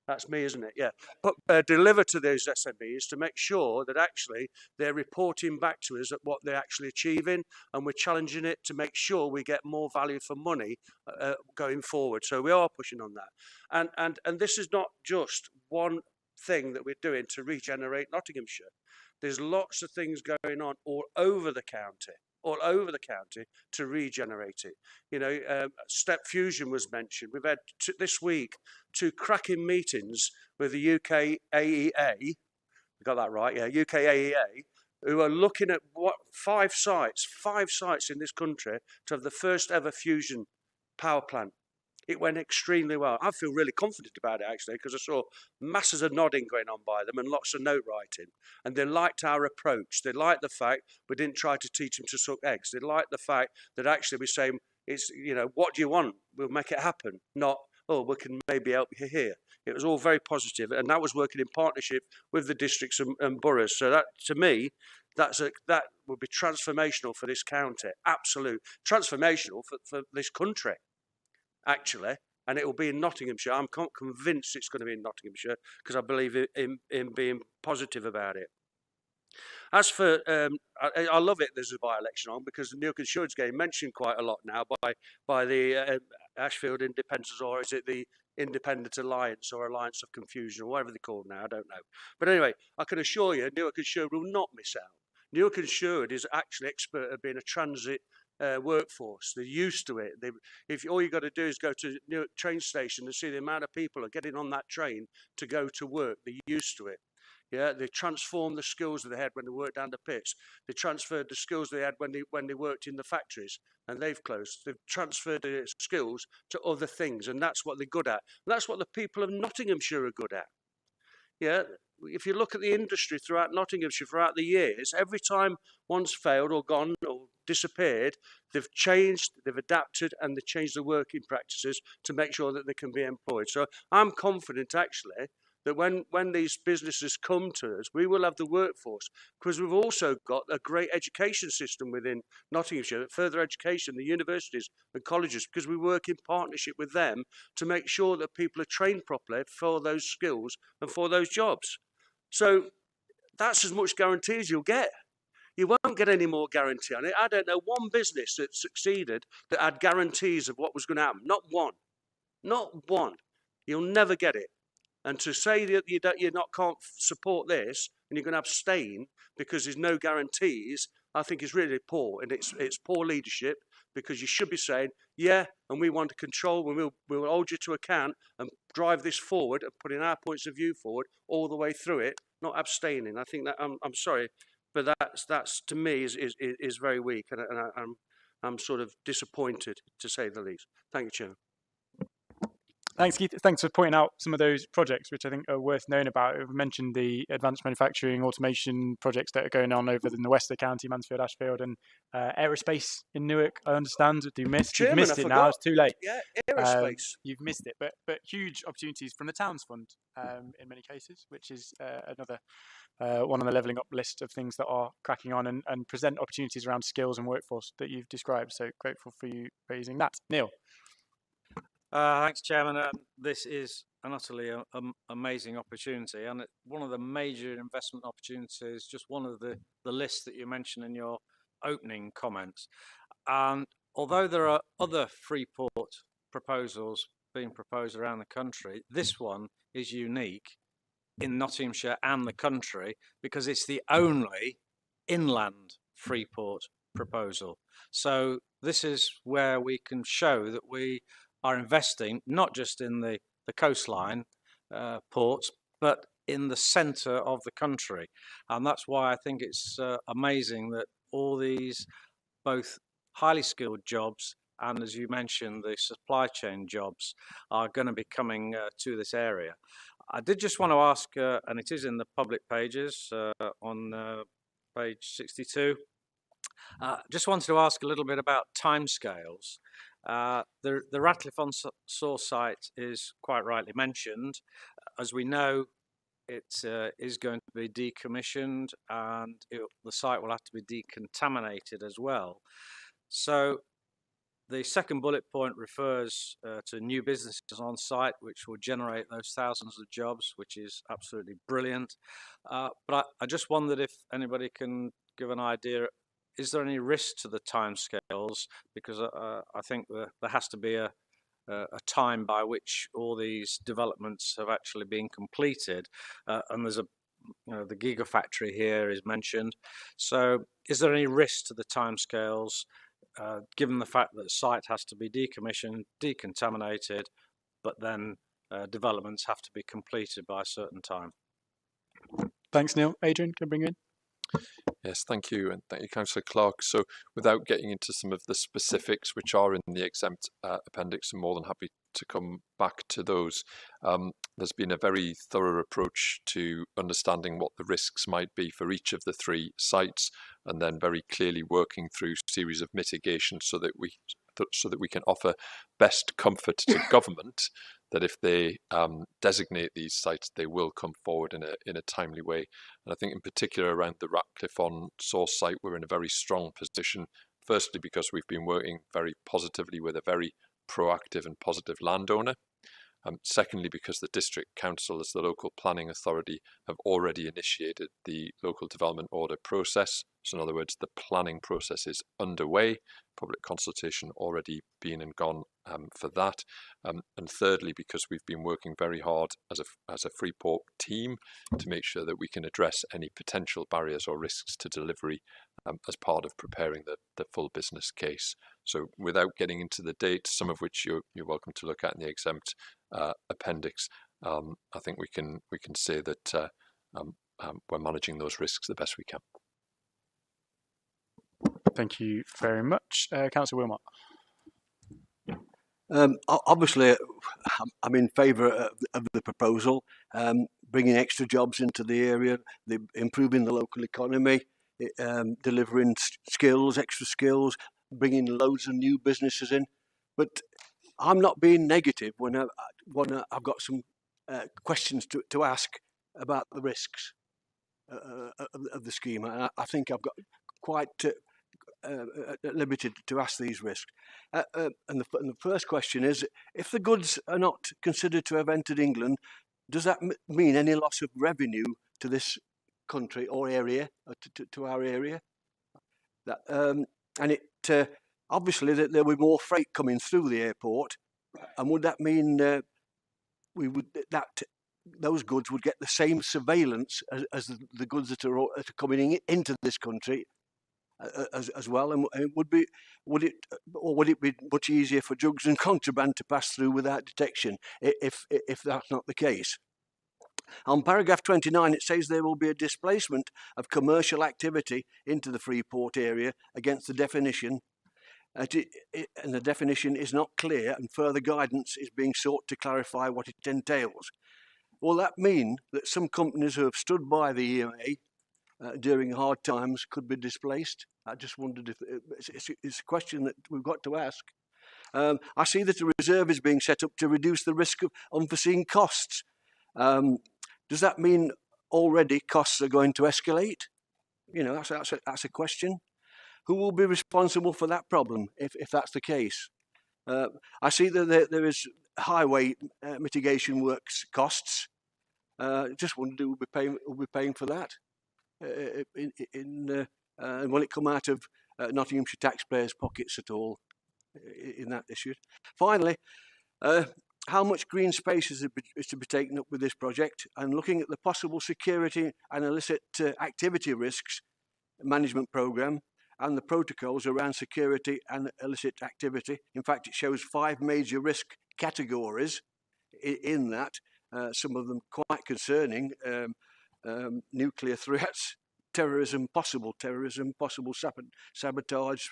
That's me, isn't it? Yeah. But deliver to those SMEs to make sure that actually they're reporting back to us at what they're actually achieving, and we're challenging it to make sure we get more value for money going forward. So we are pushing on that. And this is not just one thing that we're doing to regenerate Nottinghamshire. There's lots of things going on all over the county to regenerate it. You know, Step Fusion was mentioned. We've had this week 2 cracking meetings with the UK AEA. I got that right, yeah, UK AEA, who are looking at 5 sites in this country to have the first ever fusion power plant. It went extremely well. I feel really confident about it, actually, because I saw masses of nodding going on by them and lots of note writing. And they liked our approach. They liked the fact we didn't try to teach them to suck eggs. They liked the fact that actually we're saying, it's, you know, what do you want? We'll make it happen. Not, oh, we can maybe help you here. It was all very positive, and that was working in partnership with the districts and boroughs. So that, to me, that would be transformational for this county. Absolute transformational for this country, actually, and it will be in Nottinghamshire. I'm convinced it's going to be in Nottinghamshire because I believe in being positive about it. As for, I love it there's a by-election on, because the Newark and Shoreditch game mentioned quite a lot now by the Ashfield Independents, or is it the Independent Alliance or Alliance of Confusion, or whatever they're called now, I don't know. But anyway, I can assure you Newark and Shoreditch will not miss out. Newark and Shoreditch is actually expert at being a transit workforce. They're used to it. If all you got to do is go to Newark train station and see the amount of people are getting on that train to go to work, they're used to it. Yeah, they transformed the skills that they had when they worked down the pits. They transferred the skills they had when they worked in the factories, and they've closed. They've transferred their skills to other things, and that's what they're good at. And that's what the people of Nottinghamshire are good at. Yeah, if you look at the industry throughout Nottinghamshire throughout the years, every time one's failed or gone or disappeared, they've changed, they've adapted, and they've changed the working practices to make sure that they can be employed. So I'm confident, actually, that when these businesses come to us, we will have the workforce, because we've also got a great education system within Nottinghamshire, further education, the universities and colleges, because we work in partnership with them to make sure that people are trained properly for those skills and for those jobs. So that's as much guarantee as you'll get. You won't get any more guarantee on it. I don't know one business that succeeded that had guarantees of what was going to happen. Not one. Not one. You'll never get it. And to say that you can't support this and you're going to abstain because there's no guarantees, I think is really poor. And it's poor leadership, because you should be saying, yeah, and we want to control, and we'll hold you to account and drive this forward and putting our points of view forward all the way through it, not abstaining. I think that I'm sorry, but that's to me is very weak, and I'm sort of disappointed, to say the least. Thank you, Chairman. Thanks, Keith. Thanks for pointing out some of those projects, which I think are worth knowing about. We've mentioned the advanced manufacturing automation projects that are going on over in the west of the county, Mansfield, Ashfield, and aerospace in Newark, I understand. You've missed it now. It's too late. Yeah, aerospace. You've missed it, but huge opportunities from the Towns Fund in many cases, which is another one on the levelling up list of things that are cracking on and present opportunities around skills and workforce that you've described. So grateful for you raising that. Neil. Thanks, Chairman. This is an utterly amazing opportunity, and one of the major investment opportunities, just one of the lists that you mentioned in your opening comments. And although there are other Freeport proposals being proposed around the country, this one is unique in Nottinghamshire and the country because it's the only inland Freeport proposal. So this is where we can show that we are investing not just in the coastline ports, but in the centre of the country. And that's why I think it's amazing that all these both highly skilled jobs and, as you mentioned, the supply chain jobs are going to be coming to this area. I did just want to ask, and it is in the public pages on page 62, just wanted to ask a little bit about timescales. The Ratcliffe-on-Soar site is quite rightly mentioned. As we know, it is going to be decommissioned, and the site will have to be decontaminated as well. So the second bullet point refers to new businesses on site, which will generate those thousands of jobs, which is absolutely brilliant. But I just wondered if anybody can give an idea. Is there any risk to the timescales? Because I think there has to be a time by which all these developments have actually been completed, and there's the gigafactory here is mentioned. So, is there any risk to the timescales, given the fact that the site has to be decommissioned, decontaminated, but then developments have to be completed by a certain time? Thanks, Neil. Adrian, can I bring you in? Yes, thank you, and thank you, Councillor Clark. So, without getting into some of the specifics which are in the exempt appendix, I'm more than happy to come back to those. There's been a very thorough approach to understanding what the risks might be for each of the three sites, and then very clearly working through a series of mitigations so that we can offer best comfort to government that if they designate these sites, they will come forward in a timely way. And I think in particular around the Ratcliffe-on-Soar site, we're in a very strong position, firstly because we've been working very positively with a very proactive and positive landowner. Secondly, because the District Council, as the local planning authority, have already initiated the local development order process. So in other words, the planning process is underway, public consultation already been and gone for that. And thirdly, because we've been working very hard as a Freeport team to make sure that we can address any potential barriers or risks to delivery as part of preparing the full business case. So without getting into the dates, some of which you're welcome to look at in the exempt appendix, I think we can say that we're managing those risks the best we can. Thank you very much. Councillor Wilmot. Obviously, I'm in favour of the proposal, bringing extra jobs into the area, improving the local economy, delivering skills, extra skills, bringing loads of new businesses in. But I'm not being negative when I've got some questions to ask about the risks of the scheme. I think I've got quite limited to ask these risks. And the first question is, if the goods are not considered to have entered England, does that mean any loss of revenue to this country or area, to our area? And it obviously that there will be more freight coming through the airport, and would that mean those goods would get the same surveillance as the goods that are coming into this country as well? And would it be much easier for drugs and contraband to pass through without detection if that's not the case? On paragraph 29, it says there will be a displacement of commercial activity into the Freeport area against the definition, and the definition is not clear, and further guidance is being sought to clarify what it entails. Will that mean that some companies who have stood by the EMA during hard times could be displaced? I just wondered if it's a question that we've got to ask. I see that a reserve is being set up to reduce the risk of unforeseen costs. Does that mean already costs are going to escalate? You know, that's a question. Who will be responsible for that problem if that's the case? I see that there is highway mitigation works costs. Just wondered who will be paying for that. And will it come out of Nottinghamshire taxpayers' pockets at all in that issue? Finally, how much green space is to be taken up with this project? And looking at the possible security and illicit activity risks management programme and the protocols around security and illicit activity. In fact, it shows 5 major risk categories in that. some of them quite concerning, nuclear threats, terrorism, possible sabotage,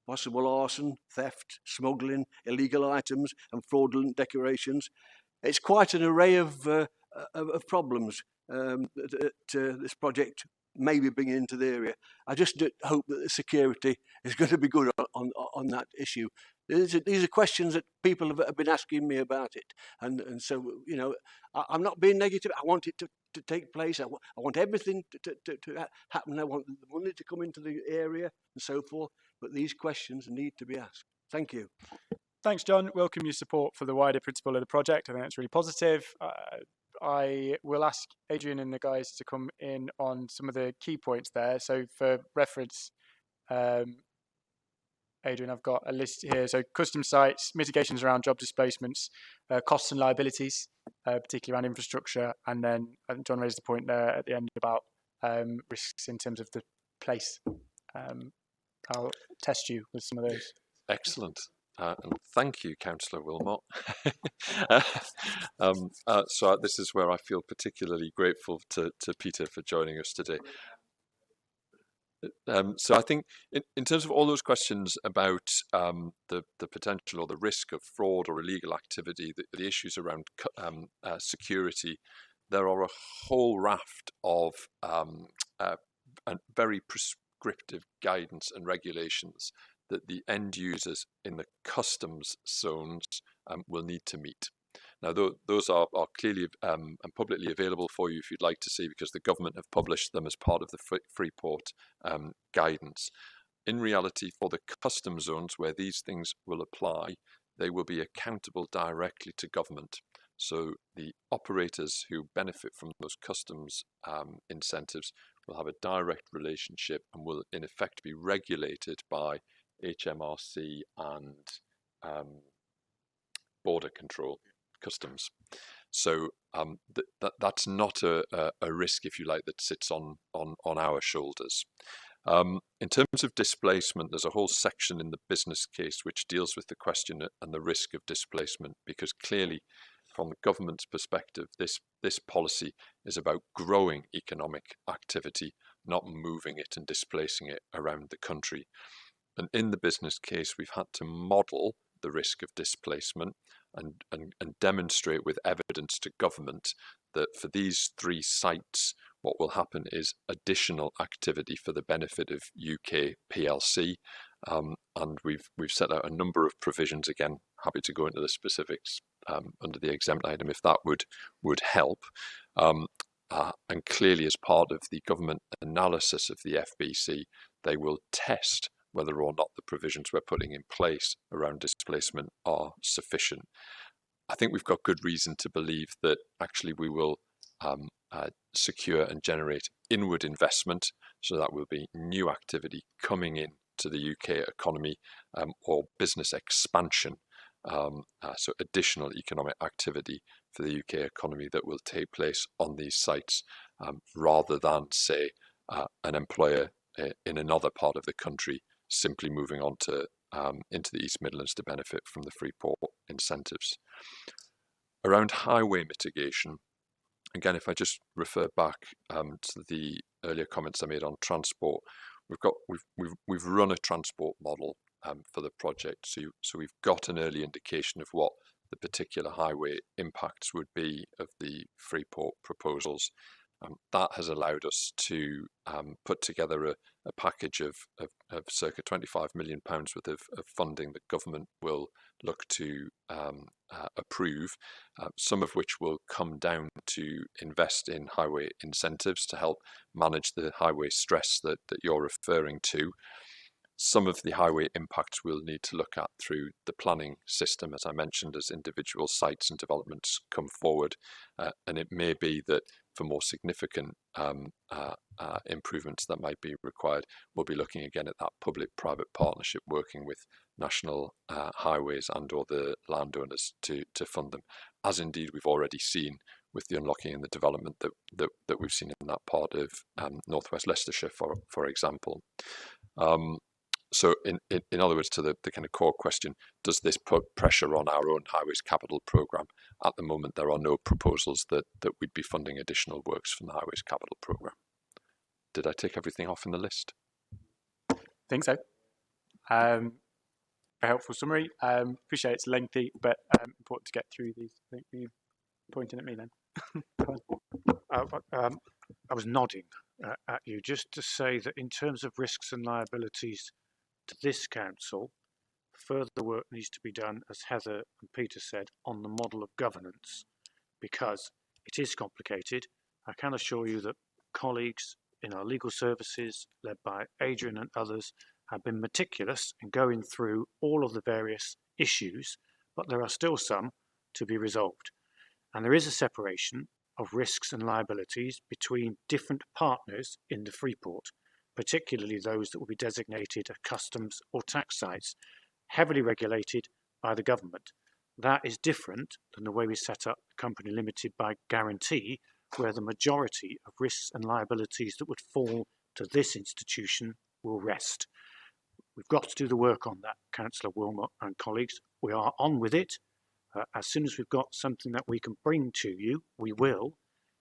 possible arson, theft, smuggling, illegal items and fraudulent decorations. It's quite an array of problems that this project may be bringing into the area. I just hope that the security is going to be good on that issue. These are questions that people have been asking me about it, and so you know, I'm not being negative. I want it to take place. I want everything to happen. I want the money to come into the area and so forth. But these questions need to be asked. Thank you. Thanks, John. Welcome your support for the wider principle of the project. I think that's really positive. I will ask Adrian and the guys to come in on some of the key points there. So for reference, Adrian, I've got a list here. So custom sites, mitigations around job displacements, costs and liabilities, particularly around infrastructure. And then I think John raised the point there at the end about risks in terms of the place. I'll test you with some of those. Excellent. And thank you, Councillor Wilmot. So this is where I feel particularly grateful to Peter for joining us today. So I think in terms of all those questions about the potential or the risk of fraud or illegal activity, the issues around security, there are a whole raft of very prescriptive guidance and regulations that the end users in the customs zones will need to meet. Now, those are clearly and publicly available for you if you'd like to see, because the government have published them as part of the Freeport guidance. In reality, for the custom zones where these things will apply, they will be accountable directly to government. So the operators who benefit from those customs incentives will have a direct relationship and will in effect be regulated by HMRC and border control, customs. So that's not a risk, if you like, that sits on our shoulders. In terms of displacement, there's a whole section in the business case which deals with the question and the risk of displacement, because clearly from the government's perspective, this policy is about growing economic activity, not moving it and displacing it around the country. And in the business case, we've had to model the risk of displacement and demonstrate with evidence to government that for these 3 sites, what will happen is additional activity for the benefit of UK PLC. And we've set out a number of provisions. Again, happy to go into the specifics under the exempt item if that would help. And clearly, as part of the government analysis of the FBC, they will test whether or not the provisions we're putting in place around displacement are sufficient. I think we've got good reason to believe that actually we will secure and generate inward investment, so that will be new activity coming in to the UK economy, or business expansion, so additional economic activity for the UK economy that will take place on these sites, rather than, say, an employer in another part of the country simply moving on to into the East Midlands to benefit from the Freeport incentives. Around highway mitigation, again, if I just refer back to the earlier comments I made on transport, we've run a transport model for the project, so we've got an early indication of what the particular highway impacts would be of the Freeport proposals. That has allowed us to put together a package of circa £25 million worth of funding that government will look to approve, some of which will come down to invest in highway incentives to help manage the highway stress that you're referring to. Some of the highway impacts we'll need to look at through the planning system, as I mentioned, as individual sites and developments come forward. And it may be that for more significant improvements that might be required, we'll be looking again at that public-private partnership, working with national highways and or the landowners to fund them, as indeed we've already seen with the unlocking and the development that we've seen in that part of Northwest Leicestershire, for example. So in other words, to the kind of core question, does this put pressure on our own highways capital programme? At the moment, there are no proposals that we'd be funding additional works from the highways capital programme. Did I take everything off in the list? Think so. A helpful summary. Appreciate it's lengthy, but important to get through these. I think you're pointing at me then. I was nodding at you just to say that in terms of risks and liabilities to this council, further work needs to be done, as Heather and Peter said, on the model of governance, because it is complicated. I can assure you that colleagues in our legal services, led by Adrian and others, have been meticulous in going through all of the various issues, but there are still some to be resolved. And there is a separation of risks and liabilities between different partners in the Freeport, particularly those that will be designated as customs or tax sites, heavily regulated by the government. That is different than the way we set up the company limited by guarantee, where the majority of risks and liabilities that would fall to this institution will rest. We've got to do the work on that, Councillor Wilmot and colleagues. We are on with it. As soon as we've got something that we can bring to you, we will,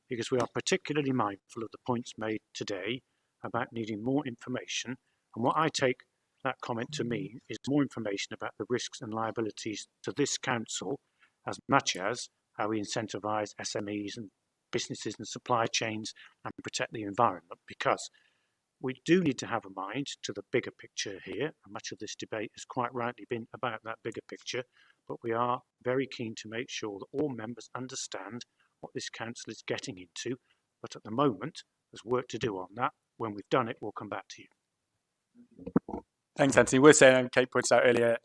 because we are particularly mindful of the points made today about needing more information. And what I take that comment to mean is more information about the risks and liabilities to this council, as much as how we incentivise SMEs and businesses and supply chains and protect the environment, because we do need to have a mind to the bigger picture here, and much of this debate has quite rightly been about that bigger picture, but we are very keen to make sure that all members understand what this council is getting into. But at the moment, there's work to do on that. When we've done it, we'll come back to you. Thanks, Anthony. We're saying, and Kate pointed out earlier,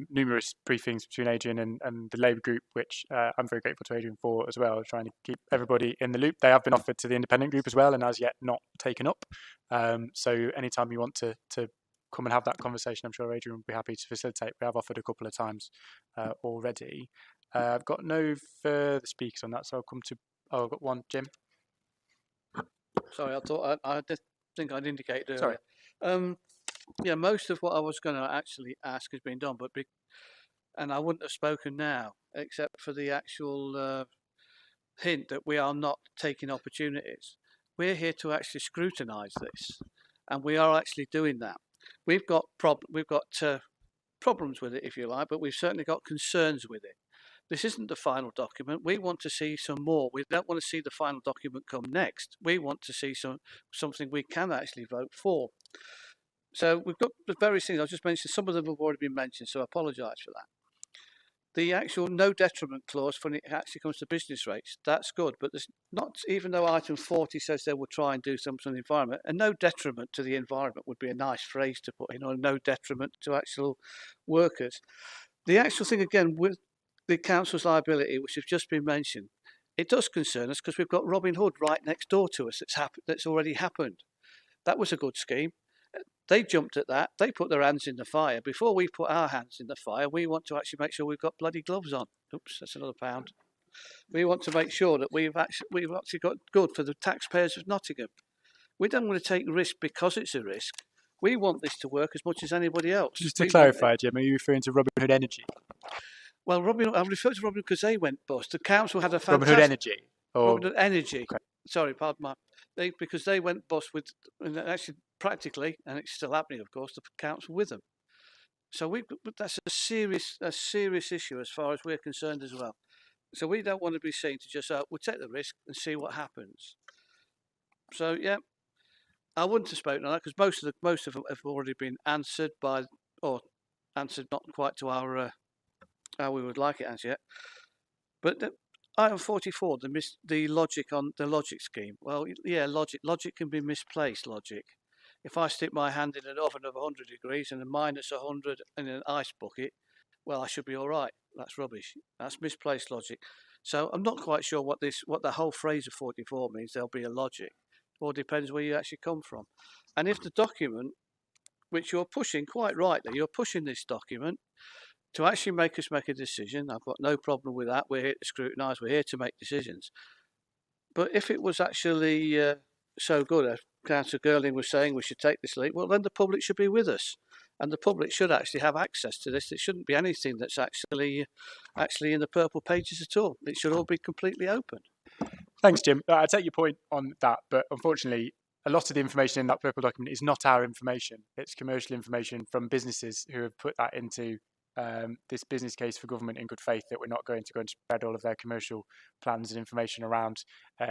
numerous briefings between Adrian and the Labour group, which I'm very grateful to Adrian for as well, trying to keep everybody in the loop. They have been offered to the independent group as well, and as yet not taken up. So anytime you want to come and have that conversation, I'm sure Adrian would be happy to facilitate. We have offered a couple of times already. I've got no further speakers on that, so I'll come to, I've got one, Jim. Sorry, I thought I did think I'd indicate earlier. Sorry. Yeah, most of what I was going to actually ask has been done, and I wouldn't have spoken now, except for the actual hint that we are not taking opportunities. We're here to actually scrutinise this, and we are actually doing that. We've got problems with it, if you like, but we've certainly got concerns with it. This isn't the final document. We want to see some more. We don't want to see the final document come next. We want to see something we can actually vote for. So we've got the various things. I've just mentioned, some of them have already been mentioned, so I apologise for that. The actual no detriment clause when it actually comes to business rates, that's good, but there's not, even though item 40 says they will try and do something on the environment, and no detriment to the environment would be a nice phrase to put in, or no detriment to actual workers. The actual thing, again, with the council's liability, which has just been mentioned, it does concern us because we've got Robin Hood right next door to us that's already happened. That was a good scheme. They jumped at that. They put their hands in the fire. Before we put our hands in the fire, we want to actually make sure we've got bloody gloves on. Oops, that's another pound. We want to make sure that we've actually got good for the taxpayers of Nottingham. We don't want to take risk because it's a risk. We want this to work as much as anybody else. Just to clarify, Jim, are you referring to Robin Hood Energy? Well, I refer to Robin because they went bust. The council had a fantastic... Robin Hood Energy? Or... Robin Hood Energy. Okay. Sorry, pardon my... because they went bust with... And actually, practically, and it's still happening, of course, the council with them. So that's a serious issue as far as we're concerned as well. So we don't want to be seen to just, we'll take the risk and see what happens. So, yeah, I wouldn't have spoken on that because most of them have already been answered answered not quite to our... how we would like it as yet. But item 44, the logic on the logic scheme. Well, yeah, logic can be misplaced logic. If I stick my hand in an oven of 100 degrees and a minus 100 in an ice bucket, well, I should be all right. That's rubbish. That's misplaced logic. So I'm not quite sure what the whole phrase of 44 means. There'll be a logic. Or depends where you actually come from. And if the document, which you're pushing quite rightly, you're pushing this document to actually make us make a decision. I've got no problem with that. We're here to scrutinise. We're here to make decisions. But if it was actually so good, as Councillor Girling was saying, we should take this leap, well, then the public should be with us. and the public should actually have access to this. It shouldn't be anything that's actually in the purple pages at all. It should all be completely open. Thanks, Jim. I take your point on that, but unfortunately, a lot of the information in that purple document is not our information. It's commercial information from businesses who have put that into this business case for government in good faith, that we're not going to go and spread all of their commercial plans and information around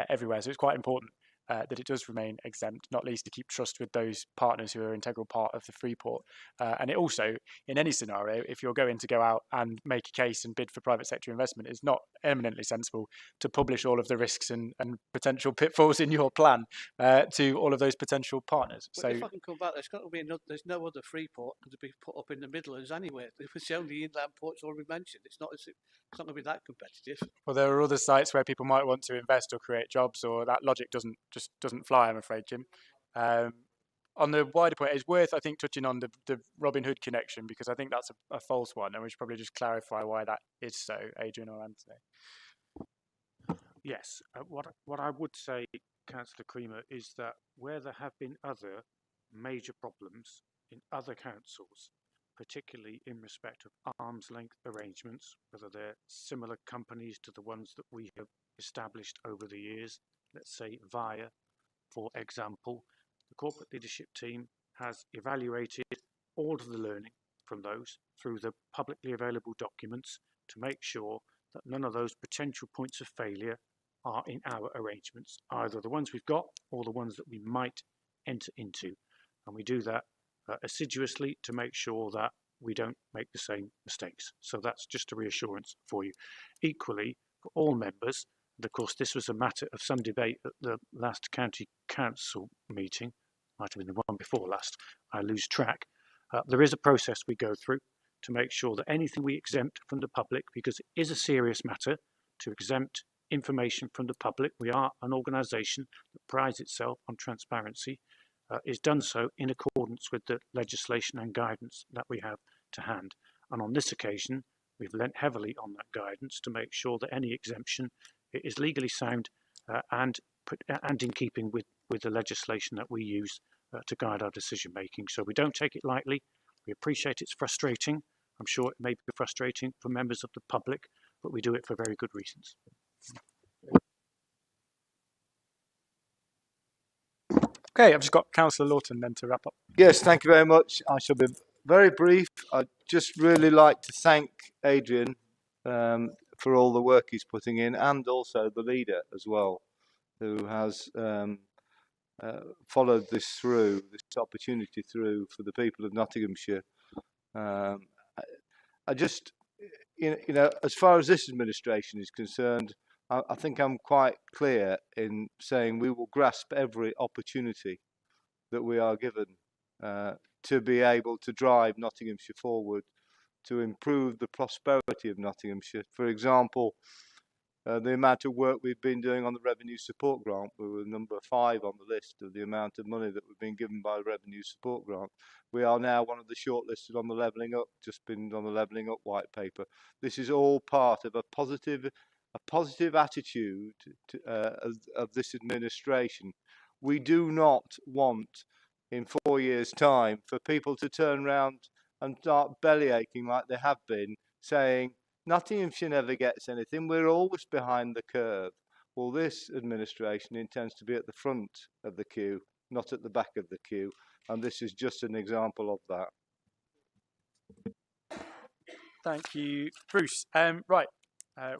everywhere. So it's quite important that it does remain exempt, not least to keep trust with those partners who are an integral part of the Freeport. And it also, in any scenario, if you're going to go out and make a case and bid for private sector investment, it's not eminently sensible to publish all of the risks and potential pitfalls in your plan to all of those potential partners. But So if I can come back, there's no other Freeport to be put up in the Midlands anyway. It was the only inland ports already mentioned. It's not going to be that competitive. well, there are other sites where people might want to invest or create jobs, or that logic doesn't fly, I'm afraid, Jim. On the wider point, it's worth, I think, touching on the Robin Hood connection, because I think that's a false one, and we should probably just clarify why that is so, Adrian or Anthony. Yes, what I would say, Councillor Creamer, is that where there have been other major problems in other councils, particularly in respect of arm's length arrangements, whether they're similar companies to the ones that we have established over the years, let's say VIA, for example, the corporate leadership team has evaluated all of the learning from those through the publicly available documents to make sure that none of those potential points of failure are in our arrangements, either the ones we've got or the ones that we might enter into. And we do that assiduously to make sure that we don't make the same mistakes. So that's just a reassurance for you. Equally, for all members, and of course this was a matter of some debate at the last county council meeting, might have been the one before last, I lose track. There is a process we go through to make sure that anything we exempt from the public, because it is a serious matter to exempt information from the public, we are an organisation that prides itself on transparency, is done so in accordance with the legislation and guidance that we have to hand. And on this occasion, we've lent heavily on that guidance to make sure that any exemption is legally sound and in keeping with the legislation that we use to guide our decision making. So we don't take it lightly. We appreciate it's frustrating. I'm sure it may be frustrating for members of the public, but we do it for very good reasons. Okay, I've just got Councillor Lawton then to wrap up. Yes, thank you very much. I shall be very brief. I'd just really like to thank Adrian for all the work he's putting in, and also the leader as well, who has followed this opportunity through for the people of Nottinghamshire. I just, you know, as far as this administration is concerned, I think I'm quite clear in saying we will grasp every opportunity that we are given to be able to drive Nottinghamshire forward, to improve the prosperity of Nottinghamshire. For example, the amount of work we've been doing on the Revenue Support Grant, we were number 5 on the list of the amount of money that we've been given by the Revenue Support Grant. We are now one of the shortlisted on the Levelling Up, just been on the Levelling Up white paper. This is all part of a positive attitude of this administration. We do not want in 4 years' time for people to turn around and start belly aching like they have been, saying Nottinghamshire never gets anything, we're always behind the curve. Well, this administration intends to be at the front of the queue, not at the back of the queue, and this is just an example of that. Thank you, Bruce. Right,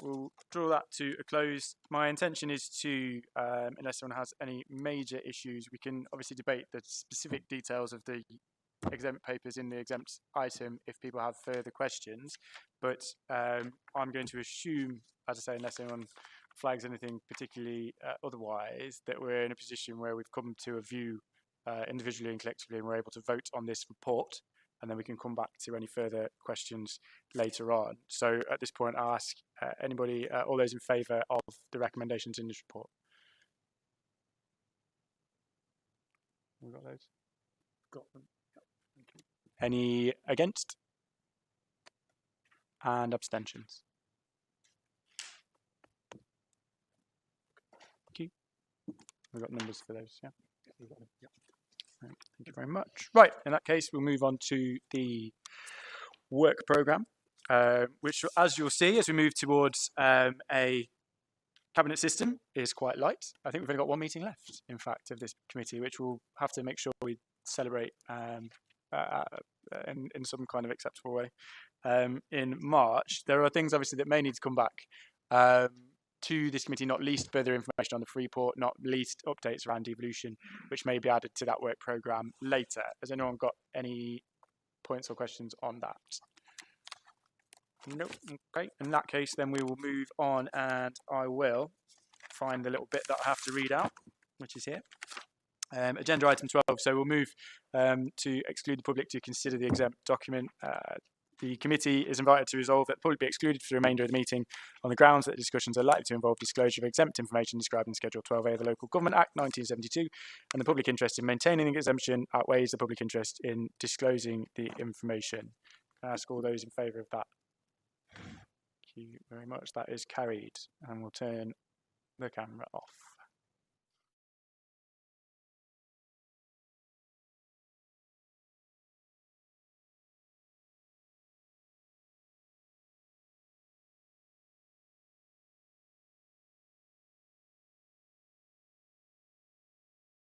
we'll draw that to a close. My intention is to, unless someone has any major issues, we can obviously debate the specific details of the exempt papers in the exempt item if people have further questions. But I'm going to assume, as I say, unless anyone flags anything particularly otherwise, that we're in a position where we've come to a view individually and collectively, and we're able to vote on this report, and then we can come back to any further questions later on. So at this point, I'll ask anybody, all those in favour of the recommendations in this report. We've got those. Got them. Thank you. Any against? And abstentions? Thank you. We've got numbers for those, yeah? We've got them. Yep. Thank you very much. Right, in that case, we'll move on to the work programme, which, as you'll see, as we move towards a cabinet system, is quite light. I think we've only got one meeting left, in fact, of this committee, which we'll have to make sure we celebrate in some kind of acceptable way. In March, there are things, obviously, that may need to come back to this committee, not least further information on the Freeport, not least updates around devolution, which may be added to that work programme later. Has anyone got any points or questions on that? Nope. Okay. In that case, then we will move on, and I will find the little bit that I have to read out, which is here. Agenda item 12. So we'll move to exclude the public to consider the exempt document. The committee is invited to resolve that the public be excluded for the remainder of the meeting on the grounds that the discussions are likely to involve disclosure of exempt information described in Schedule 12A of the Local Government Act 1972, and the public interest in maintaining the exemption outweighs the public interest in disclosing the information. Can I ask all those in favour of that? Thank you very much. That is carried, and we'll turn the camera off.